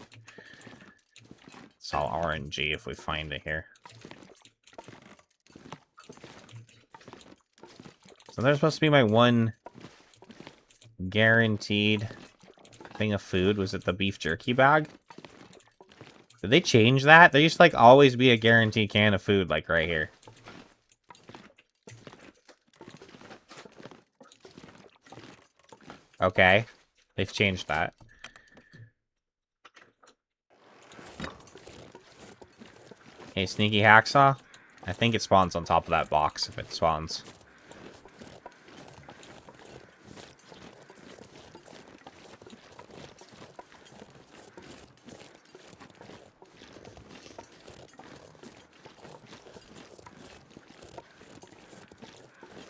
It's all RNG if we find it here. So there's supposed to be my one guaranteed thing of food. Was it the beef jerky bag? Did they change that? There used to, like, always be a guaranteed can of food, like, right here. Okay. They've changed that. Hey, sneaky hacksaw. I think it spawns on top of that box if it spawns.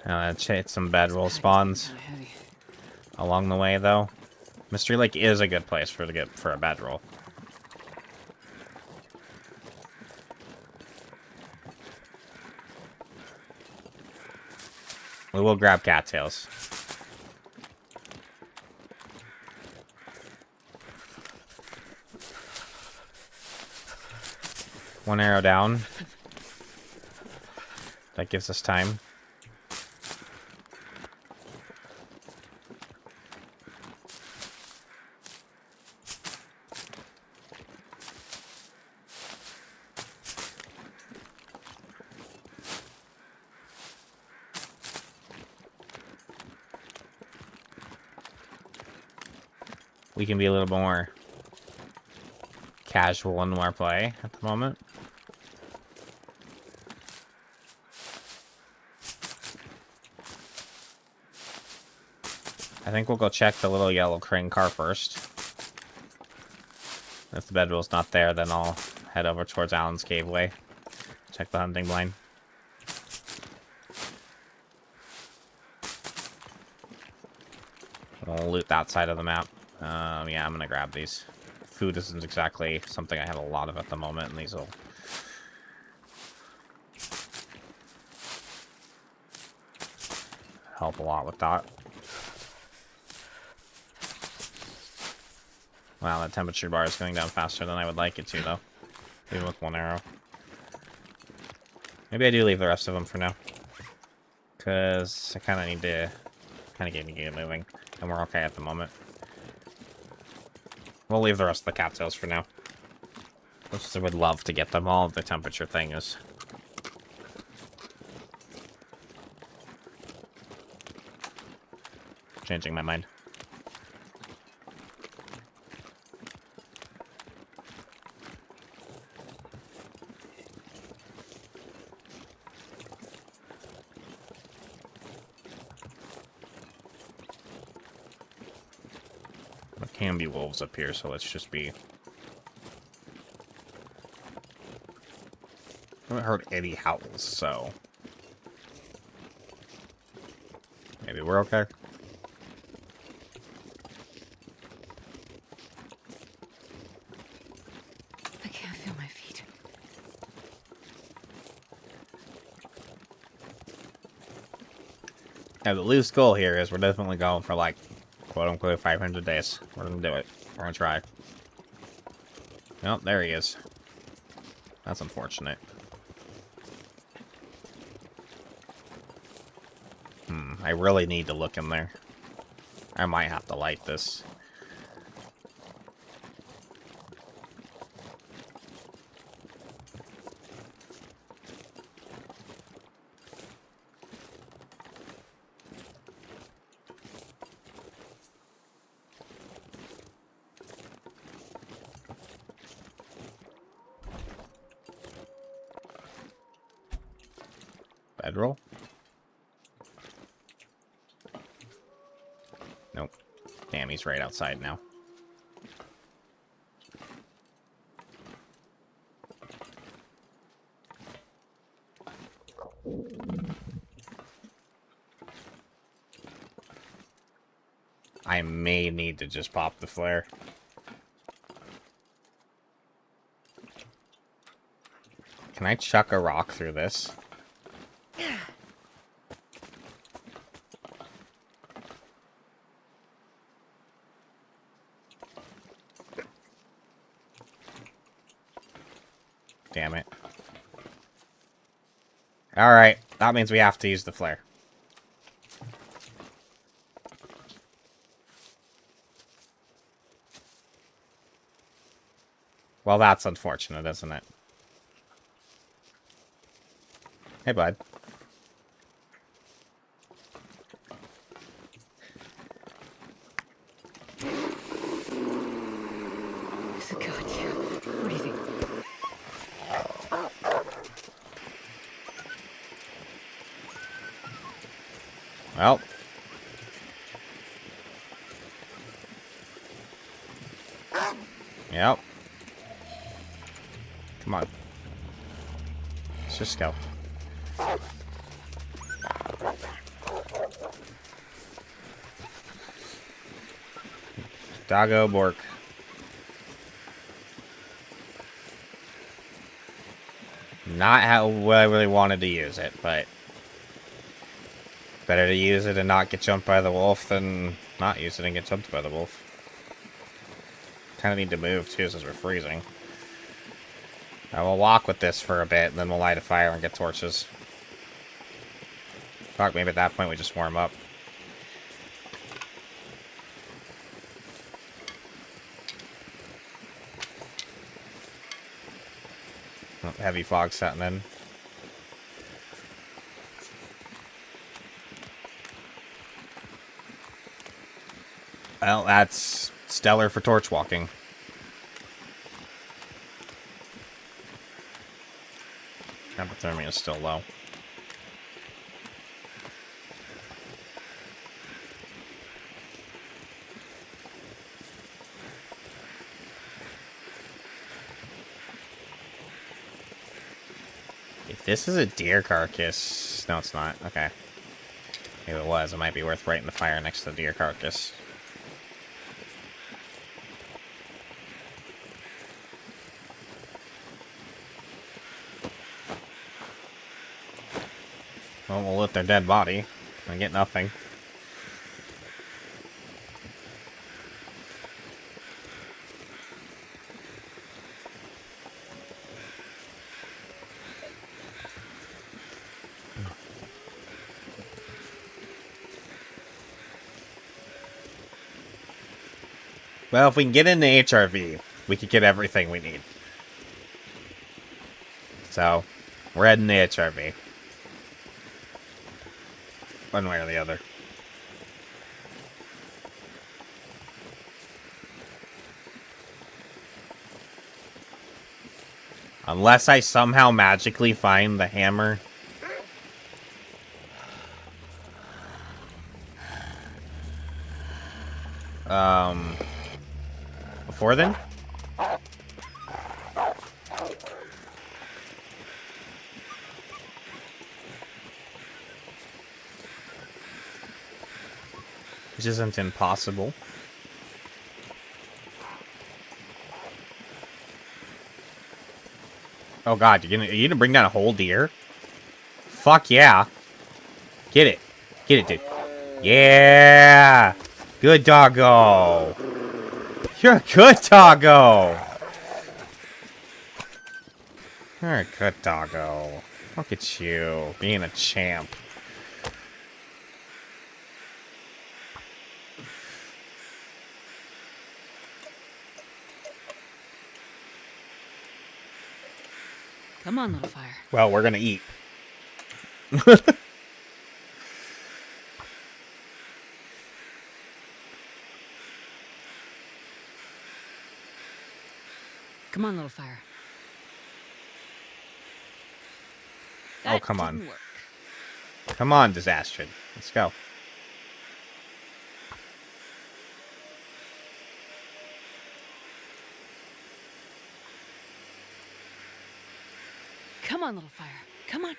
Let's hit some bedroll spawns along the way, though. Mystery Lake is a good place for a bedroll. We will grab cattails. One arrow down. That gives us time. We can be a little more casual in our play at the moment. I think we'll go check the little yellow crane car first. If the bedroll's not there, then I'll head over towards Alan's cave way. Check the hunting blind. We'll loot that side of the map. Yeah, I'm gonna grab these. Food isn't exactly something I have a lot of at the moment, and these will help a lot with that. Wow, that temperature bar is going down faster than I would like it to, though. Even with one arrow. Maybe I do leave the rest of them for now. Because I kind of need to... kind of get moving. And we're okay at the moment. We'll leave the rest of the cattails for now. I would love to get them all if the temperature thing is... changing my mind. There can be wolves up here, so let's just be... I haven't heard any howls, so... maybe we're okay. I can't feel my feet. Yeah, the loose goal here is we're definitely going for, like, quote-unquote 500 days. We're gonna do it. We're gonna try. Oh, there he is. That's unfortunate. I really need to look in there. I might have to light this. Bedroll? Nope. Damn, he's right outside now. I may need to just pop the flare. Can I chuck a rock through this? Damn it. Alright, that means we have to use the flare. Well, that's unfortunate, isn't it? Hey, bud. It's a goddamn freezing. Well. Yep. Come on. Let's just go. Doggo Bork. Not how I really wanted to use it, but better to use it and not get jumped by the wolf than not use it and get jumped by the wolf. Kind of need to move too since we're freezing. I will walk with this for a bit, and then we'll light a fire and get torches. Fuck, maybe at that point we just warm up. Oh, heavy fog setting in. Well, that's stellar for torch walking. Hypothermia is still low. If this is a deer carcass... No, it's not. Okay. If it was, it might be worth lighting the fire next to the deer carcass. Well, we'll lit their dead body and get nothing. Well, if we can get into HRV, we could get everything we need. So, we're heading to HRV. One way or the other. Unless I somehow magically find the hammer. Before then? Which isn't impossible. Oh god, are you gonna bring down a whole deer? Fuck yeah. Get it. Get it, dude. Yeah! Good doggo! You're a good doggo! You're a good doggo. Look at you, being a champ. Come on, little fire. Well, we're gonna eat. Come on, little fire. Oh, come on. Didn't work. Come on, Disastrid. Let's go. Come on, little fire. Come on.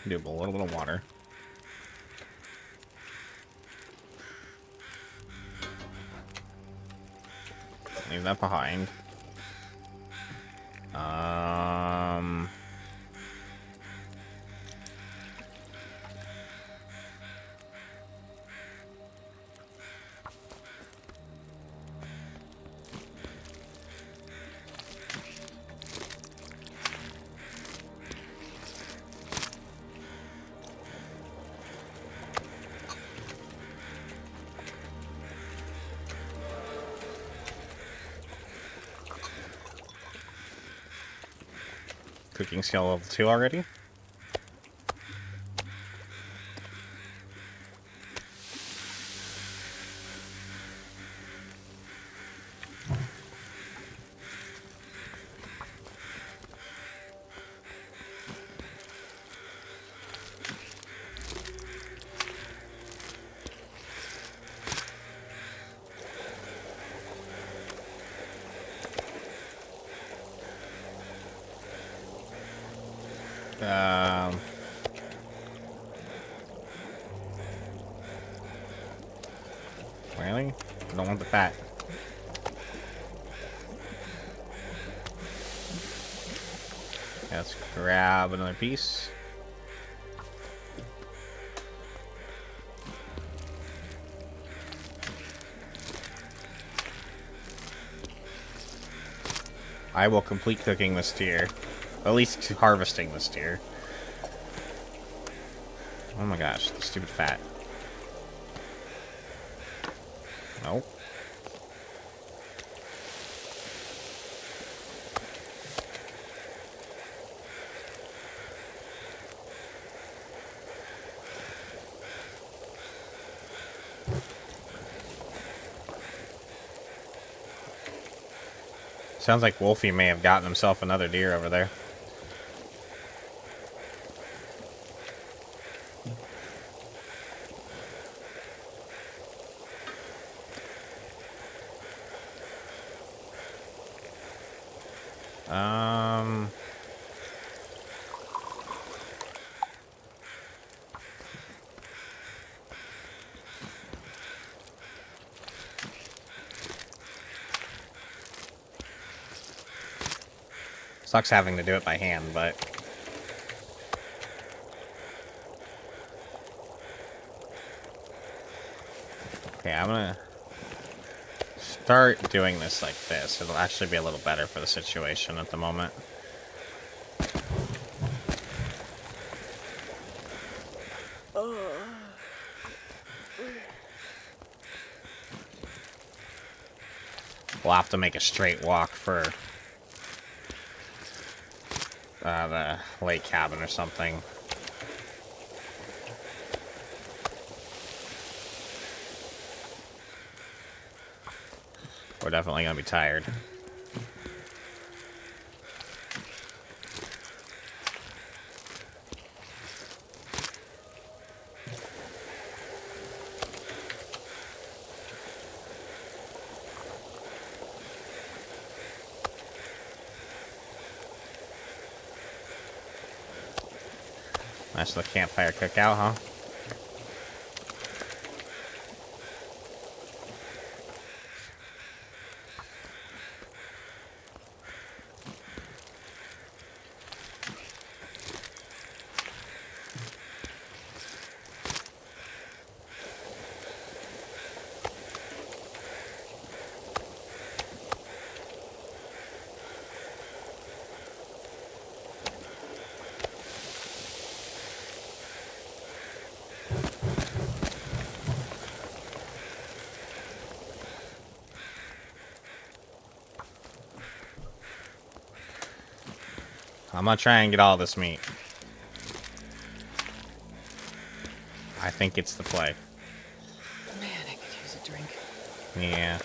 Do a little bit of water. leave that behind. Cooking skill level 2 already? Really? I don't want the fat. Let's grab another piece. I will complete cooking this tier. At least harvesting this tier. Oh my gosh, the stupid fat. Nope. Sounds like Wolfie may have gotten himself another deer over there. Sucks having to do it by hand, but... Okay, I'm gonna start doing this like this. It'll actually be a little better for the situation at the moment. We'll have to make a straight walk for the lake cabin or something. We're definitely gonna be tired. Nice little campfire cookout, huh? I'm gonna try and get all this meat. I think it's the play. Man, I could use a drink. Yeah.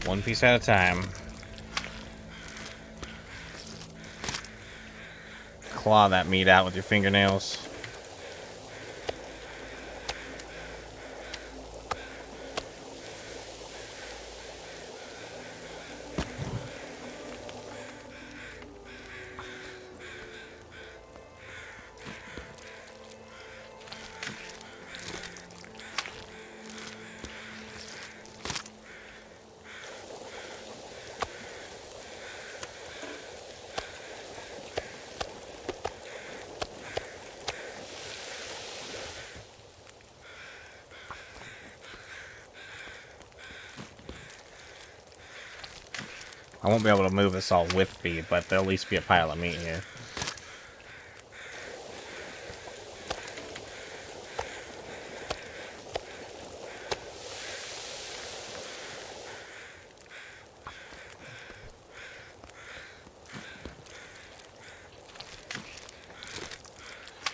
One piece at a time. Claw that meat out with your fingernails. I won't be able to move this all with me, but there'll at least be a pile of meat here.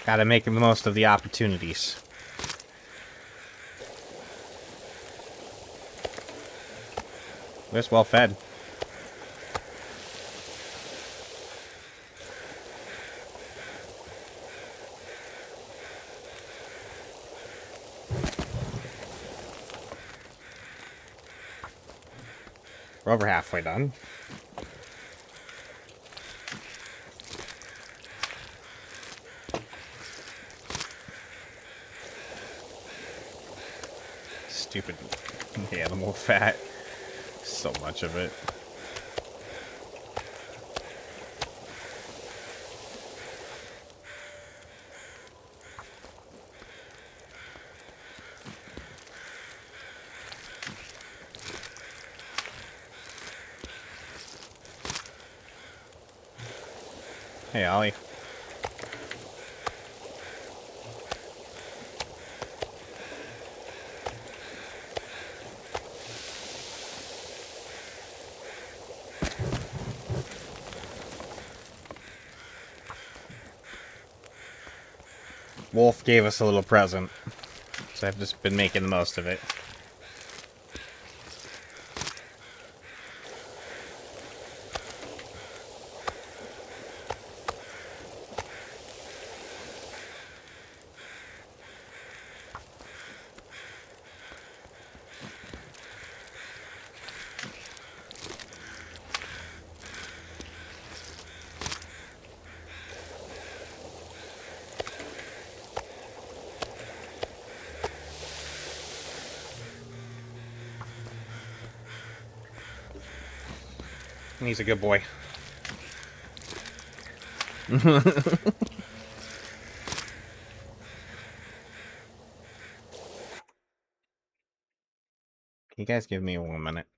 Gotta make the most of the opportunities. We're well fed. We're over halfway done. Stupid animal fat. So much of it. Hey, Ollie. Wolf gave us a little present, so I've just been making the most of it. And he's a good boy. Can you guys give me 1 minute?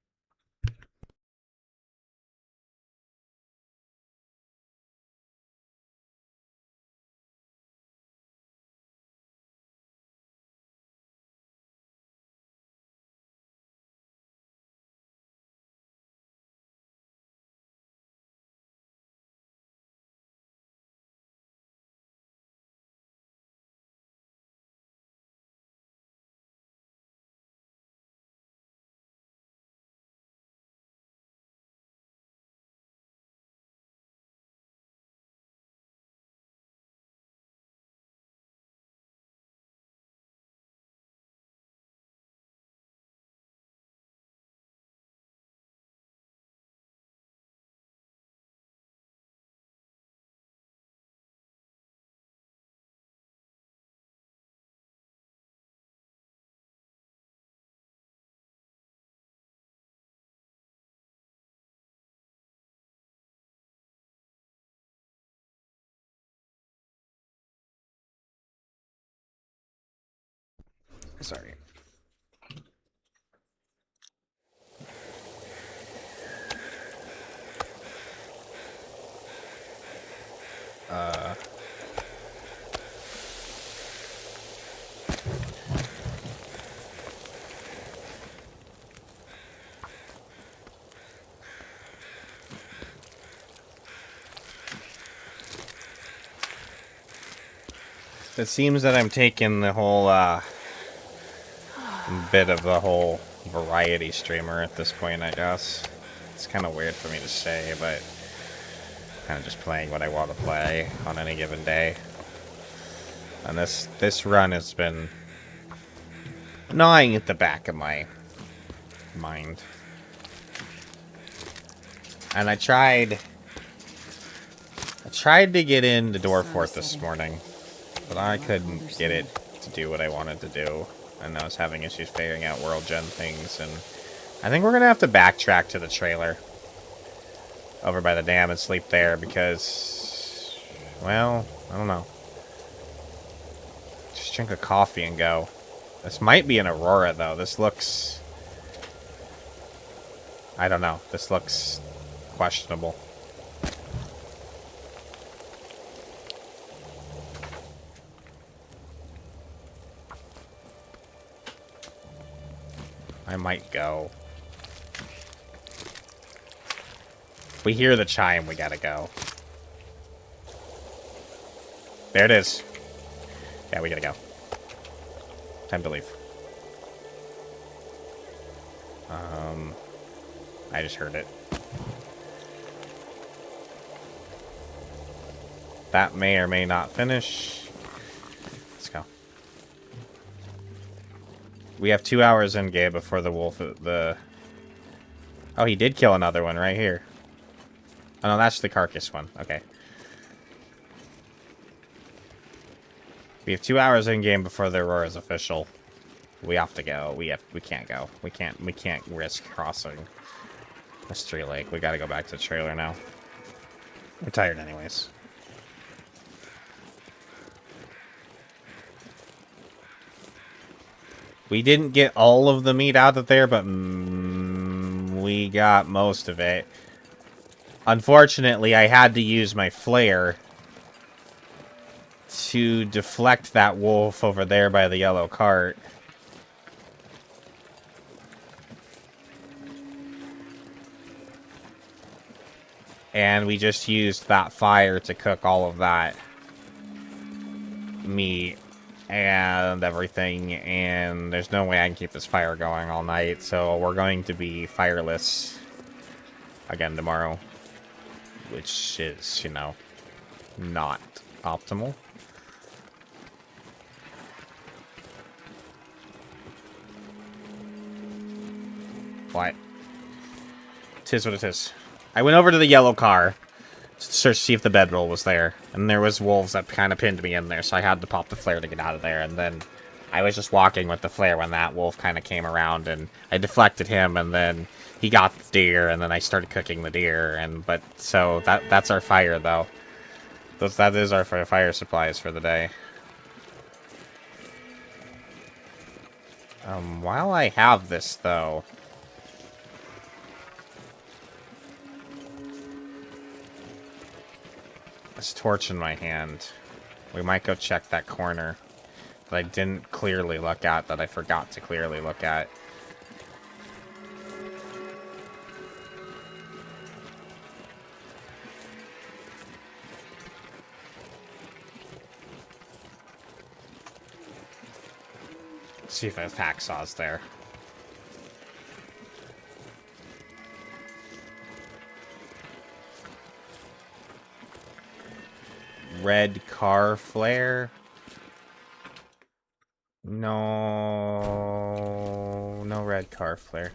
Sorry. It seems that I'm taking the whole, bit of the whole variety streamer at this point, I guess. It's kind of weird for me to say, but kind of just playing what I want to play on any given day. And this run has been gnawing at the back of my mind. And I tried to get in the door for it this morning, but I couldn't get it to do what I wanted to do. And I was having issues figuring out world gen things, and I think we're gonna have to backtrack to the trailer over by the dam and sleep there because, well, I don't know. Just drink a coffee and go. This might be an Aurora, though. This looks... I don't know. This looks questionable. I might go. We hear the chime, we gotta go. There it is. Yeah, we gotta go. Time to leave. I just heard it. That may or may not finish. Let's go. We have 2 hours in game before the wolf... Oh, he did kill another one right here. Oh, no, that's the carcass one. Okay. We have 2 hours in game before the Aurora is official. We have to go. We can't go. We can't risk crossing Mystery Lake. We gotta go back to the trailer now. We're tired anyways. We didn't get all of the meat out of there, but we got most of it. Unfortunately, I had to use my flare to deflect that wolf over there by the yellow cart. And we just used that fire to cook all of that meat and everything, and there's no way I can keep this fire going all night, so we're going to be fireless again tomorrow, which is, you know, not optimal. What? Tis what it is. I went over to the yellow car to search to see if the bedroll was there, and there was wolves that kind of pinned me in there, so I had to pop the flare to get out of there, and then I was just walking with the flare when that wolf kind of came around, and I deflected him, and then he got the deer, and then I started cooking the deer, but so that's our fire, though. That is our fire supplies for the day. While I have this, though... This torch in my hand. We might go check that corner that I didn't clearly look at, that I forgot to clearly look at. See if there's hacksaws there. Red car flare. No, no red car flare.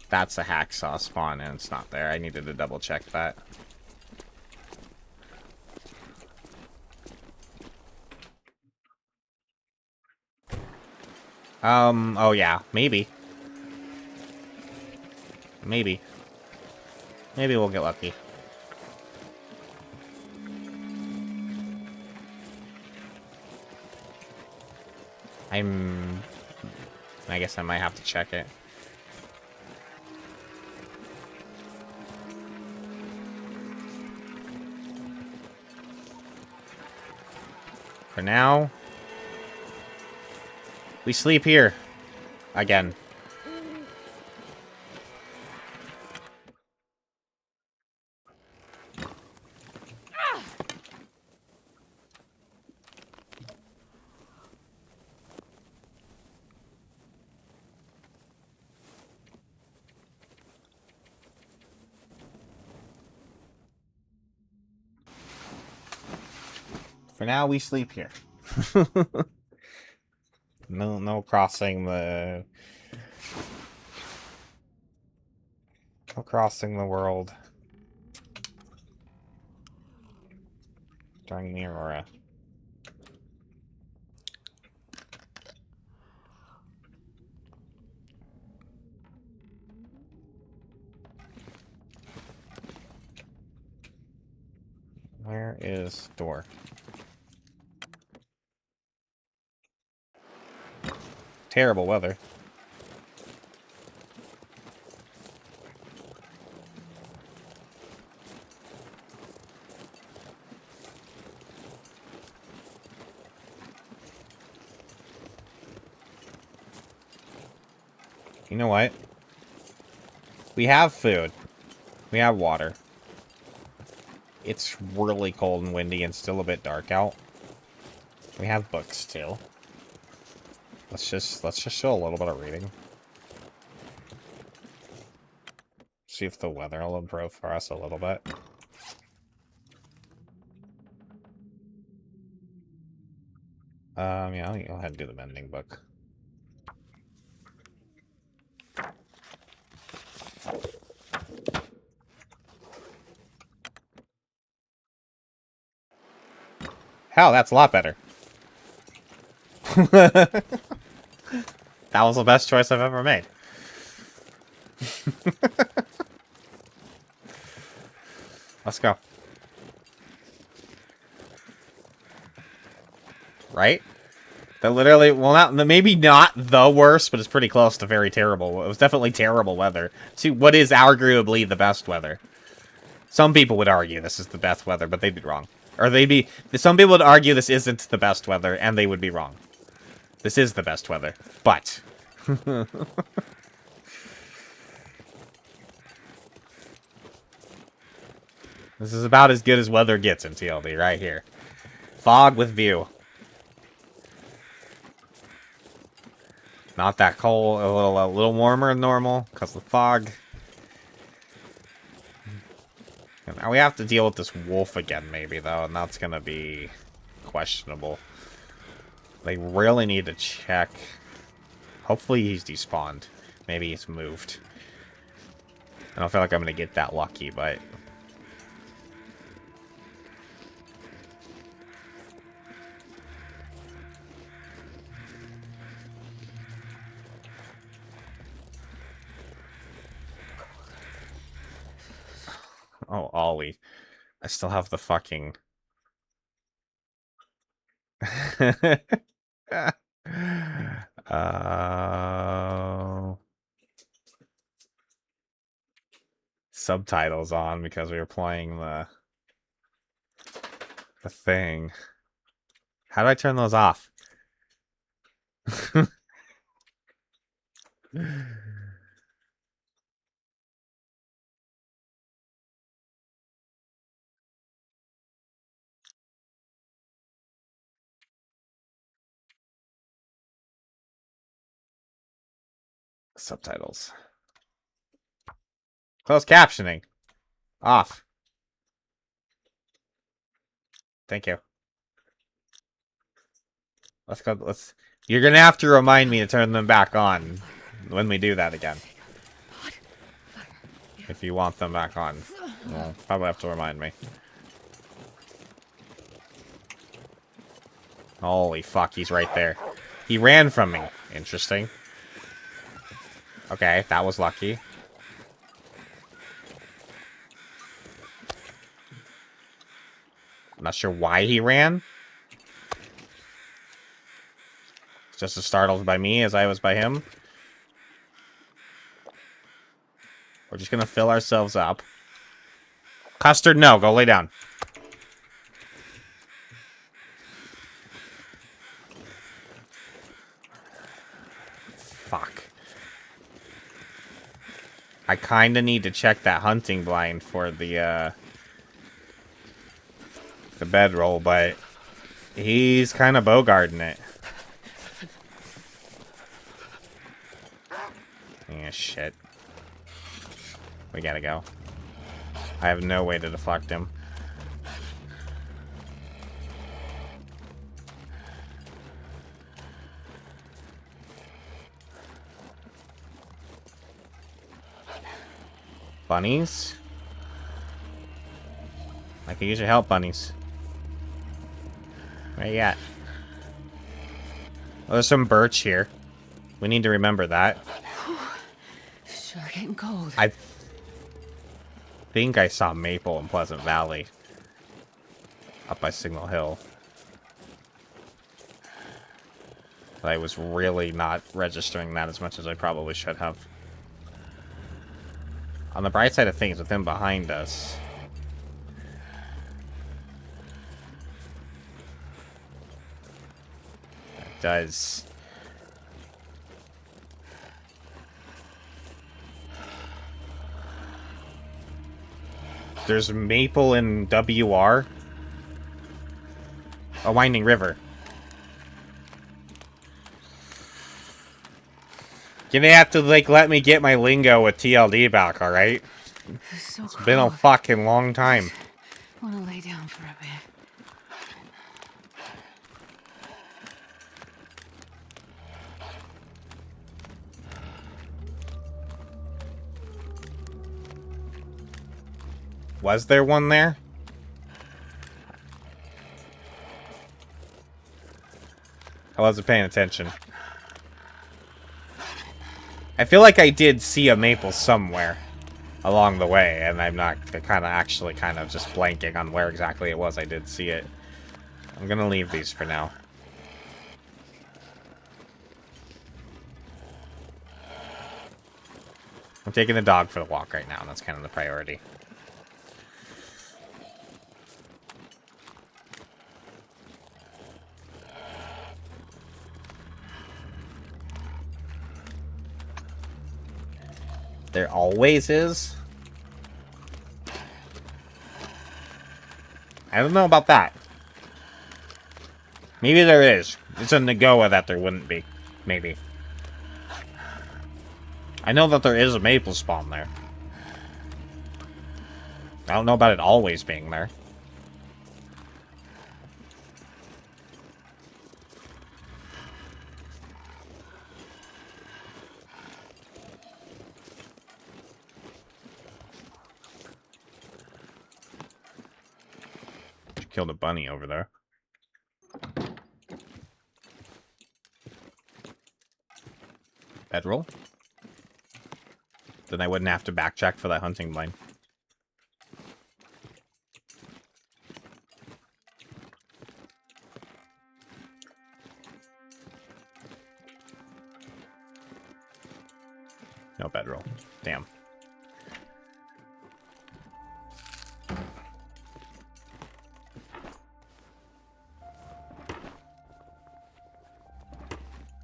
That's a hacksaw spawn and it's not there. I needed to double check that. Oh yeah, maybe. Maybe we'll get lucky. I guess I might have to check it. For now, we sleep here. Again. For now, we sleep here. No crossing the... No crossing the world. During the Aurora. Where is door? Terrible weather. You know what? We have food. We have water. It's really cold and windy and still a bit dark out. We have books too. Let's just show a little bit of reading. See if the weather will improve for us a little bit. Yeah, I'll go ahead and do the mending book. Hell, that's a lot better. That was the best choice I've ever made. Let's go. Right? That literally, well, not maybe not the worst, but it's pretty close to very terrible. It was definitely terrible weather. See, what is arguably the best weather? Some people would argue this is the best weather, but they'd be wrong. Or some people would argue this isn't the best weather, and they would be wrong. This is the best weather, but... This is about as good as weather gets in TLD, right here. Fog with view. Not that cold, a little warmer than normal, because of the fog. And now we have to deal with this wolf again, maybe, though, and that's gonna be questionable. They really need to check. Hopefully he's despawned. Maybe he's moved. I don't feel like I'm gonna get that lucky, but... Oh, Ollie. I still have the fucking... Subtitles on because we were playing the thing. How do I turn those off? Subtitles. Closed captioning. Off. Thank you. Let's go. You're gonna have to remind me to turn them back on when we do that again. If you want them back on. Well, probably have to remind me. Holy fuck, he's right there. He ran from me. Interesting. Okay, that was lucky. I'm not sure why he ran. Just as startled by me as I was by him. We're just gonna fill ourselves up. Custard, no. Go lay down. Fuck. I kinda need to check that hunting blind for the bedroll, but he's kinda bogarting it. Yeah, shit. We gotta go. I have no way to deflect him. Bunnies? I could use your help, bunnies. Where you at? Oh, there's some birch here. We need to remember that. Sure getting cold. I think I saw maple in Pleasant Valley. Up by Signal Hill. But I was really not registering that as much as I probably should have. On the bright side of things, with him behind us... It does... There's maple in WR. A winding river. You're gonna have to, like, let me get my lingo with TLD back, alright? It's so It's cold. been a fucking long time. I want to lay down for a bit. Was there one there? I wasn't paying attention. I feel like I did see a maple somewhere along the way, and I'm not kind of just blanking on where exactly it was. I did see it. I'm gonna leave these for now. I'm taking the dog for the walk right now, and that's kind of the priority. There always is? I don't know about that. Maybe there is. It's a Nagoa that there wouldn't be. Maybe. I know that there is a maple spawn there. I don't know about it always being there. Killed a bunny over there. Bedroll? Then I wouldn't have to backcheck for that hunting blind. No bedroll. Damn.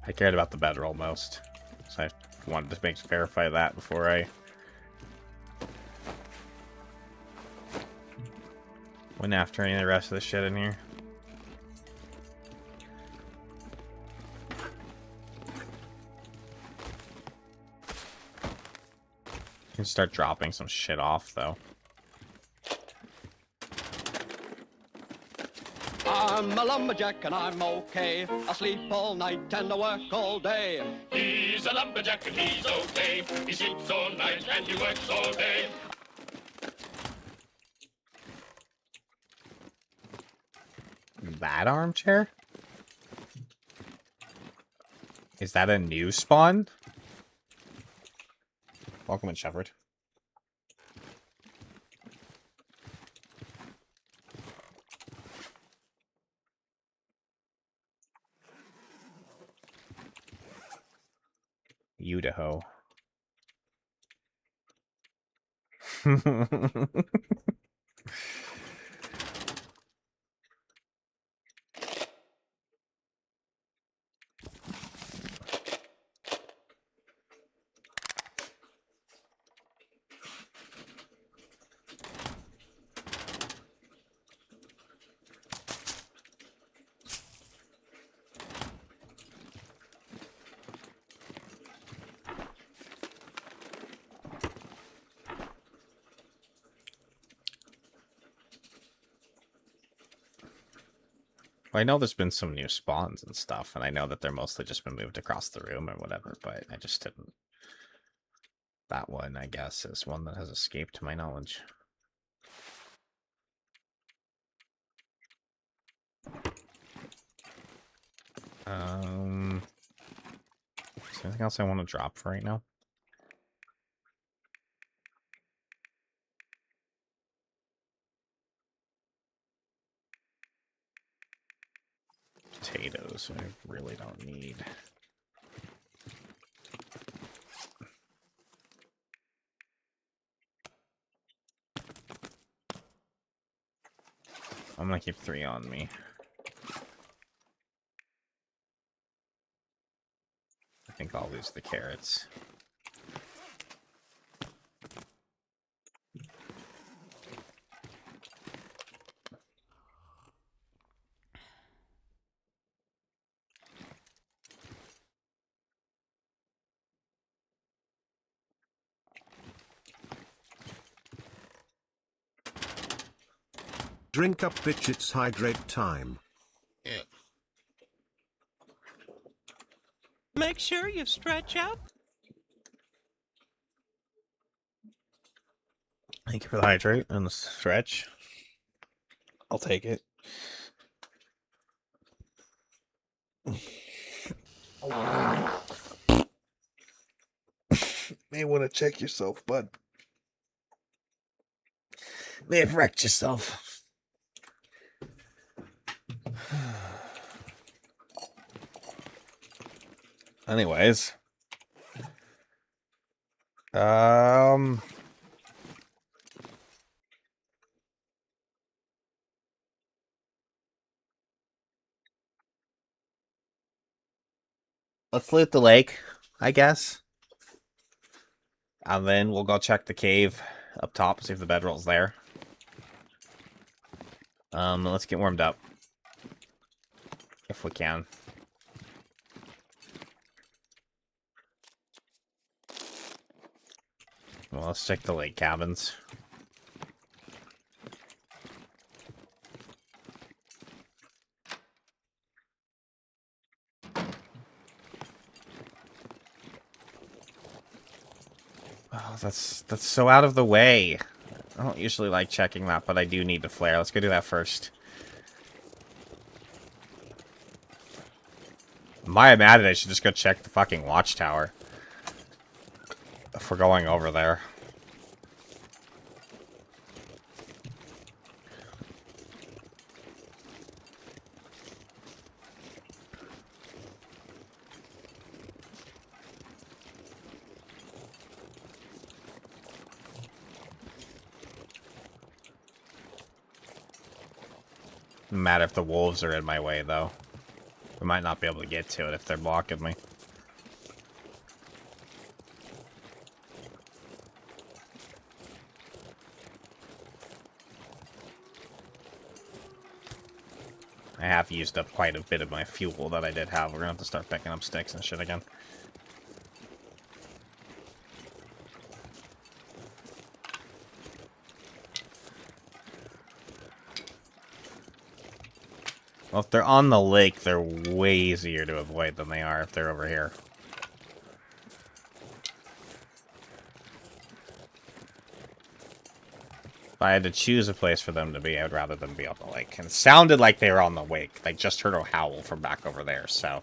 I cared about the bedroll most. So I wanted to verify that before I went after any of the rest of the shit in here. You can start dropping some shit off, though. I'm a lumberjack and I'm okay. I sleep all night and I work all day. He's a lumberjack and he's okay. He sleeps all night and he works all day. That armchair? Is that a new spawn? Welcome in, Shepard. Idaho. Well, I know there's been some new spawns and stuff, and I know that they're mostly just been moved across the room or whatever, but I just didn't. That one, I guess, is one that has escaped my knowledge. Is there anything else I want to drop for right now? Potatoes, I really don't need. I'm gonna keep 3 on me. I think I'll lose the carrots. Drink up, bitch, it's hydrate time. Make sure you stretch out. Thank you for the hydrate and the stretch. I'll take it. May want to check yourself, bud. May have wrecked yourself. Anyways. Let's loot the lake, I guess. And then we'll go check the cave up top, see if the bedroll's there. Let's get warmed up. If we can. Well, let's check the lake cabins. Oh, that's so out of the way. I don't usually like checking that, but I do need the flare. Let's go do that first. My mad at it, I should just go check the fucking watchtower. If we're going over there. Doesn't matter if the wolves are in my way, though. We might not be able to get to it if they're blocking me. I have used up quite a bit of my fuel that I did have. We're gonna have to start picking up sticks and shit again. Well, if they're on the lake, they're way easier to avoid than they are if they're over here. If I had to choose a place for them to be, I'd rather them be on the lake. And it sounded like they were on the lake. I just heard a howl from back over there, so...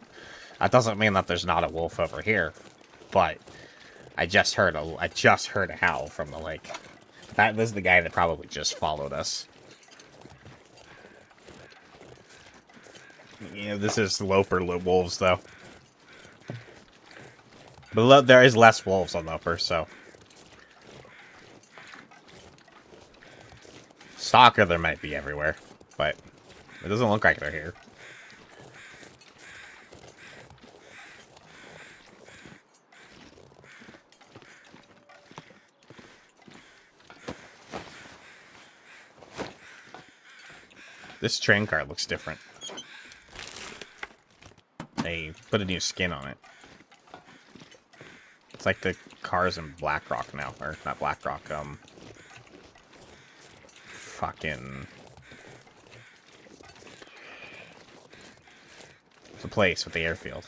That doesn't mean that there's not a wolf over here. But... I just heard a howl from the lake. That was the guy that probably just followed us. You know, this is Loper wolves, though. But there is less wolves on Loper, so... Stalker there might be everywhere, but it doesn't look like they're here. This train car looks different. They put a new skin on it. It's like the cars in Blackrock now, or not Blackrock, fucking... The place with the airfield.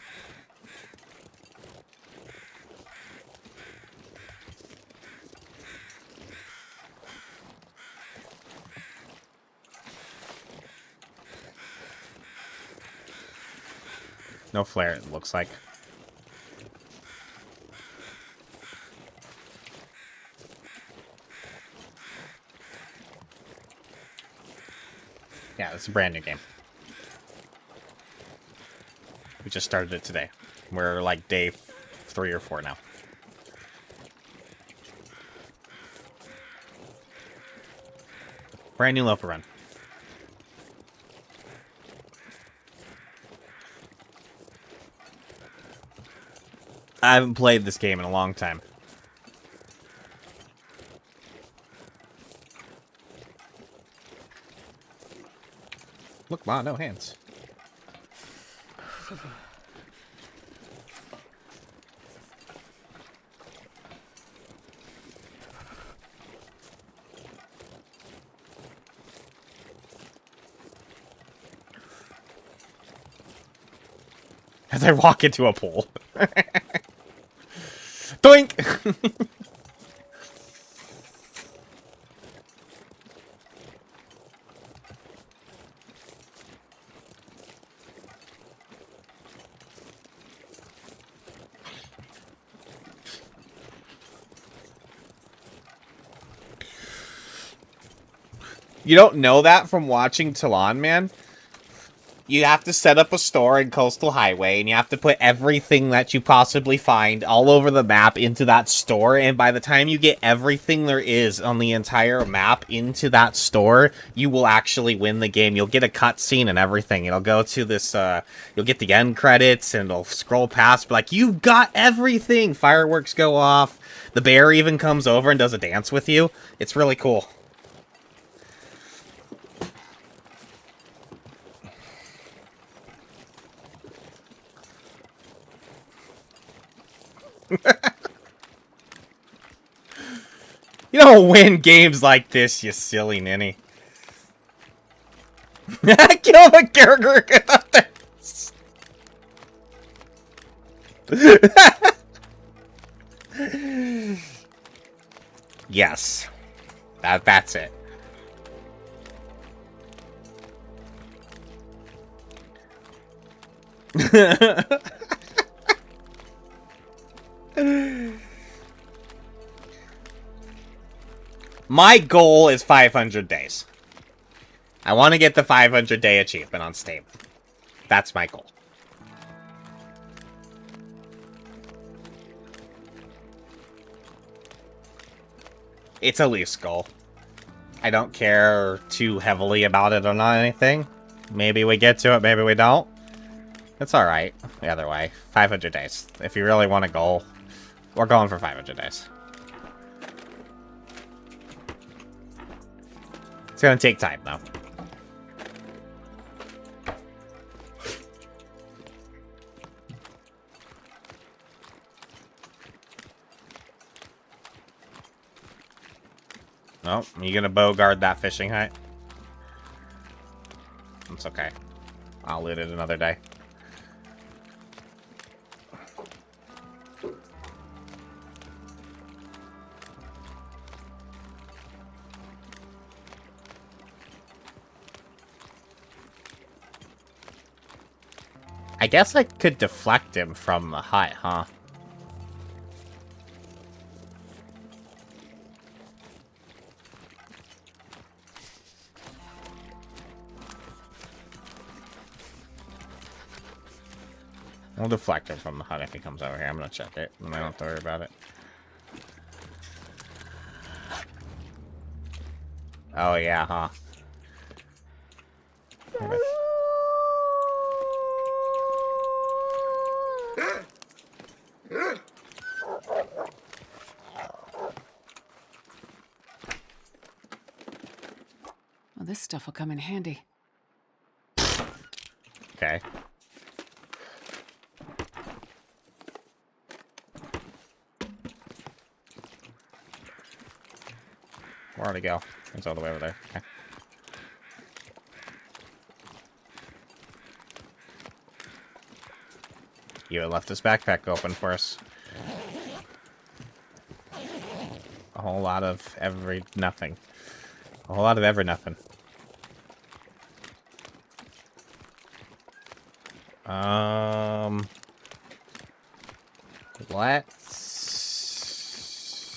No flare, it looks like. Yeah, it's a brand new game. We just started it today. We're like day 3 or 4 now. Brand new Loper run. I haven't played this game in a long time. Look, Ma, no hands. As I walk into a pool. Doink! You don't know that from watching Talon, man? You have to set up a store in Coastal Highway, and you have to put everything that you possibly find all over the map into that store, and by the time you get everything there is on the entire map into that store, you will actually win the game. You'll get a cutscene and everything. It'll go to this, you'll get the end credits, and it'll scroll past, like, you've got everything! Fireworks go off, the bear even comes over and does a dance with you. It's really cool. You don't win games like this, you silly ninny. Kill the character without this. Yes. That's it. My goal is 500 days. I want to get the 500 day achievement on Steam. That's my goal. It's a loose goal. I don't care too heavily about it or not anything. Maybe we get to it, maybe we don't. It's alright. The other way. 500 days. If you really want a goal, we're going for 500 days. It's gonna take time, though. Oh, you gonna bogard that fishing hut? It's okay. I'll loot it another day. I guess I could deflect him from the hut, huh? We'll deflect him from the hut if he comes over here. I'm gonna check it, and I don't have to worry about it. Oh, yeah, huh? Well, this stuff will come in handy. Okay. Where'd it go? It's all the way over there. Okay. You had left this backpack open for us. A whole lot of every nothing. A whole lot of every nothing. Let's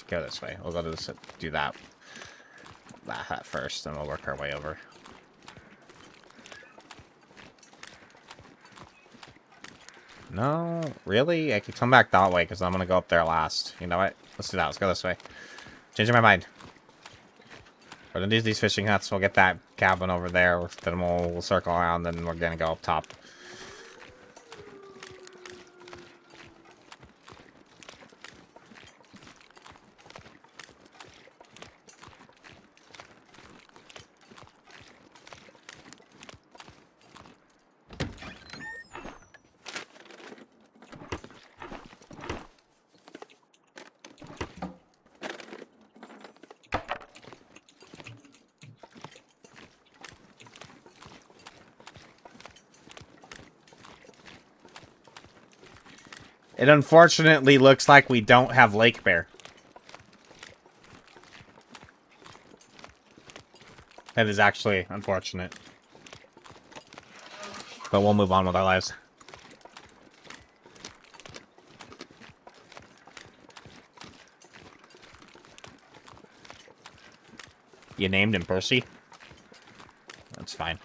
go this way. We'll go to this, do that hut first, and we'll work our way over. No, really? I could come back that way, because I'm going to go up there last. You know what? Let's do that. Let's go this way. Changing my mind. We're going to do these fishing huts. We'll get that cabin over there. Then we'll circle around, and we're going to go up top. It unfortunately looks like we don't have Lake Bear. That is actually unfortunate. But we'll move on with our lives. You named him Percy? That's fine.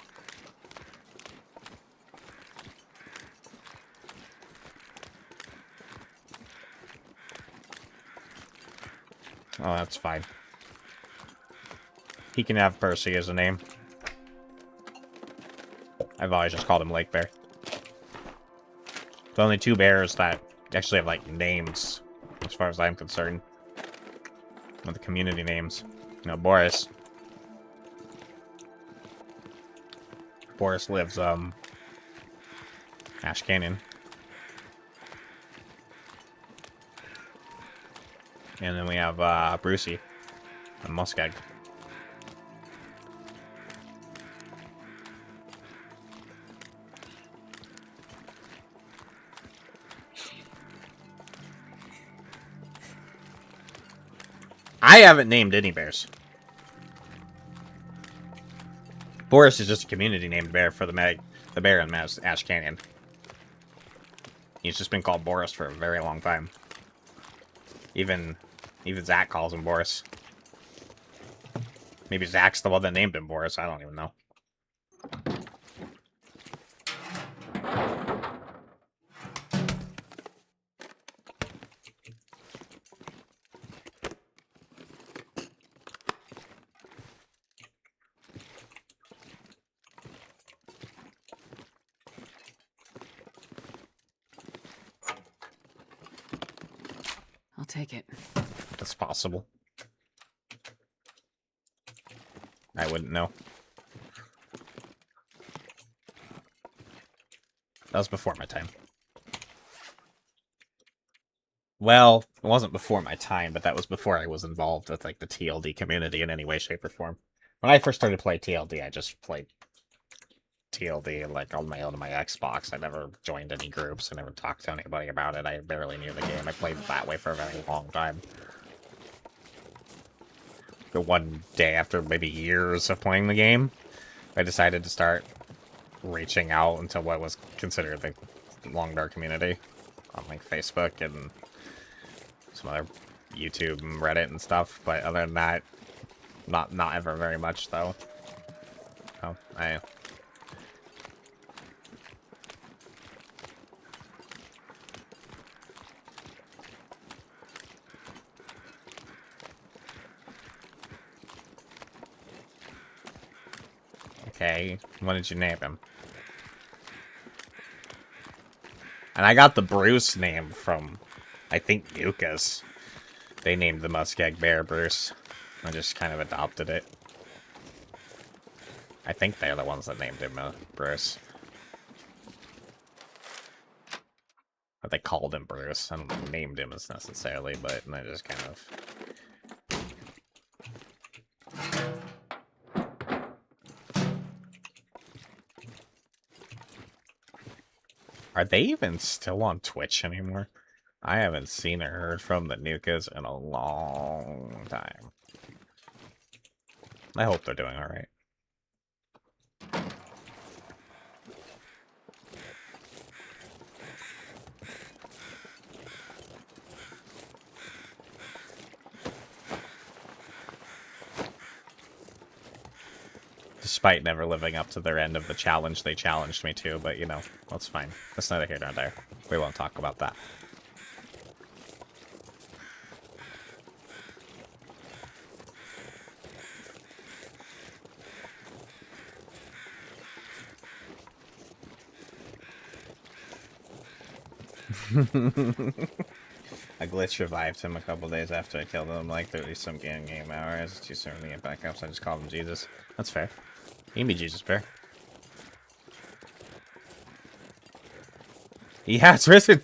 Oh, that's fine. He can have Percy as a name. I've always just called him Lake Bear. The only two bears that actually have, like, names, as far as I'm concerned. With the community names. You know, Boris. Boris lives, Ash Canyon. And then we have, Brucey. And Muskeg. I haven't named any bears. Boris is just a community named bear for the bear in Ash Canyon. He's just been called Boris for a very long time. Even Zach calls him Boris. Maybe Zach's the one that named him Boris. I don't even know. I'll take it. That's possible. I wouldn't know. That was before my time. Well, it wasn't before my time, but that was before I was involved with, like, the TLD community in any way, shape, or form. When I first started playing TLD, I just played TLD, like, on my own on my Xbox. I never joined any groups. I never talked to anybody about it. I barely knew the game. I played that way for a very long time. But one day, after maybe years of playing the game, I decided to start reaching out into what was considered the Long Dark community on, like, Facebook and some other YouTube and Reddit and stuff. But other than that, not ever very much, though. Oh, Okay, what did you name him? And I got the Bruce name from, I think, Yuka's. They named the Muskeg Bear Bruce. I just kind of adopted it. I think they're the ones that named him Bruce. But they called him Bruce. I don't know if named him as necessarily, but I just kind of... Are they even still on Twitch anymore? I haven't seen or heard from the Nukas in a long time. I hope they're doing alright. Despite never living up to their end of the challenge they challenged me to, but, you know, that's fine. That's neither here nor there. We won't talk about that. A glitch revived him a couple days after I killed him, like 30-some game hours. Too soon to get back up, so I just called him Jesus. That's fair. You can be Jesus, Bear. Yeah, it's risen!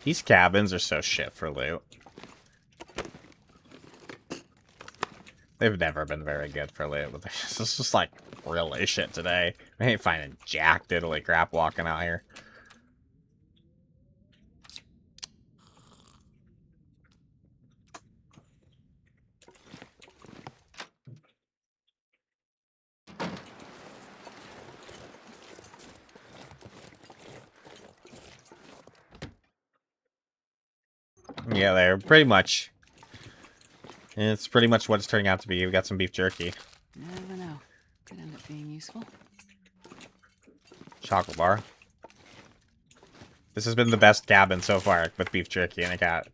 These cabins are so shit for loot. They've never been very good for loot, but this is just like really shit today. We ain't finding jack diddly crap walking out here. Yeah, they're pretty much. It's pretty much what it's turning out to be. We've got some beef jerky. Never know. Could end up being useful. Chocolate bar. This has been the best cabin so far with beef jerky, and I got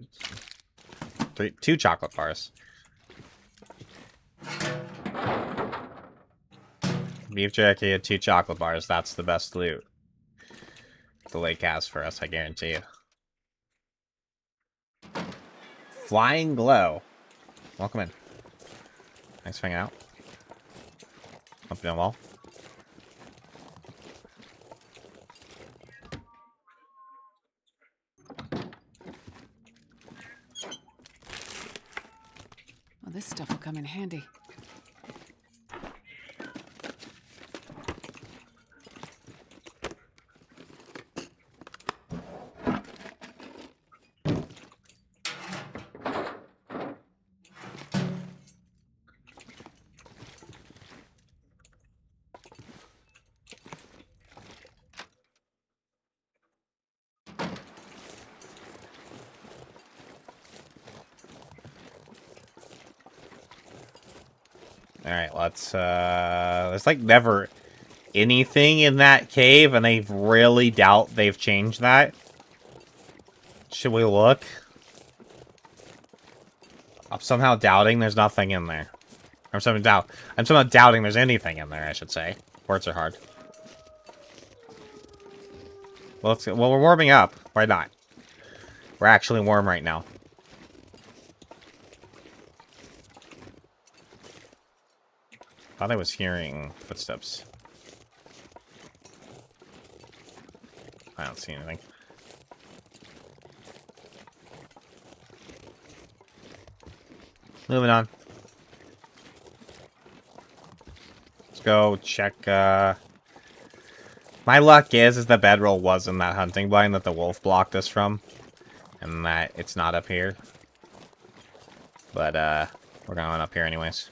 two chocolate bars. Beef jerky and 2 chocolate bars. That's the best loot the lake has for us, I guarantee you. Flying Glow. Welcome in. Thanks for hanging out. Up the wall. Well, this stuff will come in handy. Alright, let's, there's like never anything in that cave, and I really doubt they've changed that. Should we look? I'm somehow doubting there's nothing in there. I'm somehow doubting there's anything in there, I should say. Words are hard. Well, we're warming up. Why not? We're actually warm right now. Thought I was hearing footsteps. I don't see anything. Moving on. Let's go check, My luck is the bedroll was in that hunting blind that the wolf blocked us from. And that it's not up here. But, we're going up here anyways.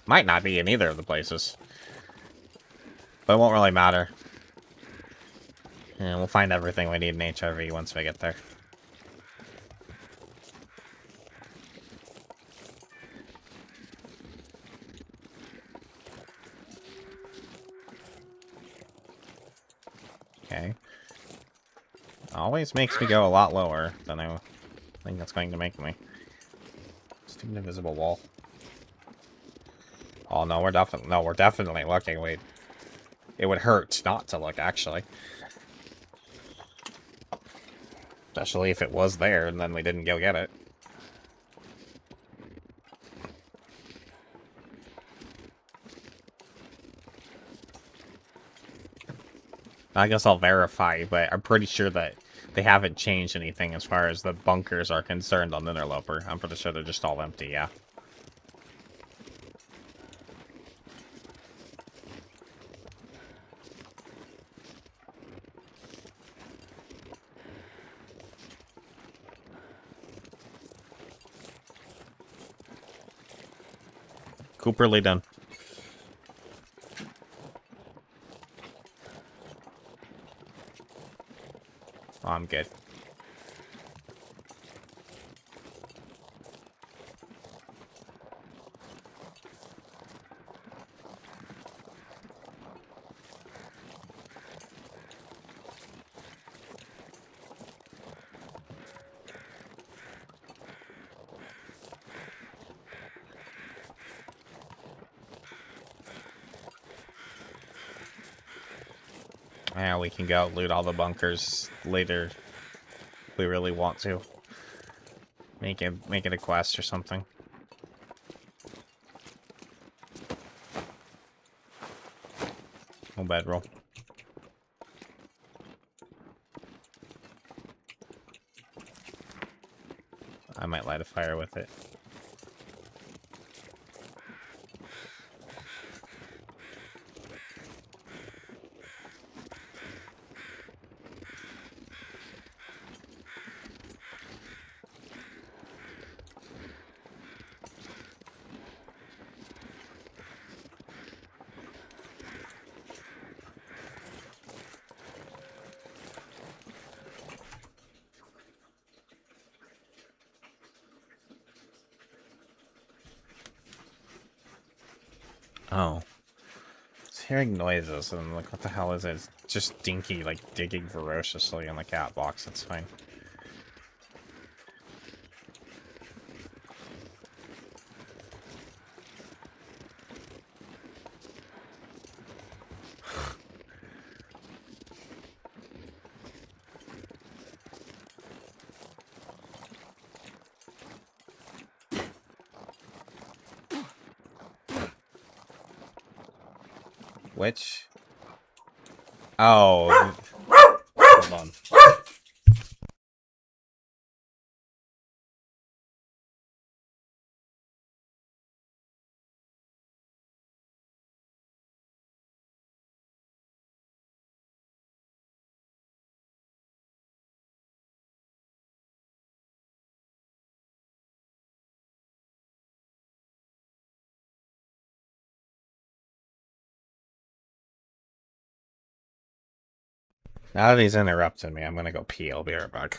Might not be in either of the places. But it won't really matter. And we'll find everything we need in HRV once we get there. Okay. Always makes me go a lot lower than I think that's going to make me. Stupid invisible wall. Oh no, we're definitely looking. It would hurt not to look, actually. Especially if it was there and then we didn't go get it. I guess I'll verify, but I'm pretty sure that they haven't changed anything as far as the bunkers are concerned on the Interloper. I'm pretty sure they're just all empty, yeah. Cooperly done. Oh, I'm good. Yeah, we can go loot all the bunkers later if we really want to. Make it a quest or something. No bad roll. I might light a fire with it. Oh. It's hearing noises and like, what the hell is it? It's just Dinky like digging ferociously in the cat box. It's fine. Which? Oh. Hold on. Now that he's interrupted me, I'm gonna go pee. I'll be right back.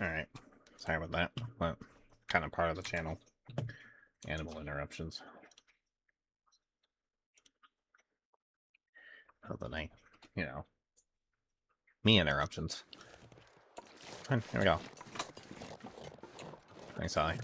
Alright. Sorry about that. But kind of part of the channel. Animal interruptions. Other than you know. Me interruptions. Fine, here we go. Thanks, Ollie.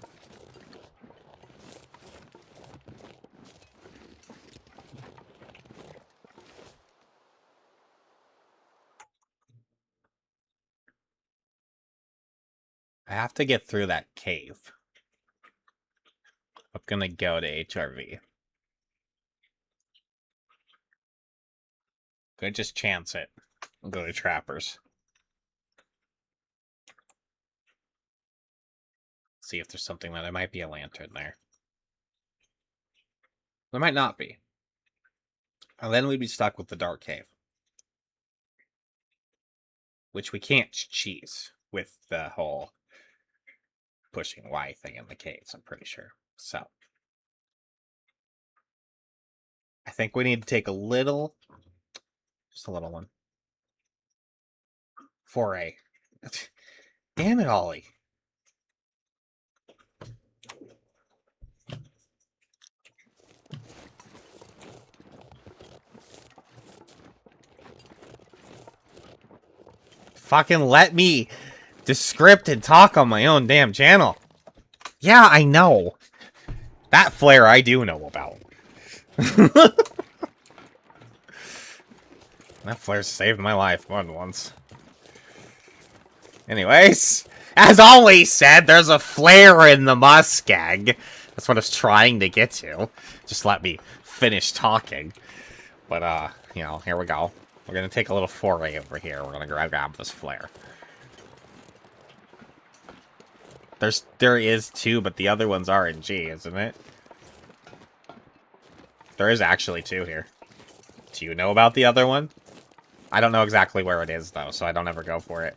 I have to get through that cave. I'm gonna go to HRV. Could just chance it. I'll go to Trappers. See if there's something that might be a lantern there. There might not be. And then we'd be stuck with the dark cave. Which we can't cheese with the whole pushing Y thing in the caves, I'm pretty sure. So I think we need to take a little, just a little one. 4A. Damn it, Ollie. Fucking let me descript and talk on my own damn channel. Yeah, I know. That flare I do know about. That flare saved my life more than once. Anyways, as always said, there's a flare in the muskeg. That's what I was trying to get to. Just let me finish talking. But, you know, here we go. We're gonna take a little foray over here. We're gonna grab this flare. There is two, but the other one's RNG, isn't it? There is actually two here. Do you know about the other one? I don't know exactly where it is, though, so I don't ever go for it.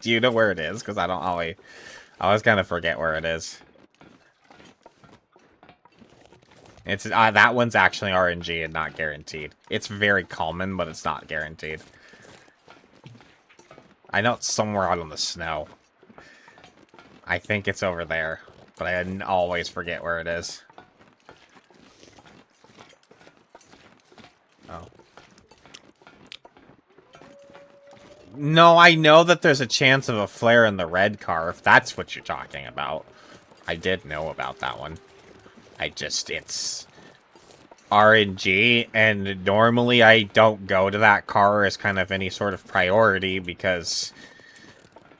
Do you know where it is? Because I always kind of forget where it is. It's that one's actually RNG and not guaranteed. It's very common, but it's not guaranteed. I know it's somewhere out in the snow. I think it's over there, but I always forget where it is. Oh. No, I know that there's a chance of a flare in the red car, if that's what you're talking about. I did know about that one. It's RNG, and normally I don't go to that car as kind of any sort of priority, because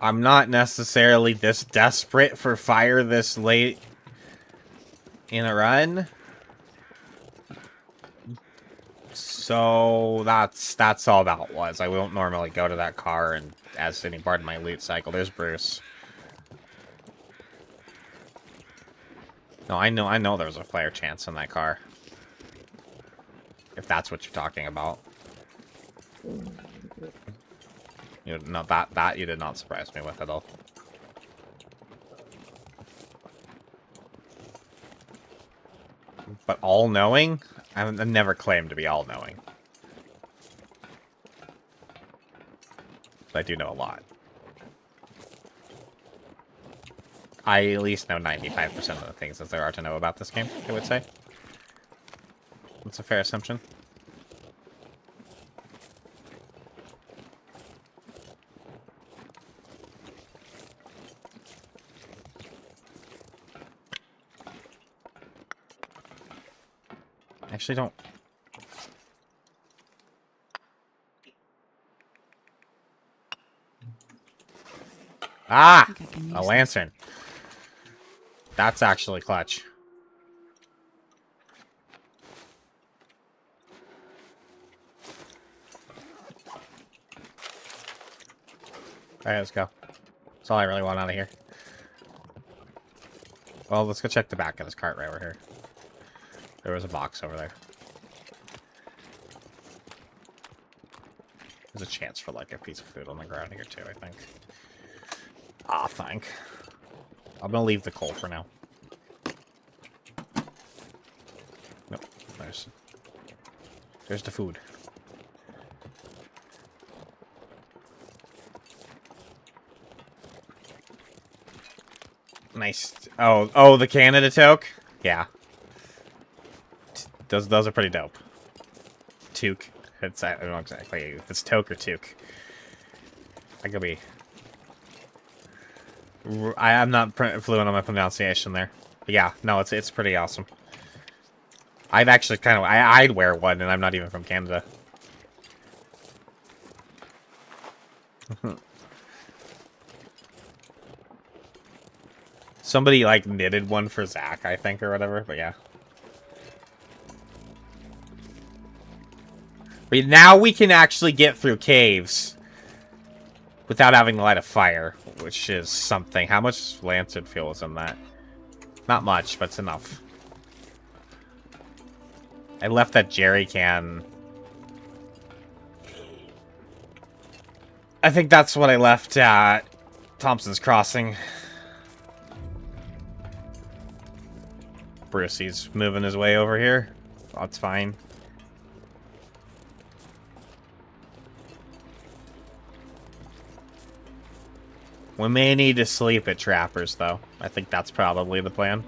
I'm not necessarily this desperate for fire this late in a run. So that's all that was. I won't normally go to that car and as any part of my loot cycle. There's Bruce. No, I know there's a flare chance in that car. If that's what you're talking about. You know, that you did not surprise me with at all. But all-knowing? I've never claimed to be all-knowing. But I do know a lot. I at least know 95% of the things that there are to know about this game, I would say. That's a fair assumption. I actually don't... Ah! A lantern. That's actually clutch. Alright, let's go. That's all I really want out of here. Well, let's go check the back of this cart right over here. There was a box over there. There's a chance for, like, a piece of food on the ground here, too, I think. Ah, thank. I'm gonna leave the coal for now. Nope. There's... There's the food. Nice. Oh, the Canada toque? Yeah. Those are pretty dope. Toque. It's, I don't know exactly if it's toque or toque. I could be... I'm not fluent on my pronunciation there. But yeah, no, it's pretty awesome. I'd actually kind of... I'd wear one, and I'm not even from Canada. Somebody, like, knitted one for Zach, I think, or whatever, but yeah. But now we can actually get through caves without having to light a fire, which is something. How much lantern fuel is in that? Not much, but it's enough. I left that jerry can. I think that's what I left at Thompson's Crossing. Brucey's moving his way over here. That's fine. We may need to sleep at Trappers, though. I think that's probably the plan.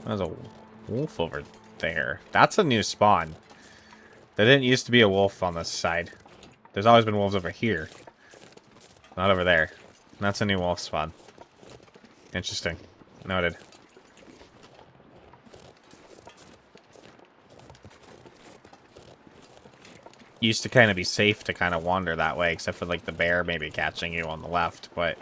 There's a wolf over there. That's a new spawn. There didn't used to be a wolf on this side. There's always been wolves over here. Not over there. That's a new wolf spawn. Interesting. Noted. Used to kind of be safe to kind of wander that way, except for like the bear maybe catching you on the left, but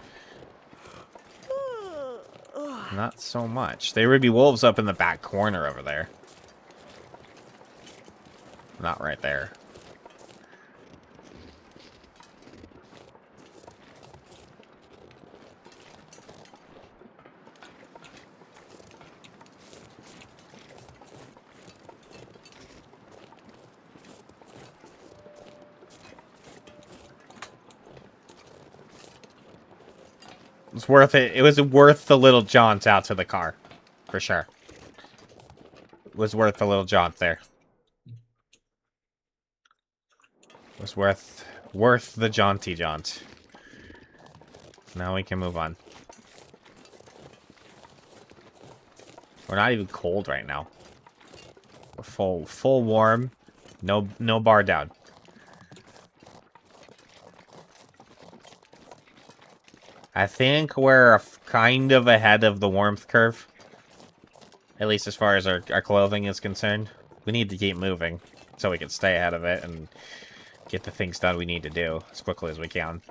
not so much. There would be wolves up in the back corner over there. Not right there. It's worth it. It was worth the little jaunt out to the car. For sure. It was worth the little jaunt there. It was worth the jaunty jaunt. Now we can move on. We're not even cold right now. We're full warm. No bar down. I think we're kind of ahead of the warmth curve. At least as far as our clothing is concerned. We need to keep moving so we can stay ahead of it and get the things done we need to do as quickly as we can.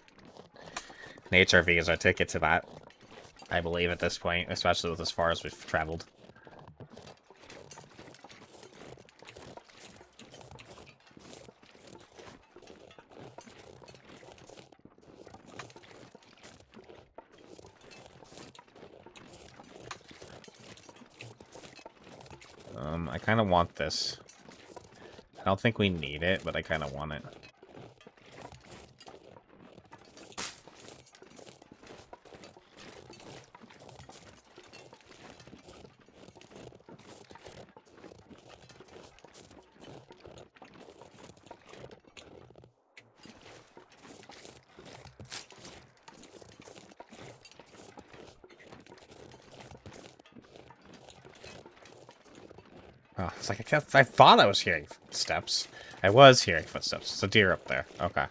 And HRV is our ticket to that, I believe, at this point, especially with as far as we've traveled. I kind of want this. I don't think we need it, but I kind of want it. Oh, it's like I thought I was hearing steps. I was hearing footsteps. It's a deer up there. Okay.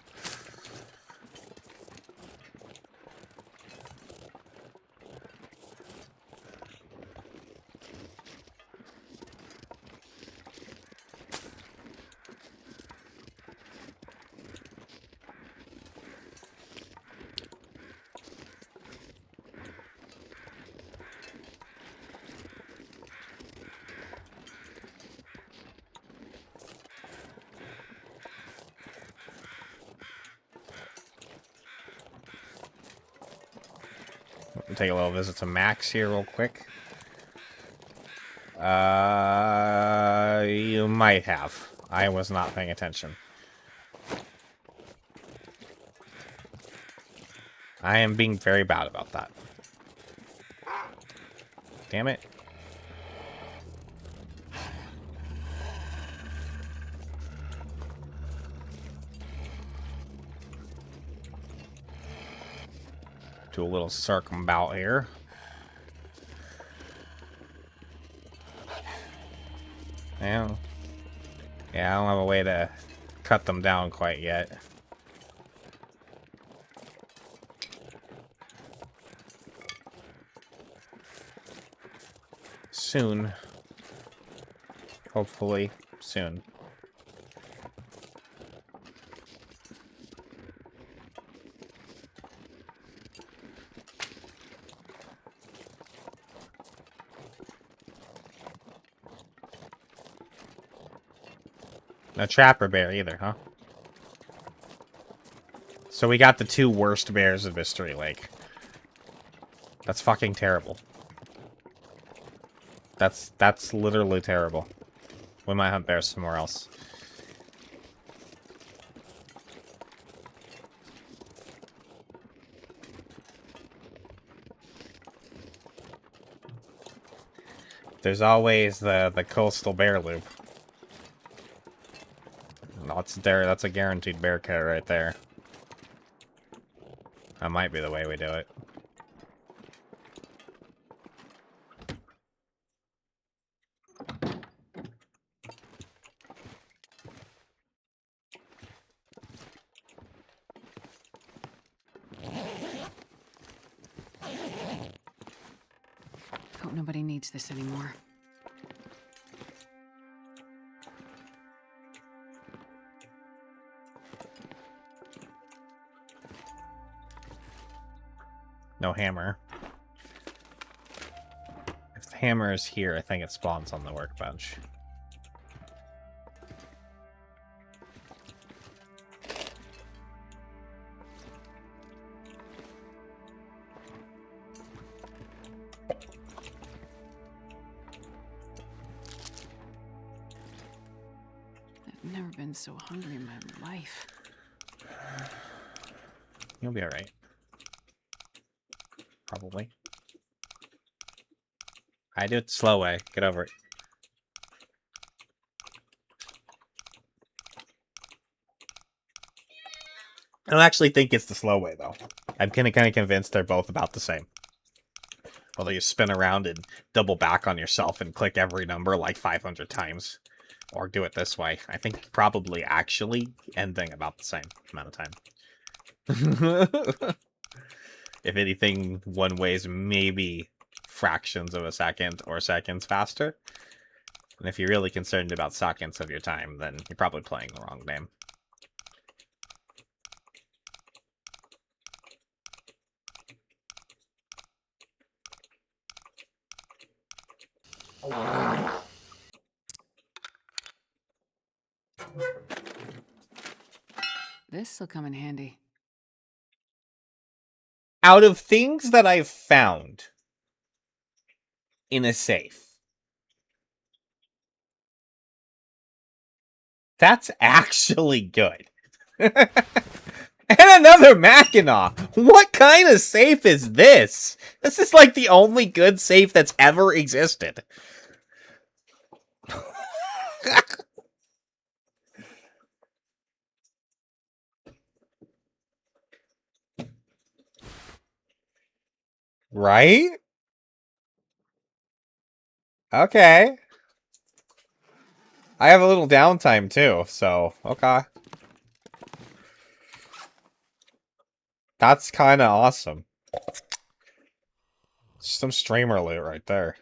We'll take a little visit to Max here real quick. You might have. I was not paying attention. I am being very bad about that. Damn it. Do a little circumbout here. Yeah. Yeah, I don't have a way to cut them down quite yet. Soon. Hopefully, soon. No trapper bear either, huh? So we got the two worst bears of Mystery Lake. That's fucking terrible. That's literally terrible. We might hunt bears somewhere else. There's always the coastal bear loop. That's a guaranteed bear kill right there. That might be the way we do it. Hope nobody needs this anymore. No hammer. If the hammer is here, I think it spawns on the workbench. I've never been so hungry in my life. You'll be alright. Probably. I do it the slow way. Get over it. I don't actually think it's the slow way, though. I'm kind of convinced they're both about the same. Although you spin around and double back on yourself and click every number like 500 times. Or do it this way. I think probably actually ending about the same amount of time. If anything, one way is maybe fractions of a second or seconds faster. And if you're really concerned about seconds of your time, then you're probably playing the wrong game. This'll come in handy. Out of things that I've found in a safe, that's actually good. And another Mackinac! What kind of safe is this? This is like the only good safe that's ever existed. Right? Okay. I have a little downtime too, so okay. That's kind of awesome. Some streamer loot right there.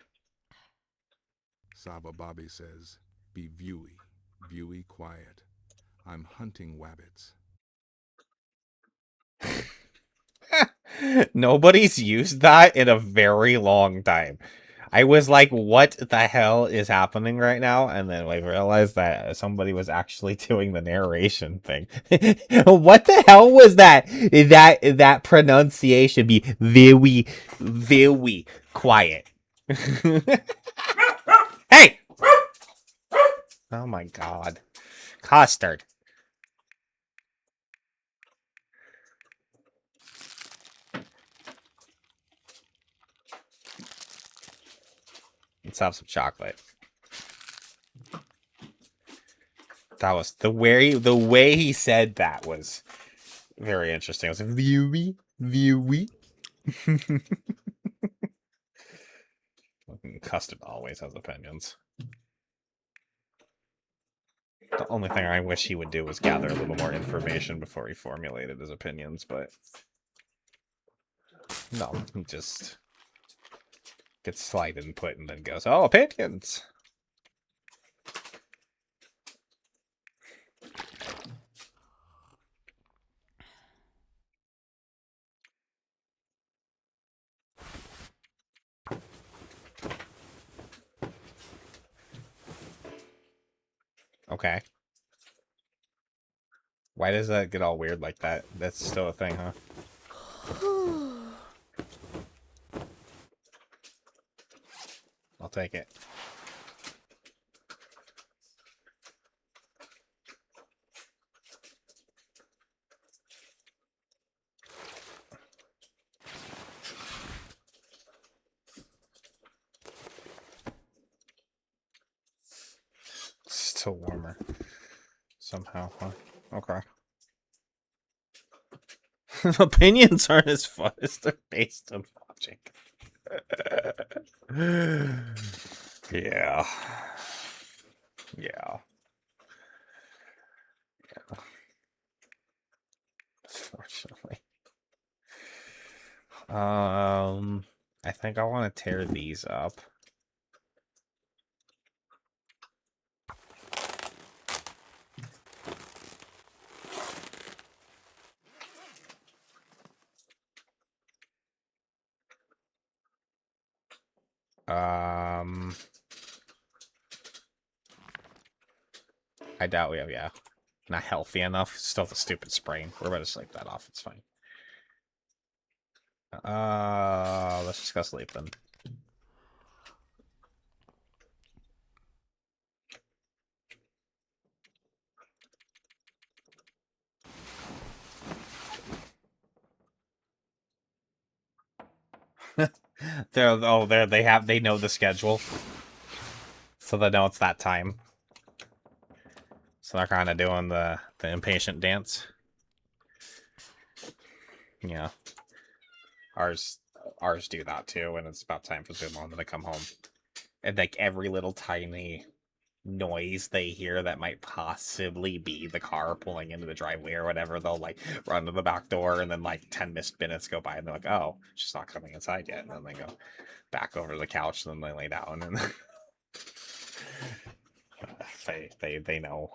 Saba Bobby says, be viewy quiet. I'm hunting wabbits. Nobody's used that in a very long time. I was like, what the hell is happening right now? And then I realized that somebody was actually doing the narration thing. What the hell was that? That pronunciation be very quiet. Hey! Oh my god. Custard. Let's have some chocolate. That was the way he said that was very interesting. It was viewy, viewy. Custard always has opinions. The only thing I wish he would do was gather a little more information before he formulated his opinions, but no, he just gets slight input and then goes, "Oh, opinions." Okay. Why does that get all weird like that? That's still a thing, huh? I'll take it. Still warmer. Somehow, huh? Okay. Opinions aren't as fun as they're based on logic. Yeah. Yeah. Unfortunately. I think I want to tear these up. I doubt we have, yeah. Not healthy enough. Still the stupid sprain. We're about to sleep that off. It's fine. Let's just go sleep then. They know the schedule. So they know it's that time. So they're kind of doing the impatient dance. Yeah. Ours do that too when it's about time for Zoom to come home. And like every little tiny noise they hear that might possibly be the car pulling into the driveway or whatever, they'll like run to the back door, and then like 10 missed minutes go by and they're like, oh, she's not coming inside yet. And then they go back over to the couch and then they lay down and they know.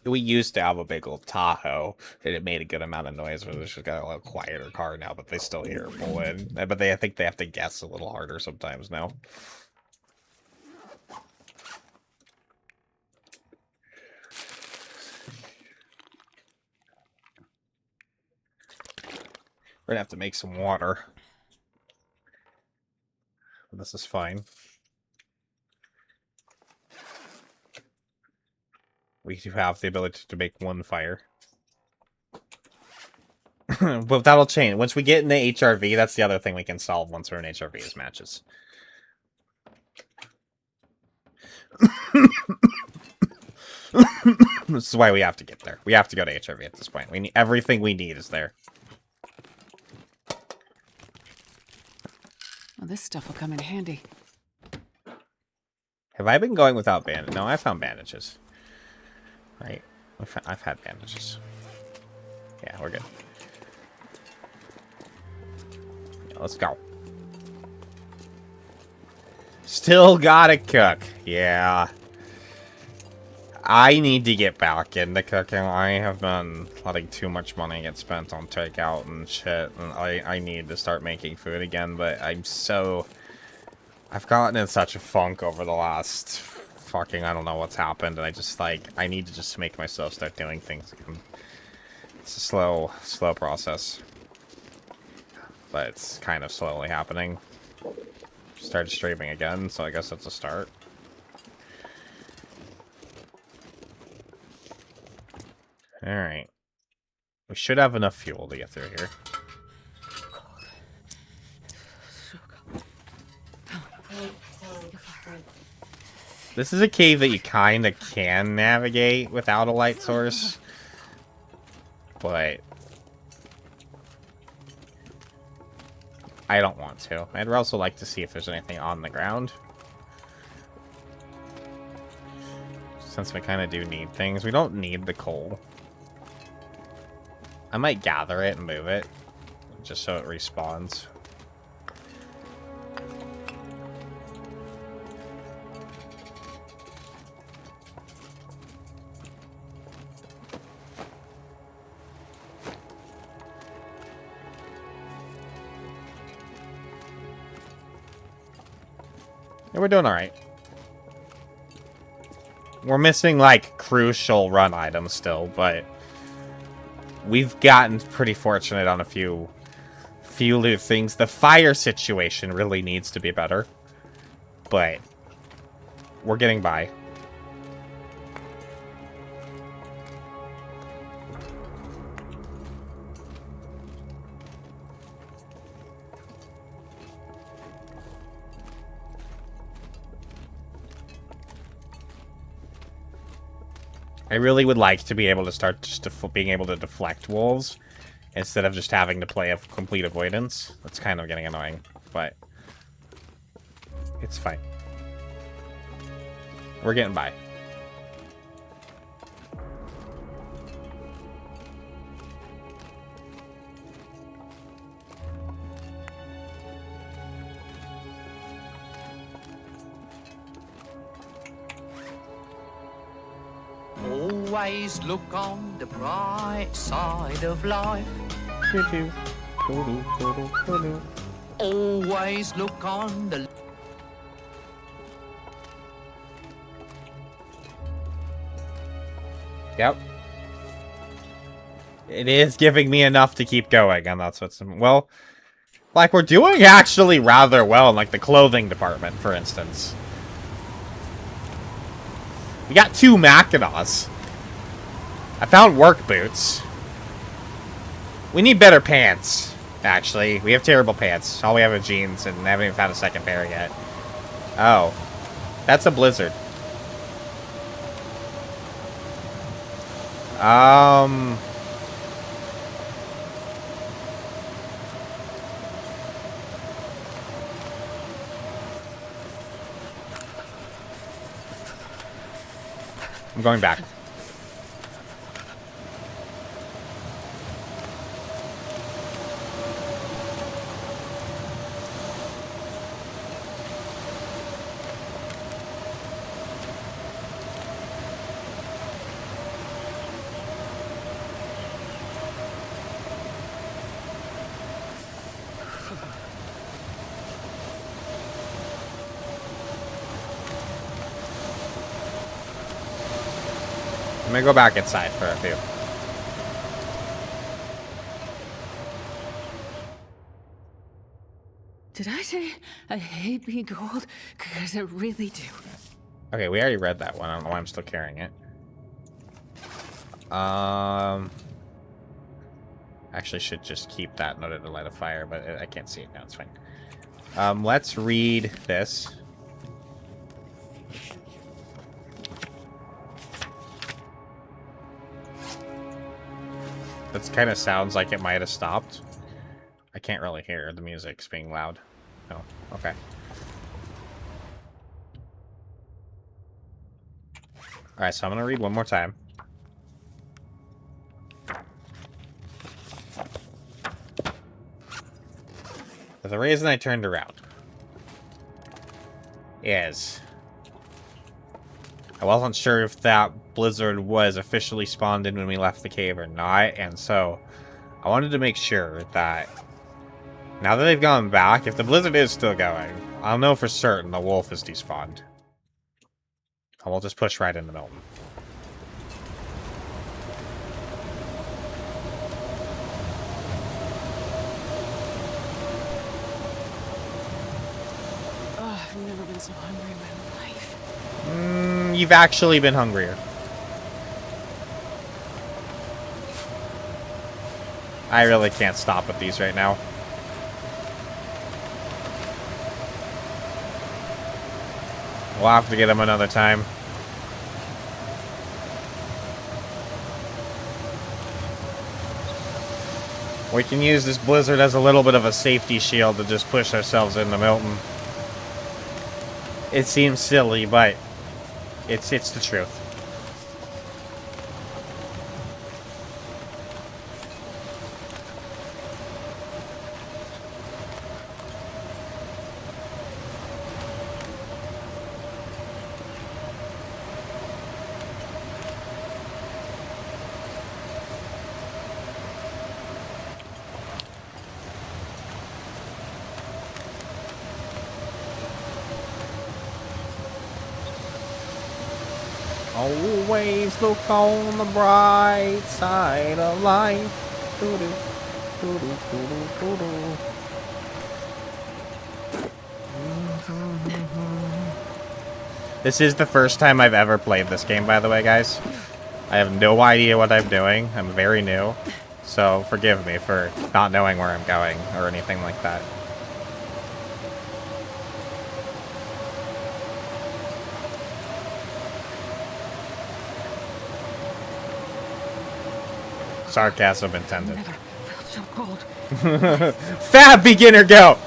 We used to have a big old Tahoe, and it made a good amount of noise. But it's just got a little quieter car now, but they still hear it pull in. But I think they have to guess a little harder sometimes now. We're gonna have to make some water. This is fine. We do have the ability to make one fire. But that'll change. Once we get into HRV, that's the other thing we can solve once we're in HRV is matches. This is why we have to get there. We have to go to HRV at this point. We need everything we need is there. Well, this stuff will come in handy. Have I been going without bandages? No, I found bandages. Right. I've had bandages. Yeah, we're good. Yeah, let's go. Still gotta cook. Yeah. I need to get back into cooking. I have been letting too much money get spent on takeout and shit. And I need to start making food again, but I've gotten in such a funk over the last fucking, I don't know what's happened, and I just, like, I need to just make myself start doing things again. It's a slow process. but it's kind of slowly happening. Started streaming again, so I guess that's a start. Alright. We should have enough fuel to get through here. This is a cave that you kind of can navigate without a light source. But I don't want to. I'd also like to see if there's anything on the ground. Since we kind of do need things. We don't need the coal. I might gather it and move it. Just so it respawns. Yeah, we're doing alright. We're missing, like, crucial run items still, but we've gotten pretty fortunate on a few loot things. The fire situation really needs to be better, but we're getting by. I really would like to be able to start just being able to deflect wolves instead of just having to play a complete avoidance. That's kind of getting annoying, but it's fine. We're getting by. Always look on the bright side of life. Always look on the... Yep. It is giving me enough to keep going, and that's what's... Well, like, we're doing actually rather well in, like, the clothing department, for instance. We got 2 Mackinaws. I found work boots. We need better pants, actually. We have terrible pants. All we have are jeans, and I haven't even found a second pair yet. Oh. That's a blizzard. I'm going back. I'm gonna go back inside for a few. Did I say I hate being cold? Because I really do. Okay, we already read that one. I don't know why I'm still carrying it. Actually should just keep that noted to light a fire, but I can't see it now. It's fine. Let's read this. That kind of sounds like it might have stopped. I can't really hear the music's being loud. Oh, okay. Alright, so I'm gonna read one more time. But the reason I turned around is I wasn't sure if that blizzard was officially spawned in when we left the cave or not, and so I wanted to make sure that now that they've gone back, if the blizzard is still going, I'll know for certain the wolf is despawned. And we'll just push right into Milton. so hungry in my life. You've actually been hungrier. I really can't stop with these right now. We'll have to get them another time. We can use this blizzard as a little bit of a safety shield to just push ourselves into Milton. It seems silly, but it's the truth. Always look on the bright side of life. Doo-doo, doo-doo, doo-doo, doo-doo. This is the first time I've ever played this game, by the way, guys. I have no idea what I'm doing. I'm very new. So forgive me for not knowing where I'm going or anything like that. Sarcasm intended. Never felt so cold. Fab beginner, go!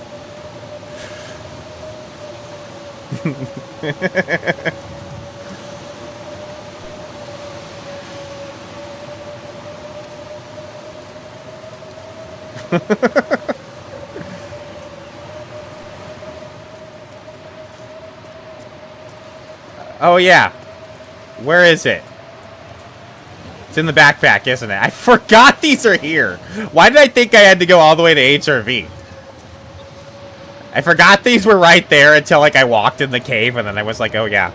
Oh yeah. Where is it? It's in the backpack, isn't it? I forgot these are here. Why did I think I had to go all the way to HRV? I forgot these were right there until, like, I walked in the cave, and then I was like, oh, yeah.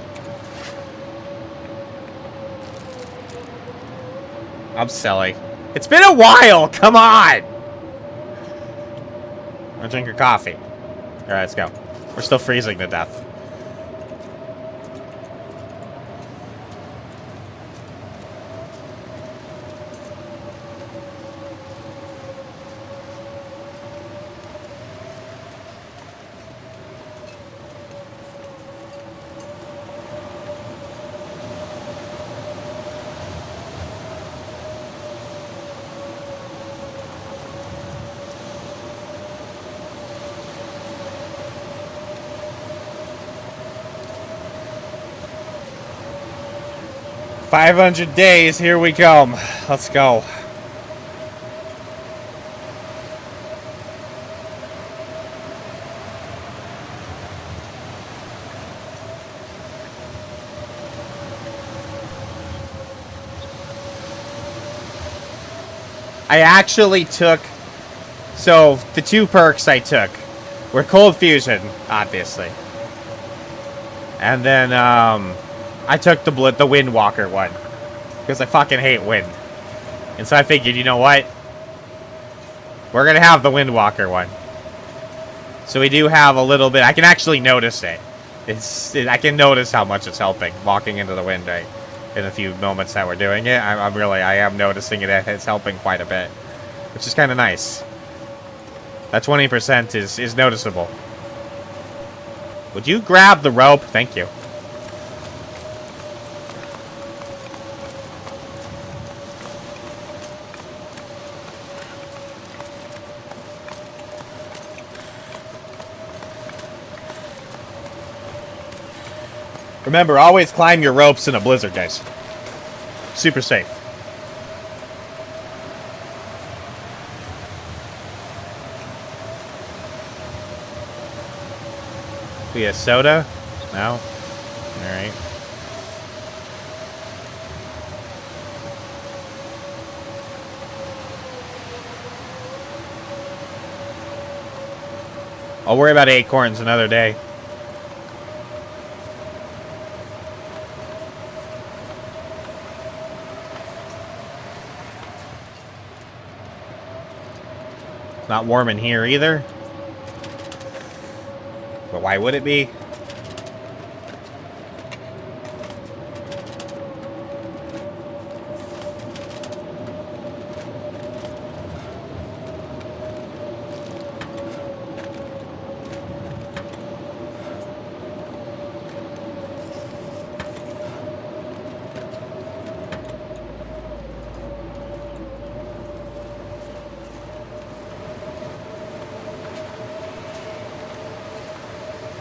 I'm silly. It's been a while! Come on! I'll drink your coffee. Alright, let's go. We're still freezing to death. $500 days, here we come. Let's go. I actually took, so the 2 perks I took were Cold Fusion, obviously. And then, I took the Windwalker one. Because I fucking hate wind. And so I figured, you know what? We're gonna have the Windwalker one. So we do have a little bit, I can actually notice it. I can notice how much it's helping, walking into the wind, right? In a few moments that we're doing it. I am noticing it, it's helping quite a bit. Which is kind of nice. That 20% is noticeable. Would you grab the rope? Thank you. Remember, always climb your ropes in a blizzard, guys. Super safe. We have soda? No? Alright. I'll worry about acorns another day. Not warm in here either. But why would it be?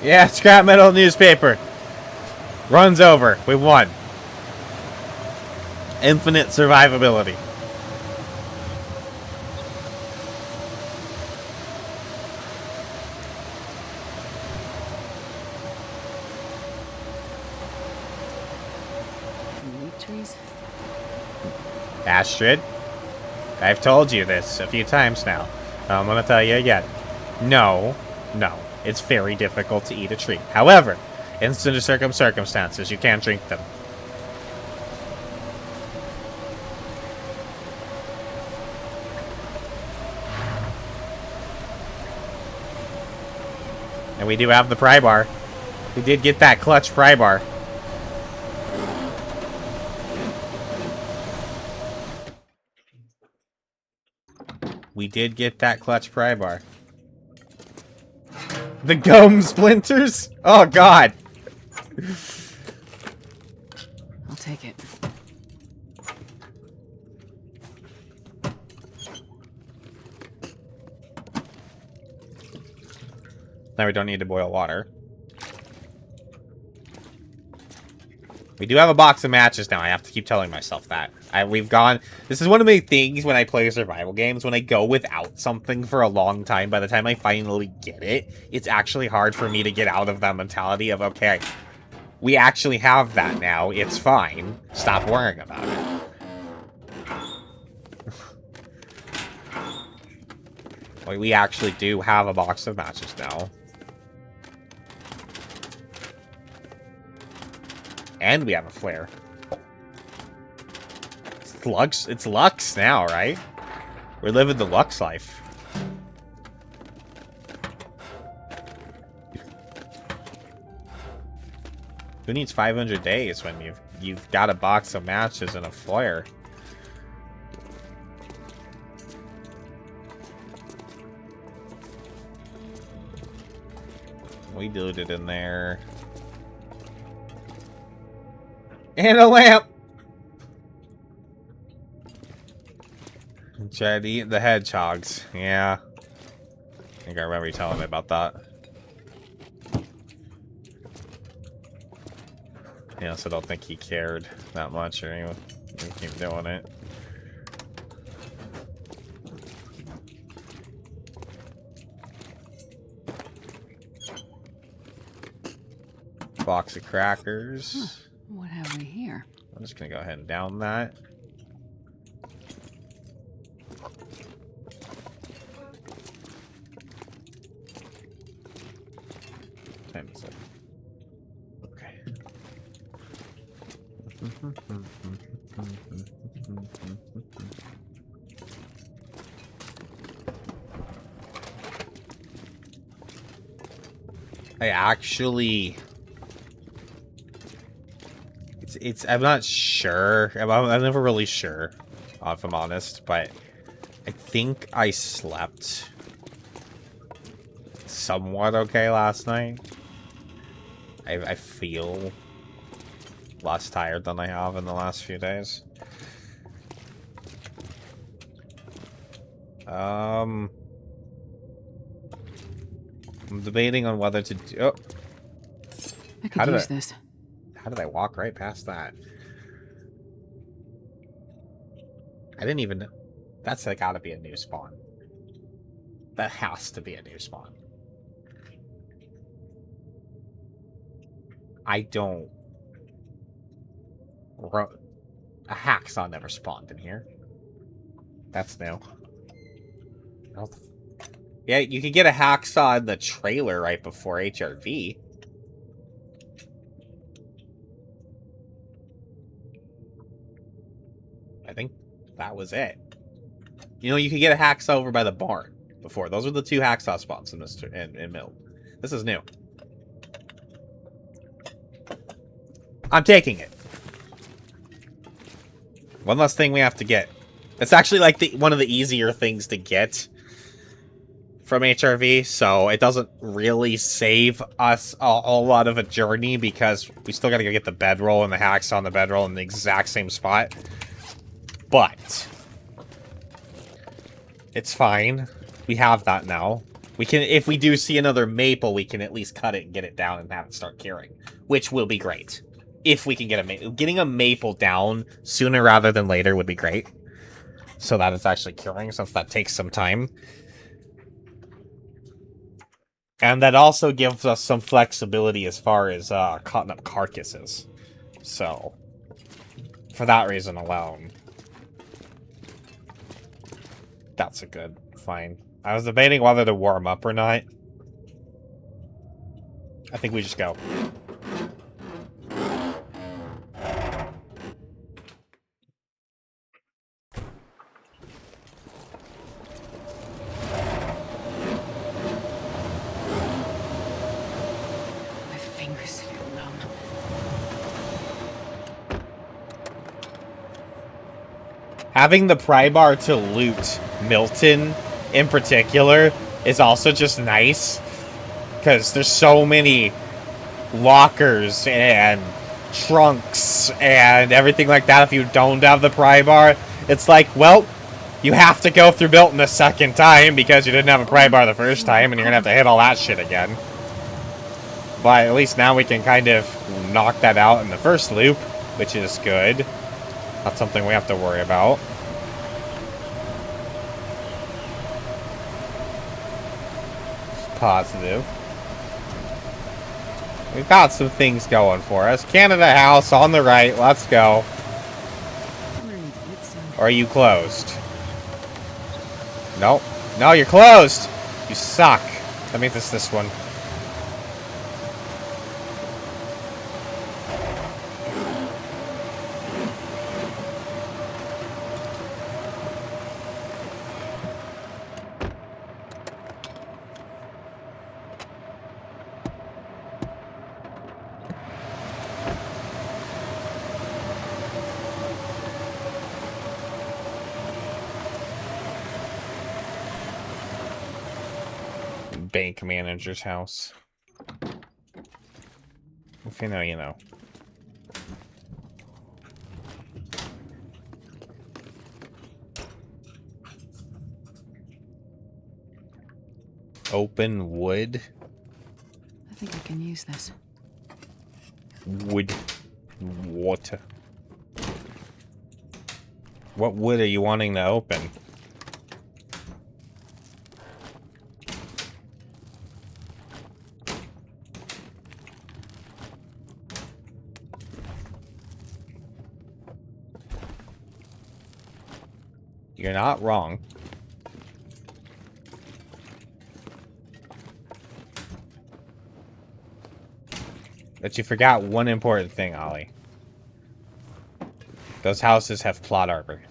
Yeah, scrap metal newspaper. Runs over. We won. Infinite survivability. Meat trees? Astrid, I've told you this a few times now. I'm gonna tell you again. No, it's very difficult to eat a tree. However, in certain circumstances, you can drink them. And we do have the pry bar. We did get that clutch pry bar. We did get that clutch pry bar. The gum splinters? Oh, God. I'll take it. Now we don't need to boil water. We do have a box of matches now. I have to keep telling myself that. We've gone... This is one of my things when I play survival games. When I go without something for a long time, by the time I finally get it, it's actually hard for me to get out of that mentality of, okay, we actually have that now. It's fine. Stop worrying about it. Like, we actually do have a box of matches now. And we have a flare. It's Lux now, right? We're living the Lux life. Who needs 500 days when you've got a box of matches and a flare? We diluted in there. And a lamp! Tried to eat the hedgehogs. Yeah. I think I remember you telling me about that. Yeah, so I don't think he cared that much or anyone. He keep doing it. Box of crackers. Huh. What have we here? I'm just gonna go ahead and down that. Time is it? Okay. I actually... I'm not sure. I'm never really sure, if I'm honest, but I think I slept somewhat okay last night. I feel less tired than I have in the last few days. I'm debating on whether to do... Oh. I could use this. How did I walk right past that? I didn't even know. That's like gotta be a new spawn. That has to be a new spawn. I don't... A hacksaw never spawned in here. That's new. Yeah, you could get a hacksaw in the trailer right before HRV. I think that was it. You know, you could get a hacksaw over by the barn before. Those are the two hacksaw spawns in this in Mill. This is new. I'm taking it. One less thing we have to get. It's actually like one of the easier things to get from HRV, so it doesn't really save us a whole lot of a journey because we still gotta go get the bedroll and the hacksaw and the bedroll in the exact same spot. But it's fine. We have that now. We can, if we do see another maple, we can at least cut it and get it down and have it start curing, which will be great. If we can get a maple. Getting a maple down sooner rather than later would be great. So that it's actually curing, since that takes some time. And that also gives us some flexibility as far as cutting up carcasses. So, for that reason alone, that's a good find. I was debating whether to warm up or not. I think we just go. My fingers feel numb. Having the pry bar to loot Milton, in particular, is also just nice. Because there's so many lockers and trunks and everything like that if you don't have the pry bar. It's like, well, you have to go through Milton a second time because you didn't have a pry bar the first time, and you're gonna have to hit all that shit again. But at least now we can kind of knock that out in the first loop, which is good. Not something we have to worry about. Positive. We've got some things going for us. Canada House on the right. Let's go. Or are you closed? Nope. No, you're closed! You suck. That means it's this one. Bank manager's house. If you know, you know. Open wood. I think I can use this. Wood. Water. What wood are you wanting to open? You're not wrong. But you forgot one important thing, Ollie. Those houses have plot armor.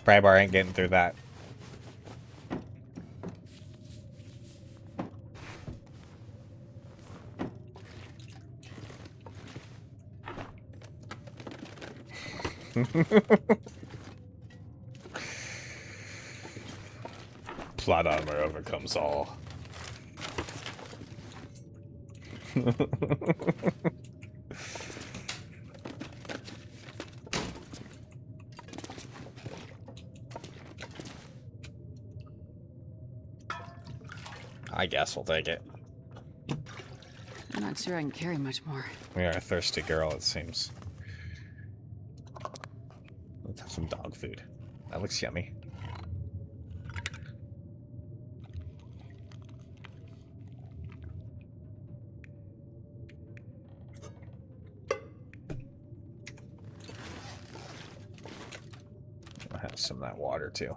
Pry bar ain't getting through that. Plot armor overcomes all. I guess we'll take it. I'm not sure I can carry much more. We are a thirsty girl, it seems. Let's have some dog food. That looks yummy. I'll have some of that water too.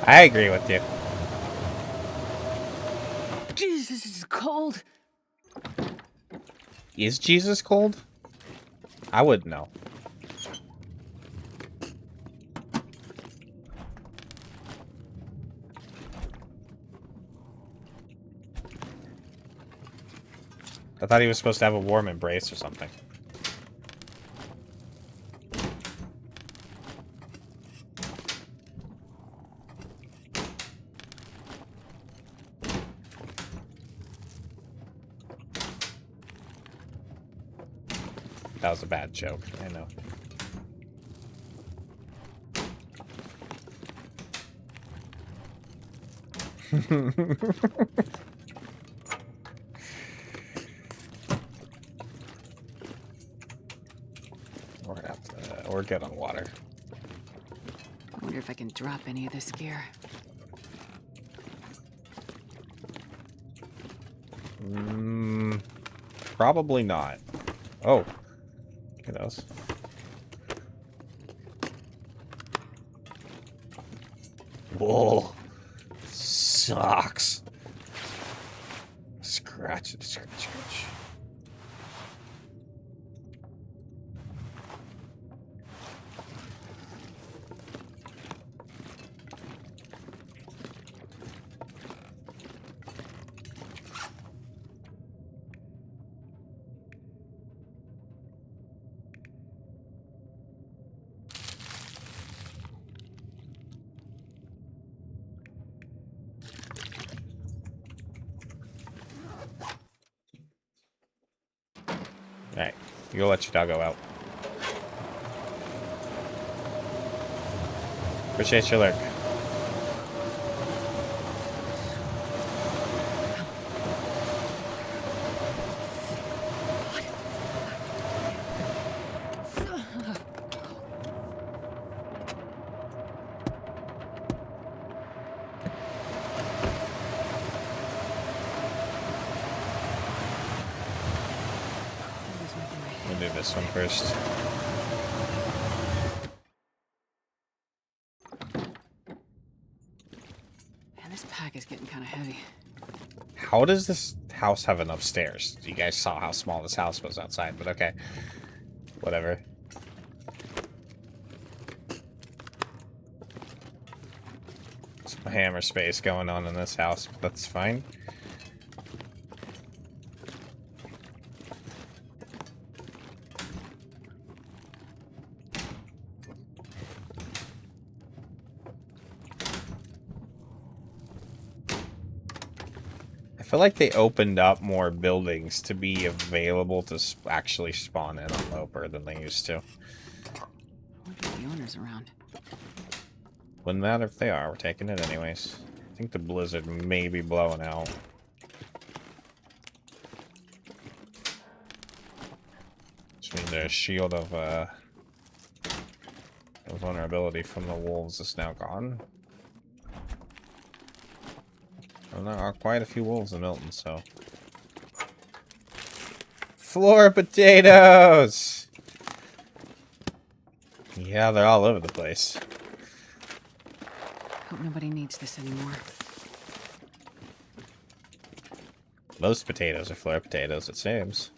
I agree with you. Jesus, it's cold. Is Jesus cold? I wouldn't know. I thought he was supposed to have a warm embrace or something. That was a bad joke. I know. We're good on water. I wonder if I can drop any of this gear. Probably not. Oh. Look at those. Whoa. Sucks. Scratch it, scratch, scratch. Alright, you go let your doggo out. Appreciate your lurk. We'll do this one first. Man, this pack is getting kind of heavy. How does this house have enough stairs? You guys saw how small this house was outside, but okay. Whatever. Some hammer space going on in this house, but that's fine. I feel like they opened up more buildings to be available to actually spawn in on Loper than they used to. I wonder if the owner's around. Wouldn't matter if they are. We're taking it anyways. I think the blizzard may be blowing out. Which means their shield of vulnerability from the wolves is now gone. Well, there are quite a few wolves in Milton, so... Floor potatoes! Yeah, they're all over the place. Hope nobody needs this anymore. Most potatoes are floor potatoes, it seems.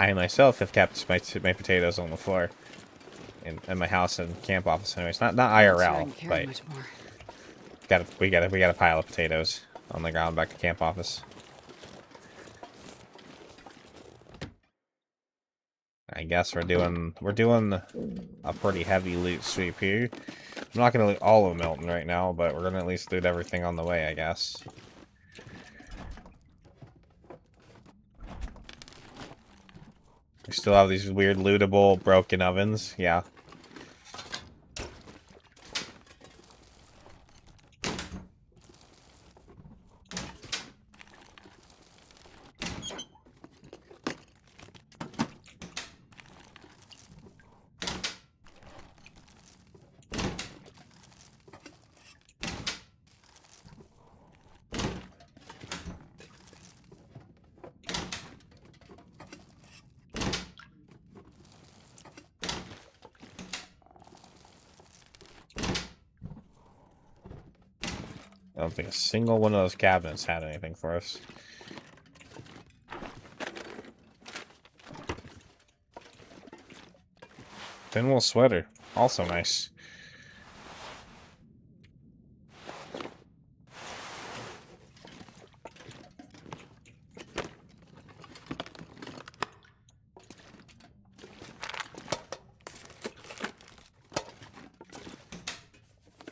I myself have kept my potatoes on the floor. In my house and camp office, anyways. Not IRL, but we got a pile of potatoes on the ground back at camp office. I guess we're doing a pretty heavy loot sweep here. I'm not gonna loot all of Milton right now, but we're gonna at least loot everything on the way, I guess. We still have these weird lootable broken ovens, yeah. I don't think a single one of those cabinets had anything for us. Thin wool sweater. Also nice.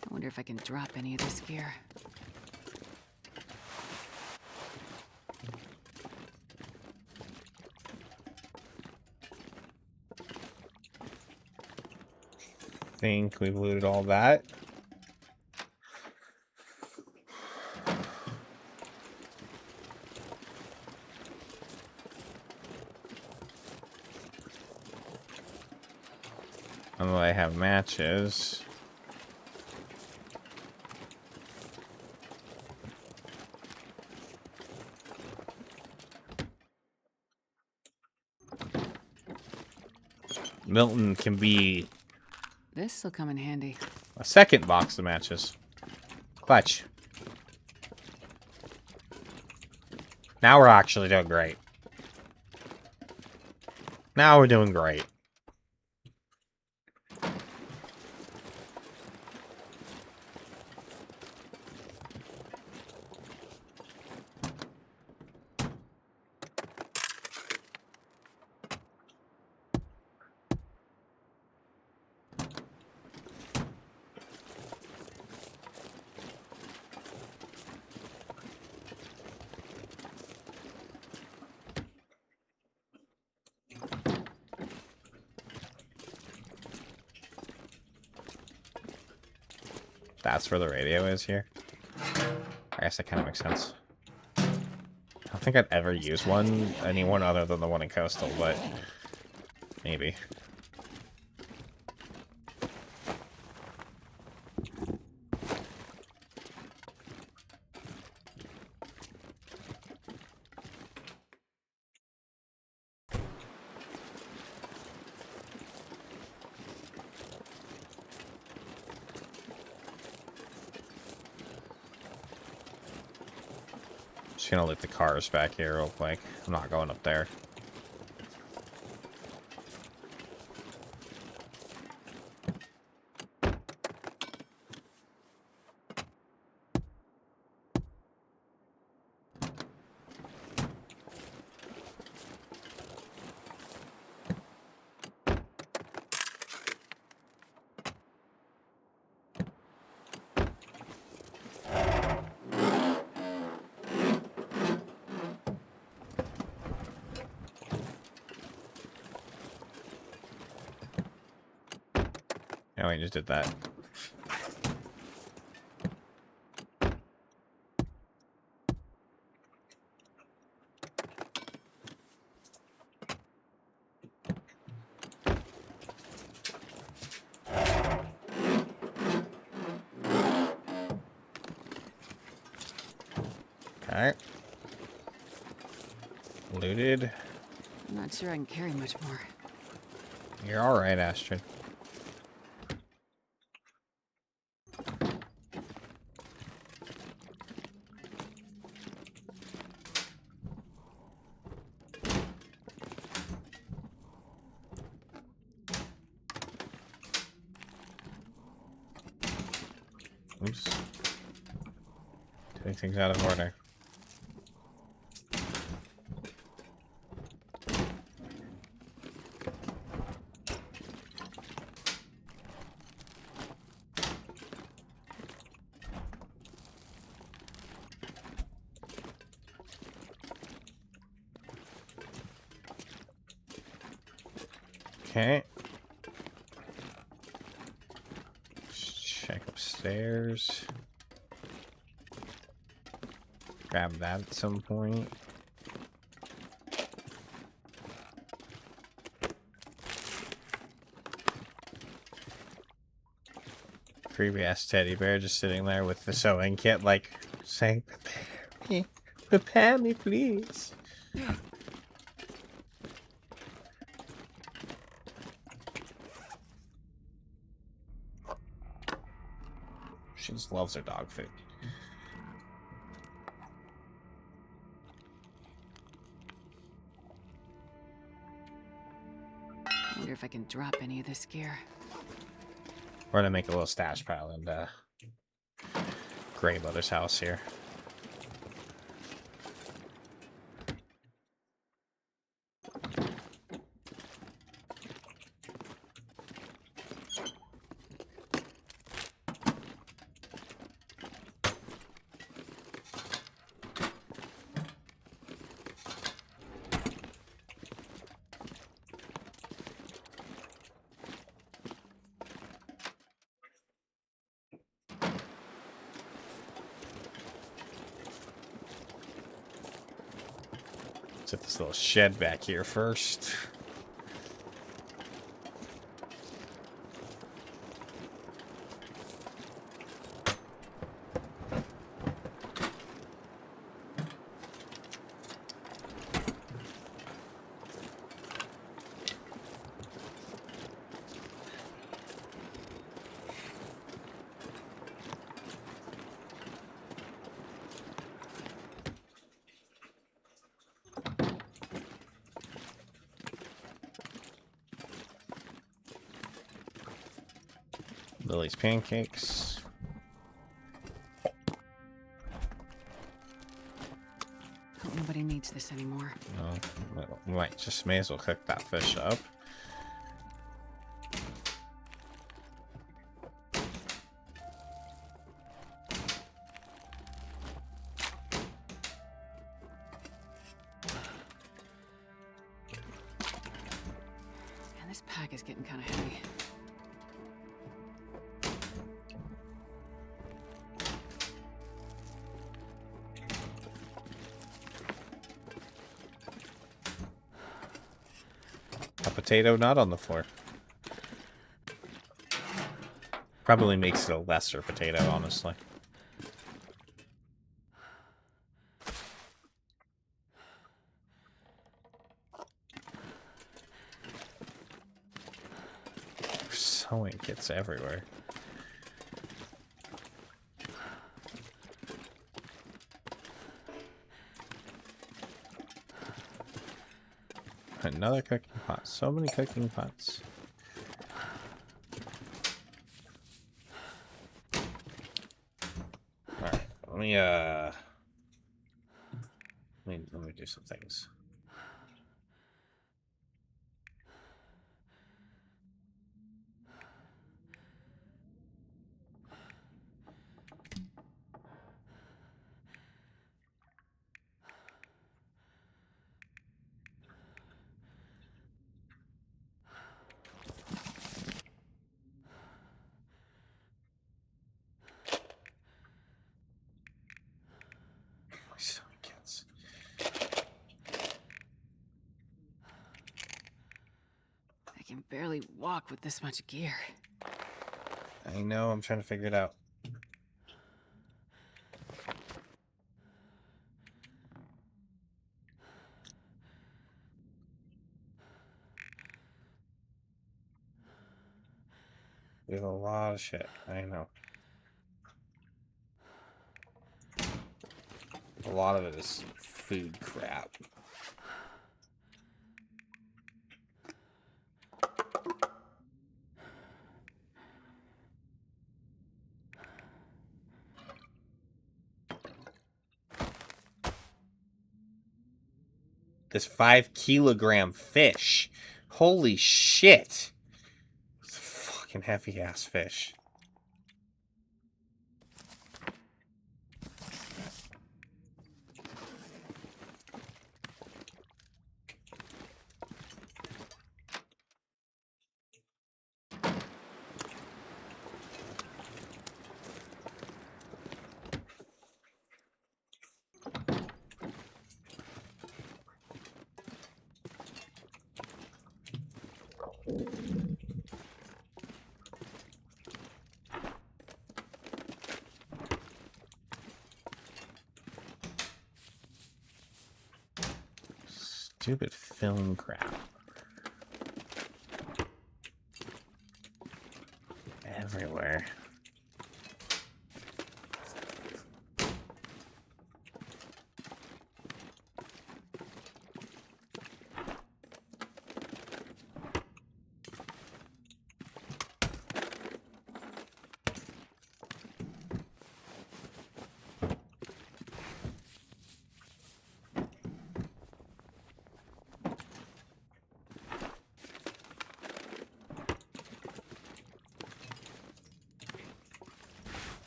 I wonder if I can drop any of this gear. think we've looted all that. Although I have matches. Milton can be This'll come in handy. a second box of matches. Clutch. Now we're actually doing great. Now we're doing great. That's where the radio is here. I guess that kind of makes sense. I don't think I'd ever use anyone other than the one in Coastal, but maybe. Just gonna loot the cars back here real quick. I'm not going up there. Oh, we just did that. Okay. Looted. I'm not sure I can carry much more. You're alright, Astrid. Oops. Doing things out of order. Okay. Check upstairs. Grab that at some point. Creepy ass teddy bear just sitting there with the sewing kit, like saying, prepare me, please." She just loves her dog food. I wonder if I can drop any of this gear. We're gonna make a little stash pile in Gray Mother's house here. Let's hit this little shed back here first. Lily's pancakes. Hope nobody needs this anymore. No, we might just may as well cook that fish up. And this pack is getting kind of heavy. A potato not on the floor. Probably makes it a lesser potato, honestly. Sewing kits everywhere. Another cooking pot. So many cooking pots. Alright, let me do some things. My sewing kits. I can barely walk with this much gear. I know, I'm trying to figure it out. We have a lot of shit. I know. A lot of it is food crap. This 5-kilogram fish. Holy shit. It's a fucking heavy ass fish. Stupid film crap. Everywhere.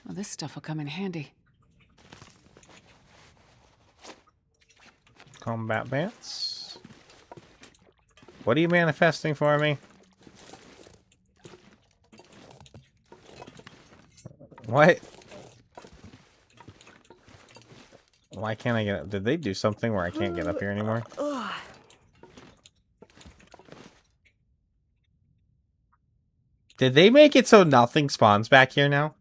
Well, this stuff will come in handy. Combat bants. What are you manifesting for me? What? Why can't I get up? Did they do something where I can't get up here anymore? Did they make it so nothing spawns back here now?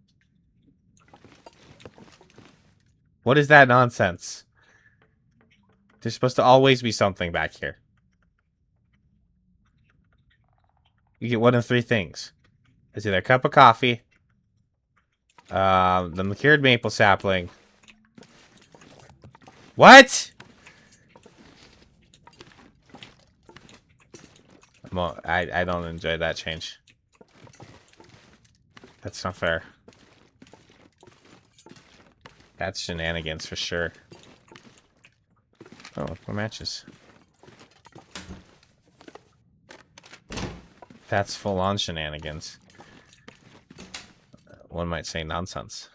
What is that nonsense? There's supposed to always be something back here. You get one of three things. It's either a cup of coffee, the matured maple sapling. What? Well, I don't enjoy that change. That's not fair. That's shenanigans for sure. Oh, more matches. That's full-on shenanigans. One might say nonsense.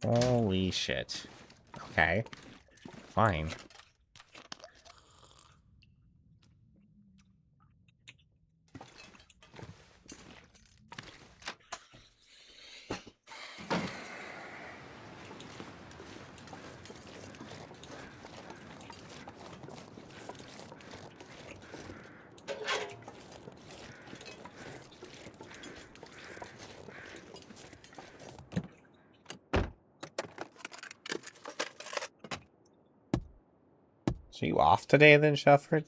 Holy shit. Okay. Fine. So you off today then, Shufford?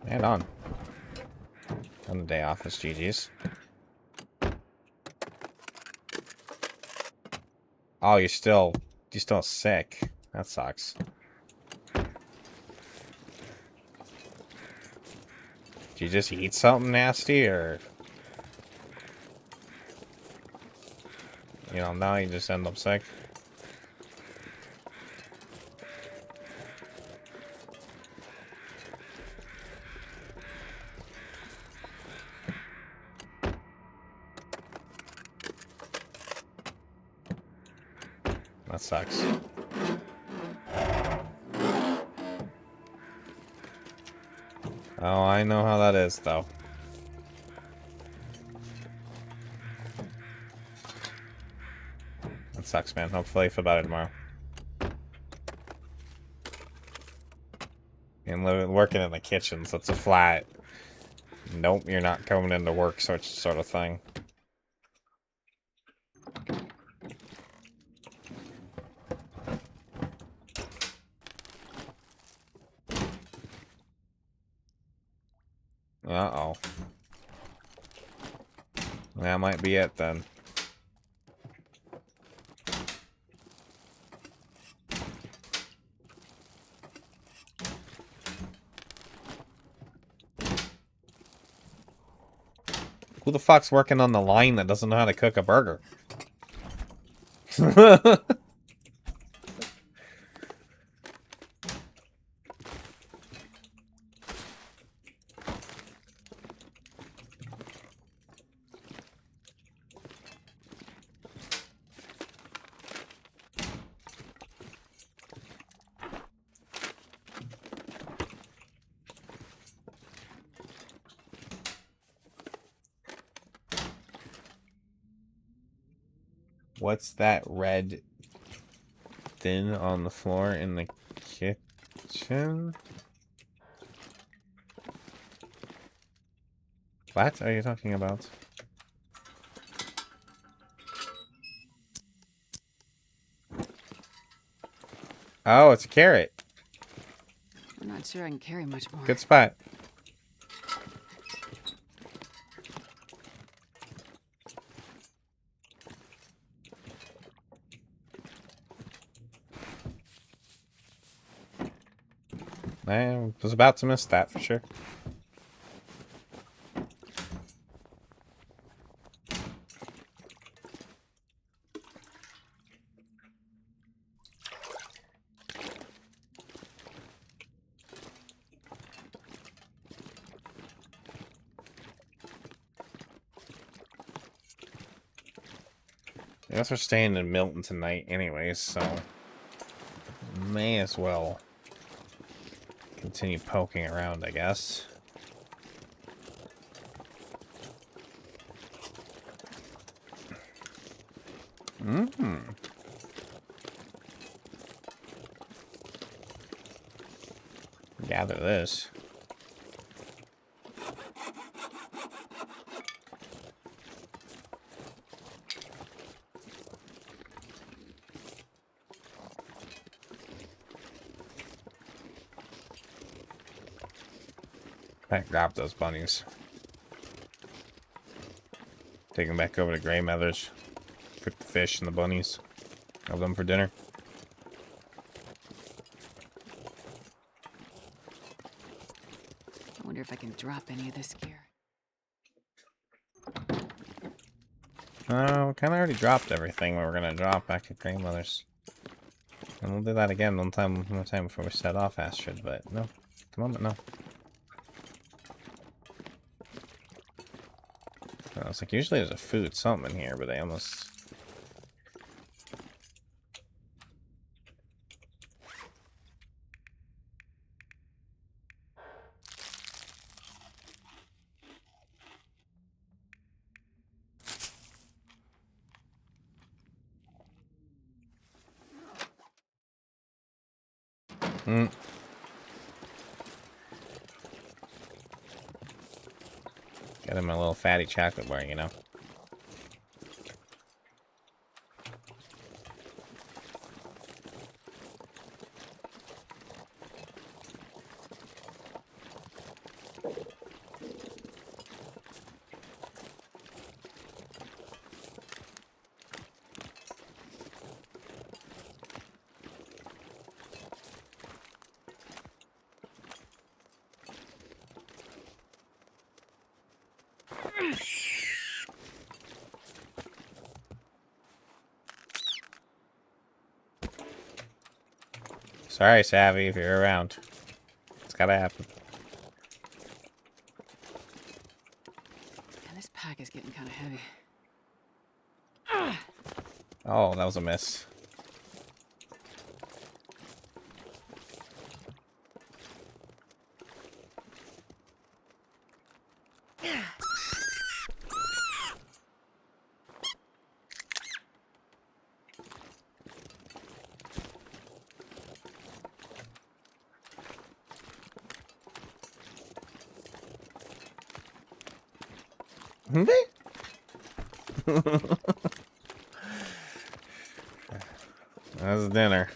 Head on. On the day off is GG's. Oh, you're still sick. That sucks. Did you just eat something nasty, or you know, now you just end up sick? That sucks. Oh, I know how that is, though. That sucks, man. Hopefully you feel better tomorrow. And working in the kitchen, so it's a flat. Nope, you're not coming into work, sort of thing. Uh-oh. That might be it, then. Who the fuck's working on the line that doesn't know how to cook a burger? What's that red thin on the floor in the kitchen? What are you talking about? Oh, it's a carrot. I'm not sure I can carry much more. Good spot. I was about to miss that for sure. I guess we're staying in Milton tonight anyways, so may as well continue poking around, I guess. Mm-hmm. Gather this. I grab those bunnies. Take them back over to Grey Mother's. Cook the fish and the bunnies. Have them for dinner. I wonder if I can drop any of this gear. Oh, kind of already dropped everything we were gonna drop back at Grey Mother's. And we'll do that again one time before we set off, Astrid, but no. At the moment, no. It's like usually there's a food something in here, but they almost... Get him a little fatty chocolate bar, you know. Sorry, Savvy, if you're around. It's gotta happen. And this pack is getting kind of heavy. Oh, that was a miss. That's dinner.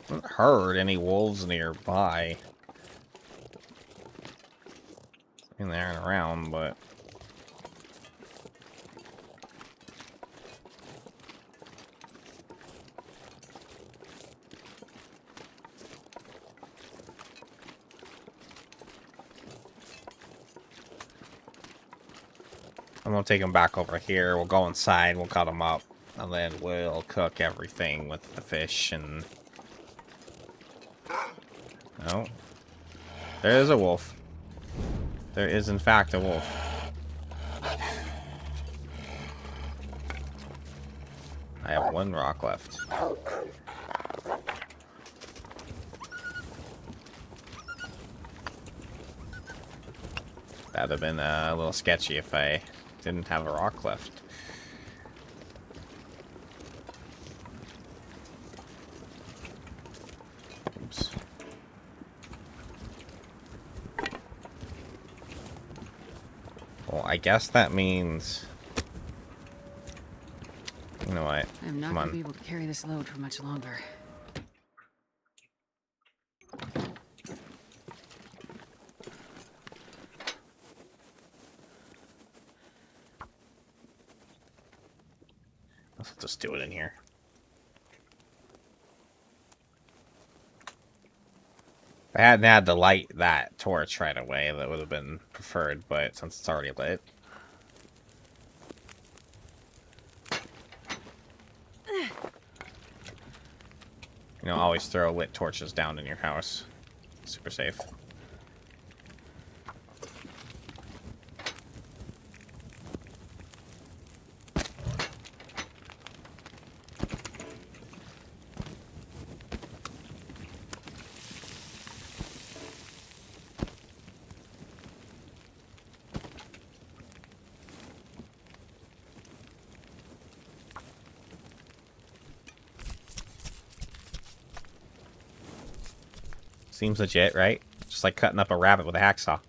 I haven't heard any wolves nearby. I mean, they aren't around, but... I'm gonna take them back over here. We'll go inside, we'll cut them up, and then we'll cook everything with the fish and... Oh. There is a wolf. There is, in fact, a wolf. I have one rock left. That'd have been a little sketchy if I didn't have a rock left. Oops. Well, I guess that means... You know what? I'm not Come going on. to be able to carry this load for much longer. Let's just do it in here. If I hadn't had to light that torch right away, that would have been preferred, but since it's already lit... You know, always throw lit torches down in your house. Super safe. Seems legit, right? Just like cutting up a rabbit with a hacksaw.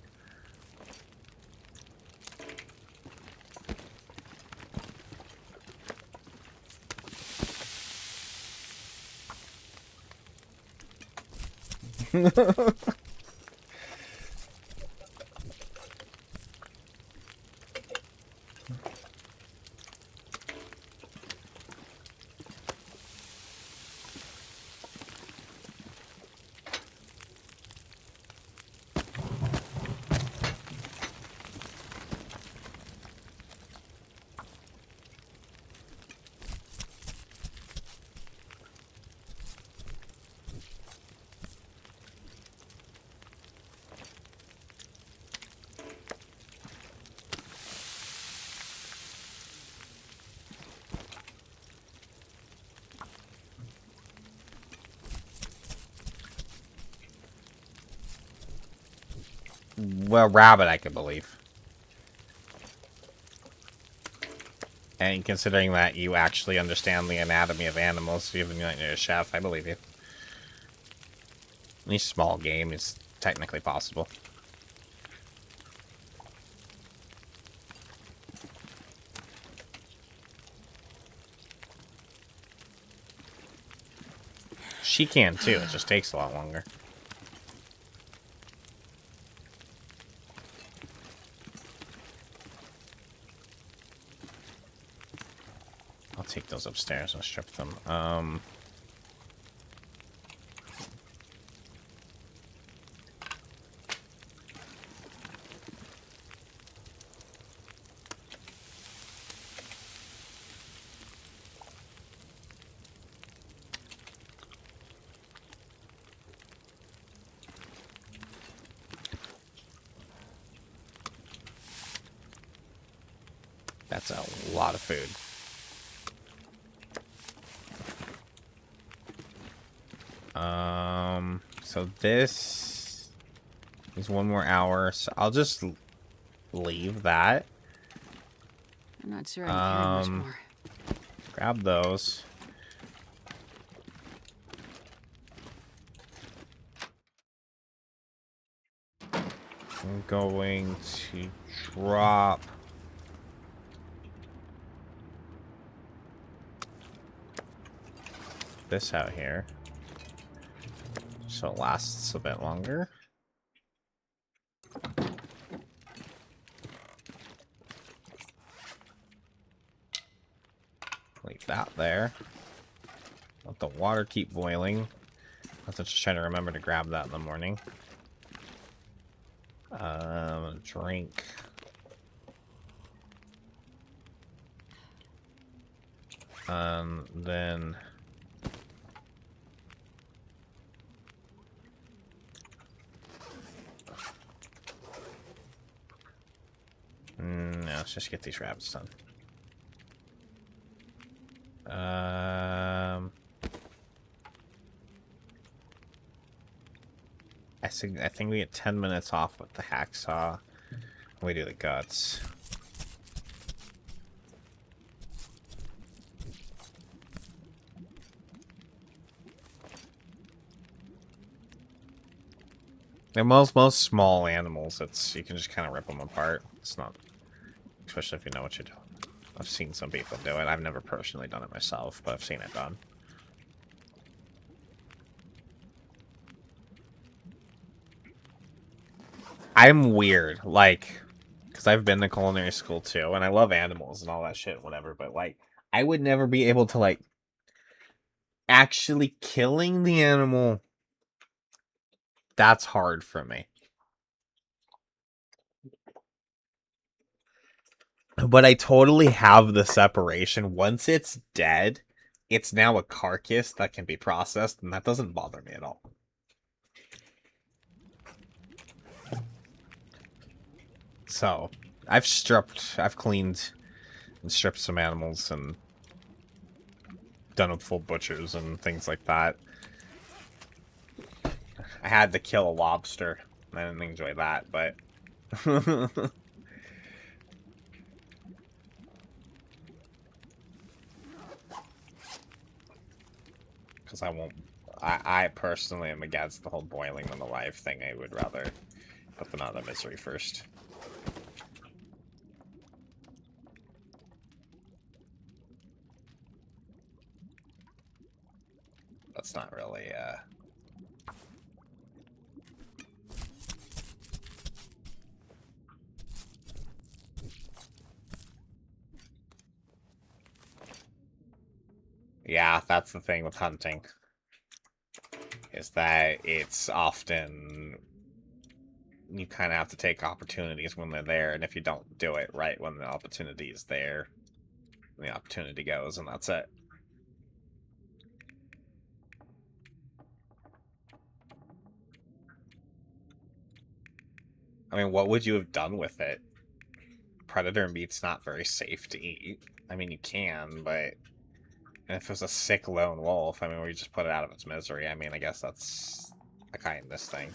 Well, rabbit, I can believe. And considering that you actually understand the anatomy of animals, even though you're a chef, I believe you. Any small game is technically possible. She can too, it just takes a lot longer. I'll take those upstairs and strip them. That's a lot of food. So this is 1 more hour, so I'll just leave that. I'm not sure I can carry much more. Grab those. I'm going to drop this out here so it lasts a bit longer. Leave that there. Let the water keep boiling. I have to just try to remember to grab that in the morning. Drink. Then no, let's just get these rabbits done. I think we get 10 minutes off with the hacksaw. We do the guts. And most small animals, it's you can just kind of rip them apart. It's not, especially if you know what you're doing. I've seen some people do it. I've never personally done it myself, but I've seen it done. I'm weird, like, because I've been to culinary school too, and I love animals and all that shit, whatever, but, like, I would never be able to, like, actually killing the animal, that's hard for me. But I totally have the separation. Once it's dead, it's now a carcass that can be processed, and that doesn't bother me at all. So, I've cleaned and stripped some animals and done with full butchers and things like that. I had to kill a lobster. I didn't enjoy that, but... Because I won't I personally am against the whole boiling them alive thing. I would rather put them out of misery first. That's not really, Yeah, that's the thing with hunting. Is that it's often... You kind of have to take opportunities when they're there, and if you don't do it right when the opportunity is there, the opportunity goes, and that's it. I mean, what would you have done with it? Predator meat's not very safe to eat. I mean, you can, but... And if it was a sick lone wolf, I mean, we just put it out of its misery. I mean, I guess that's a kindness thing.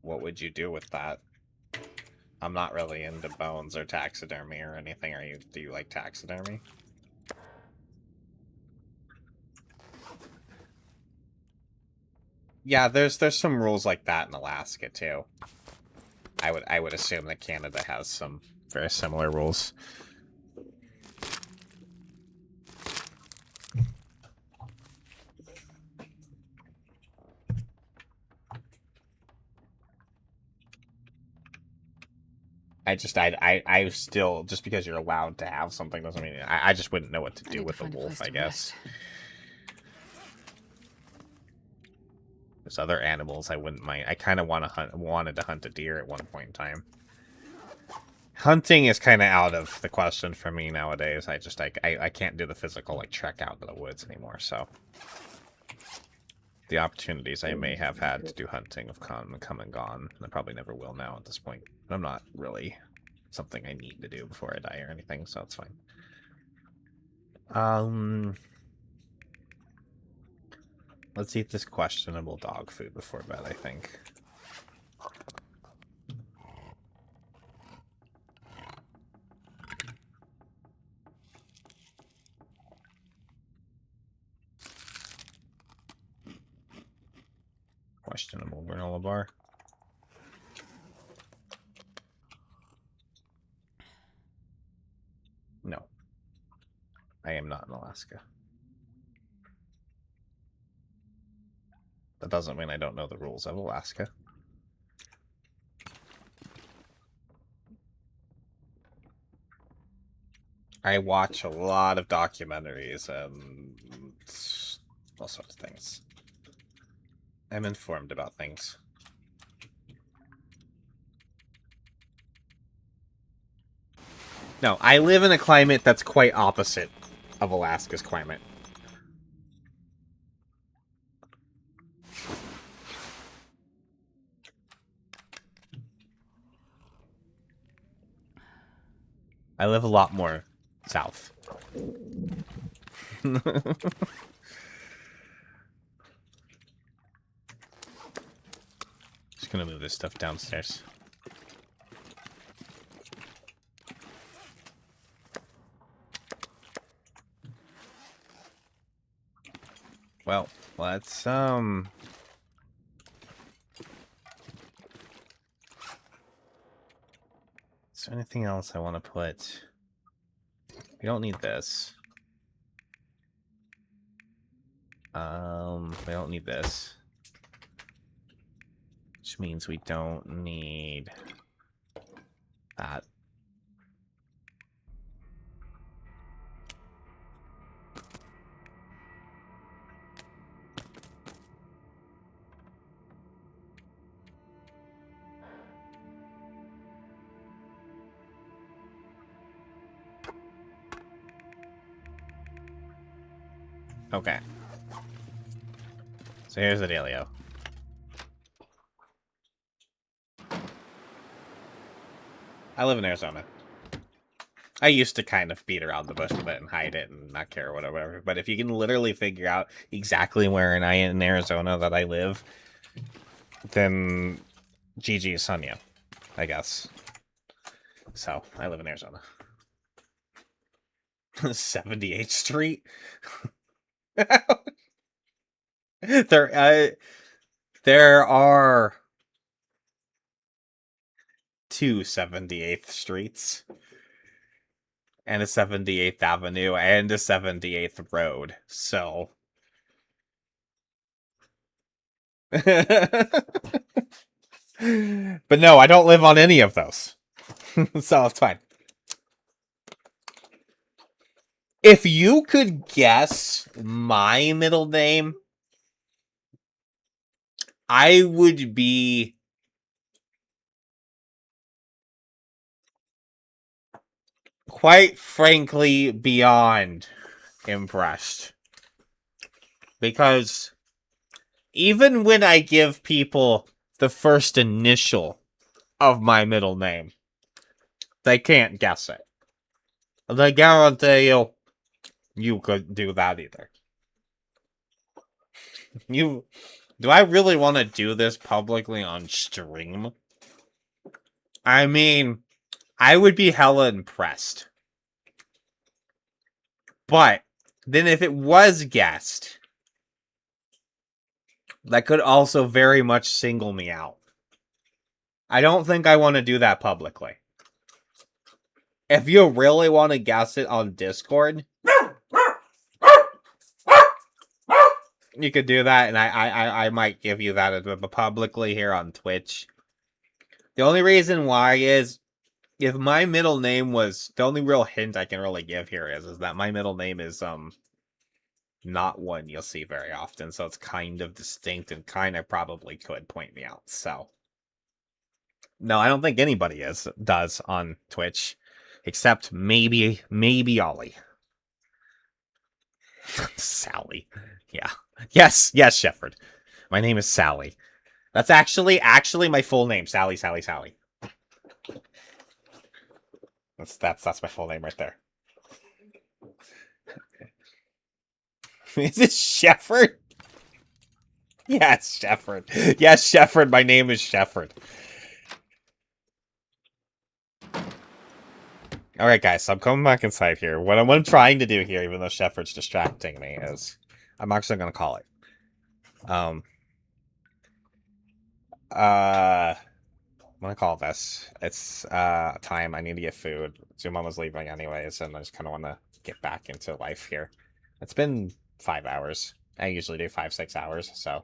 What would you do with that? I'm not really into bones or taxidermy or anything. Do you like taxidermy? Yeah, there's some rules like that in Alaska too. I would assume that Canada has some very similar rules. I still, just because you're allowed to have something doesn't mean, I just wouldn't know what to do with a wolf, I guess. There's other animals I wouldn't mind. I kind of wanted to hunt a deer at one point in time. Hunting is kind of out of the question for me nowadays. I can't do the physical, like, trek out to the woods anymore, so... The opportunities I may have had to do hunting have come and gone. And I probably never will now at this point. But I'm not really something I need to do before I die or anything, so it's fine. Let's eat this questionable dog food before bed, I think. Questionable granola bar. No. I am not in Alaska. That doesn't mean I don't know the rules of Alaska. I watch a lot of documentaries and all sorts of things. I'm informed about things. No, I live in a climate that's quite opposite of Alaska's climate. I live a lot more south. Just gonna move this stuff downstairs. Well, let's, Is there anything else I want to put? We don't need this. We don't need this. Which means we don't need that. Okay. So here's the dealio. I live in Arizona. I used to kind of beat around the bush with it and hide it and not care or whatever. But if you can literally figure out exactly where in Arizona that I live, then GG is on you, I guess. So, I live in Arizona. 78th Street? There are 2 78th Streets. And a 78th Avenue and a 78th Road, so... But no, I don't live on any of those. So it's fine. If you could guess my middle name, I would be quite frankly beyond impressed. Because even when I give people the first initial of my middle name, they can't guess it. I guarantee you could do that either. Do I really want to do this publicly on stream? I mean, I would be hella impressed. But, then if it was guessed, that could also very much single me out. I don't think I want to do that publicly. If you really want to guess it on Discord, you could do that, and I might give you that publicly here on Twitch. The only reason why is, if my middle name was... The only real hint I can really give here is that my middle name is, not one you'll see very often, so it's kind of distinct and kind of probably could point me out, so... No, I don't think anybody does on Twitch, except maybe Ollie. Sally. Yeah. Yes, Shepard. My name is Sally. That's actually my full name. Sally. That's my full name right there. Is it Shepard? Yes, Shepard. Yes, Shepard. My name is Shepard. Alright, guys, so I'm coming back inside here. What I'm trying to do here, even though Shepard's distracting me, is... I'm actually going to call it. I'm going to call this. It's time. I need to get food. Mama's leaving anyways, and I just kind of want to get back into life here. It's been 5 hours. I usually do 5-6 hours, so...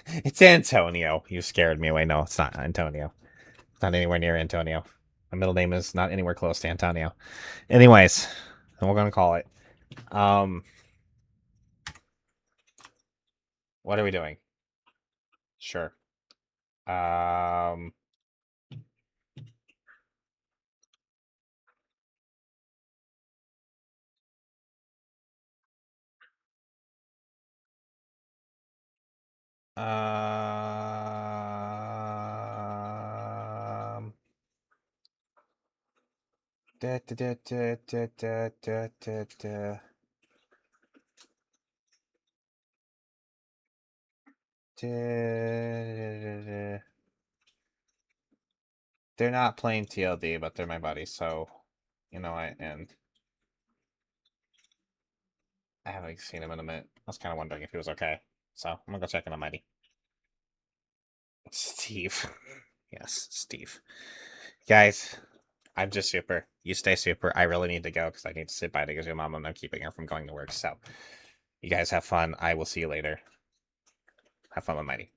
It's Antonio. You scared me away. No, it's not Antonio. It's not anywhere near Antonio. My middle name is not anywhere close to Antonio. Anyways, then we're going to call it. What are we doing? Sure. They're not playing TLD, but they're my buddies, so you know and I haven't seen him in a minute. I was kind of wondering if he was okay, so I'm gonna go check in on Mighty. Steve. Yes, Steve. Guys, I'm just super. You stay super. I really need to go because I need to sit by to get your mom and I'm keeping her from going to work. So, you guys have fun. I will see you later. Have fun with Mighty.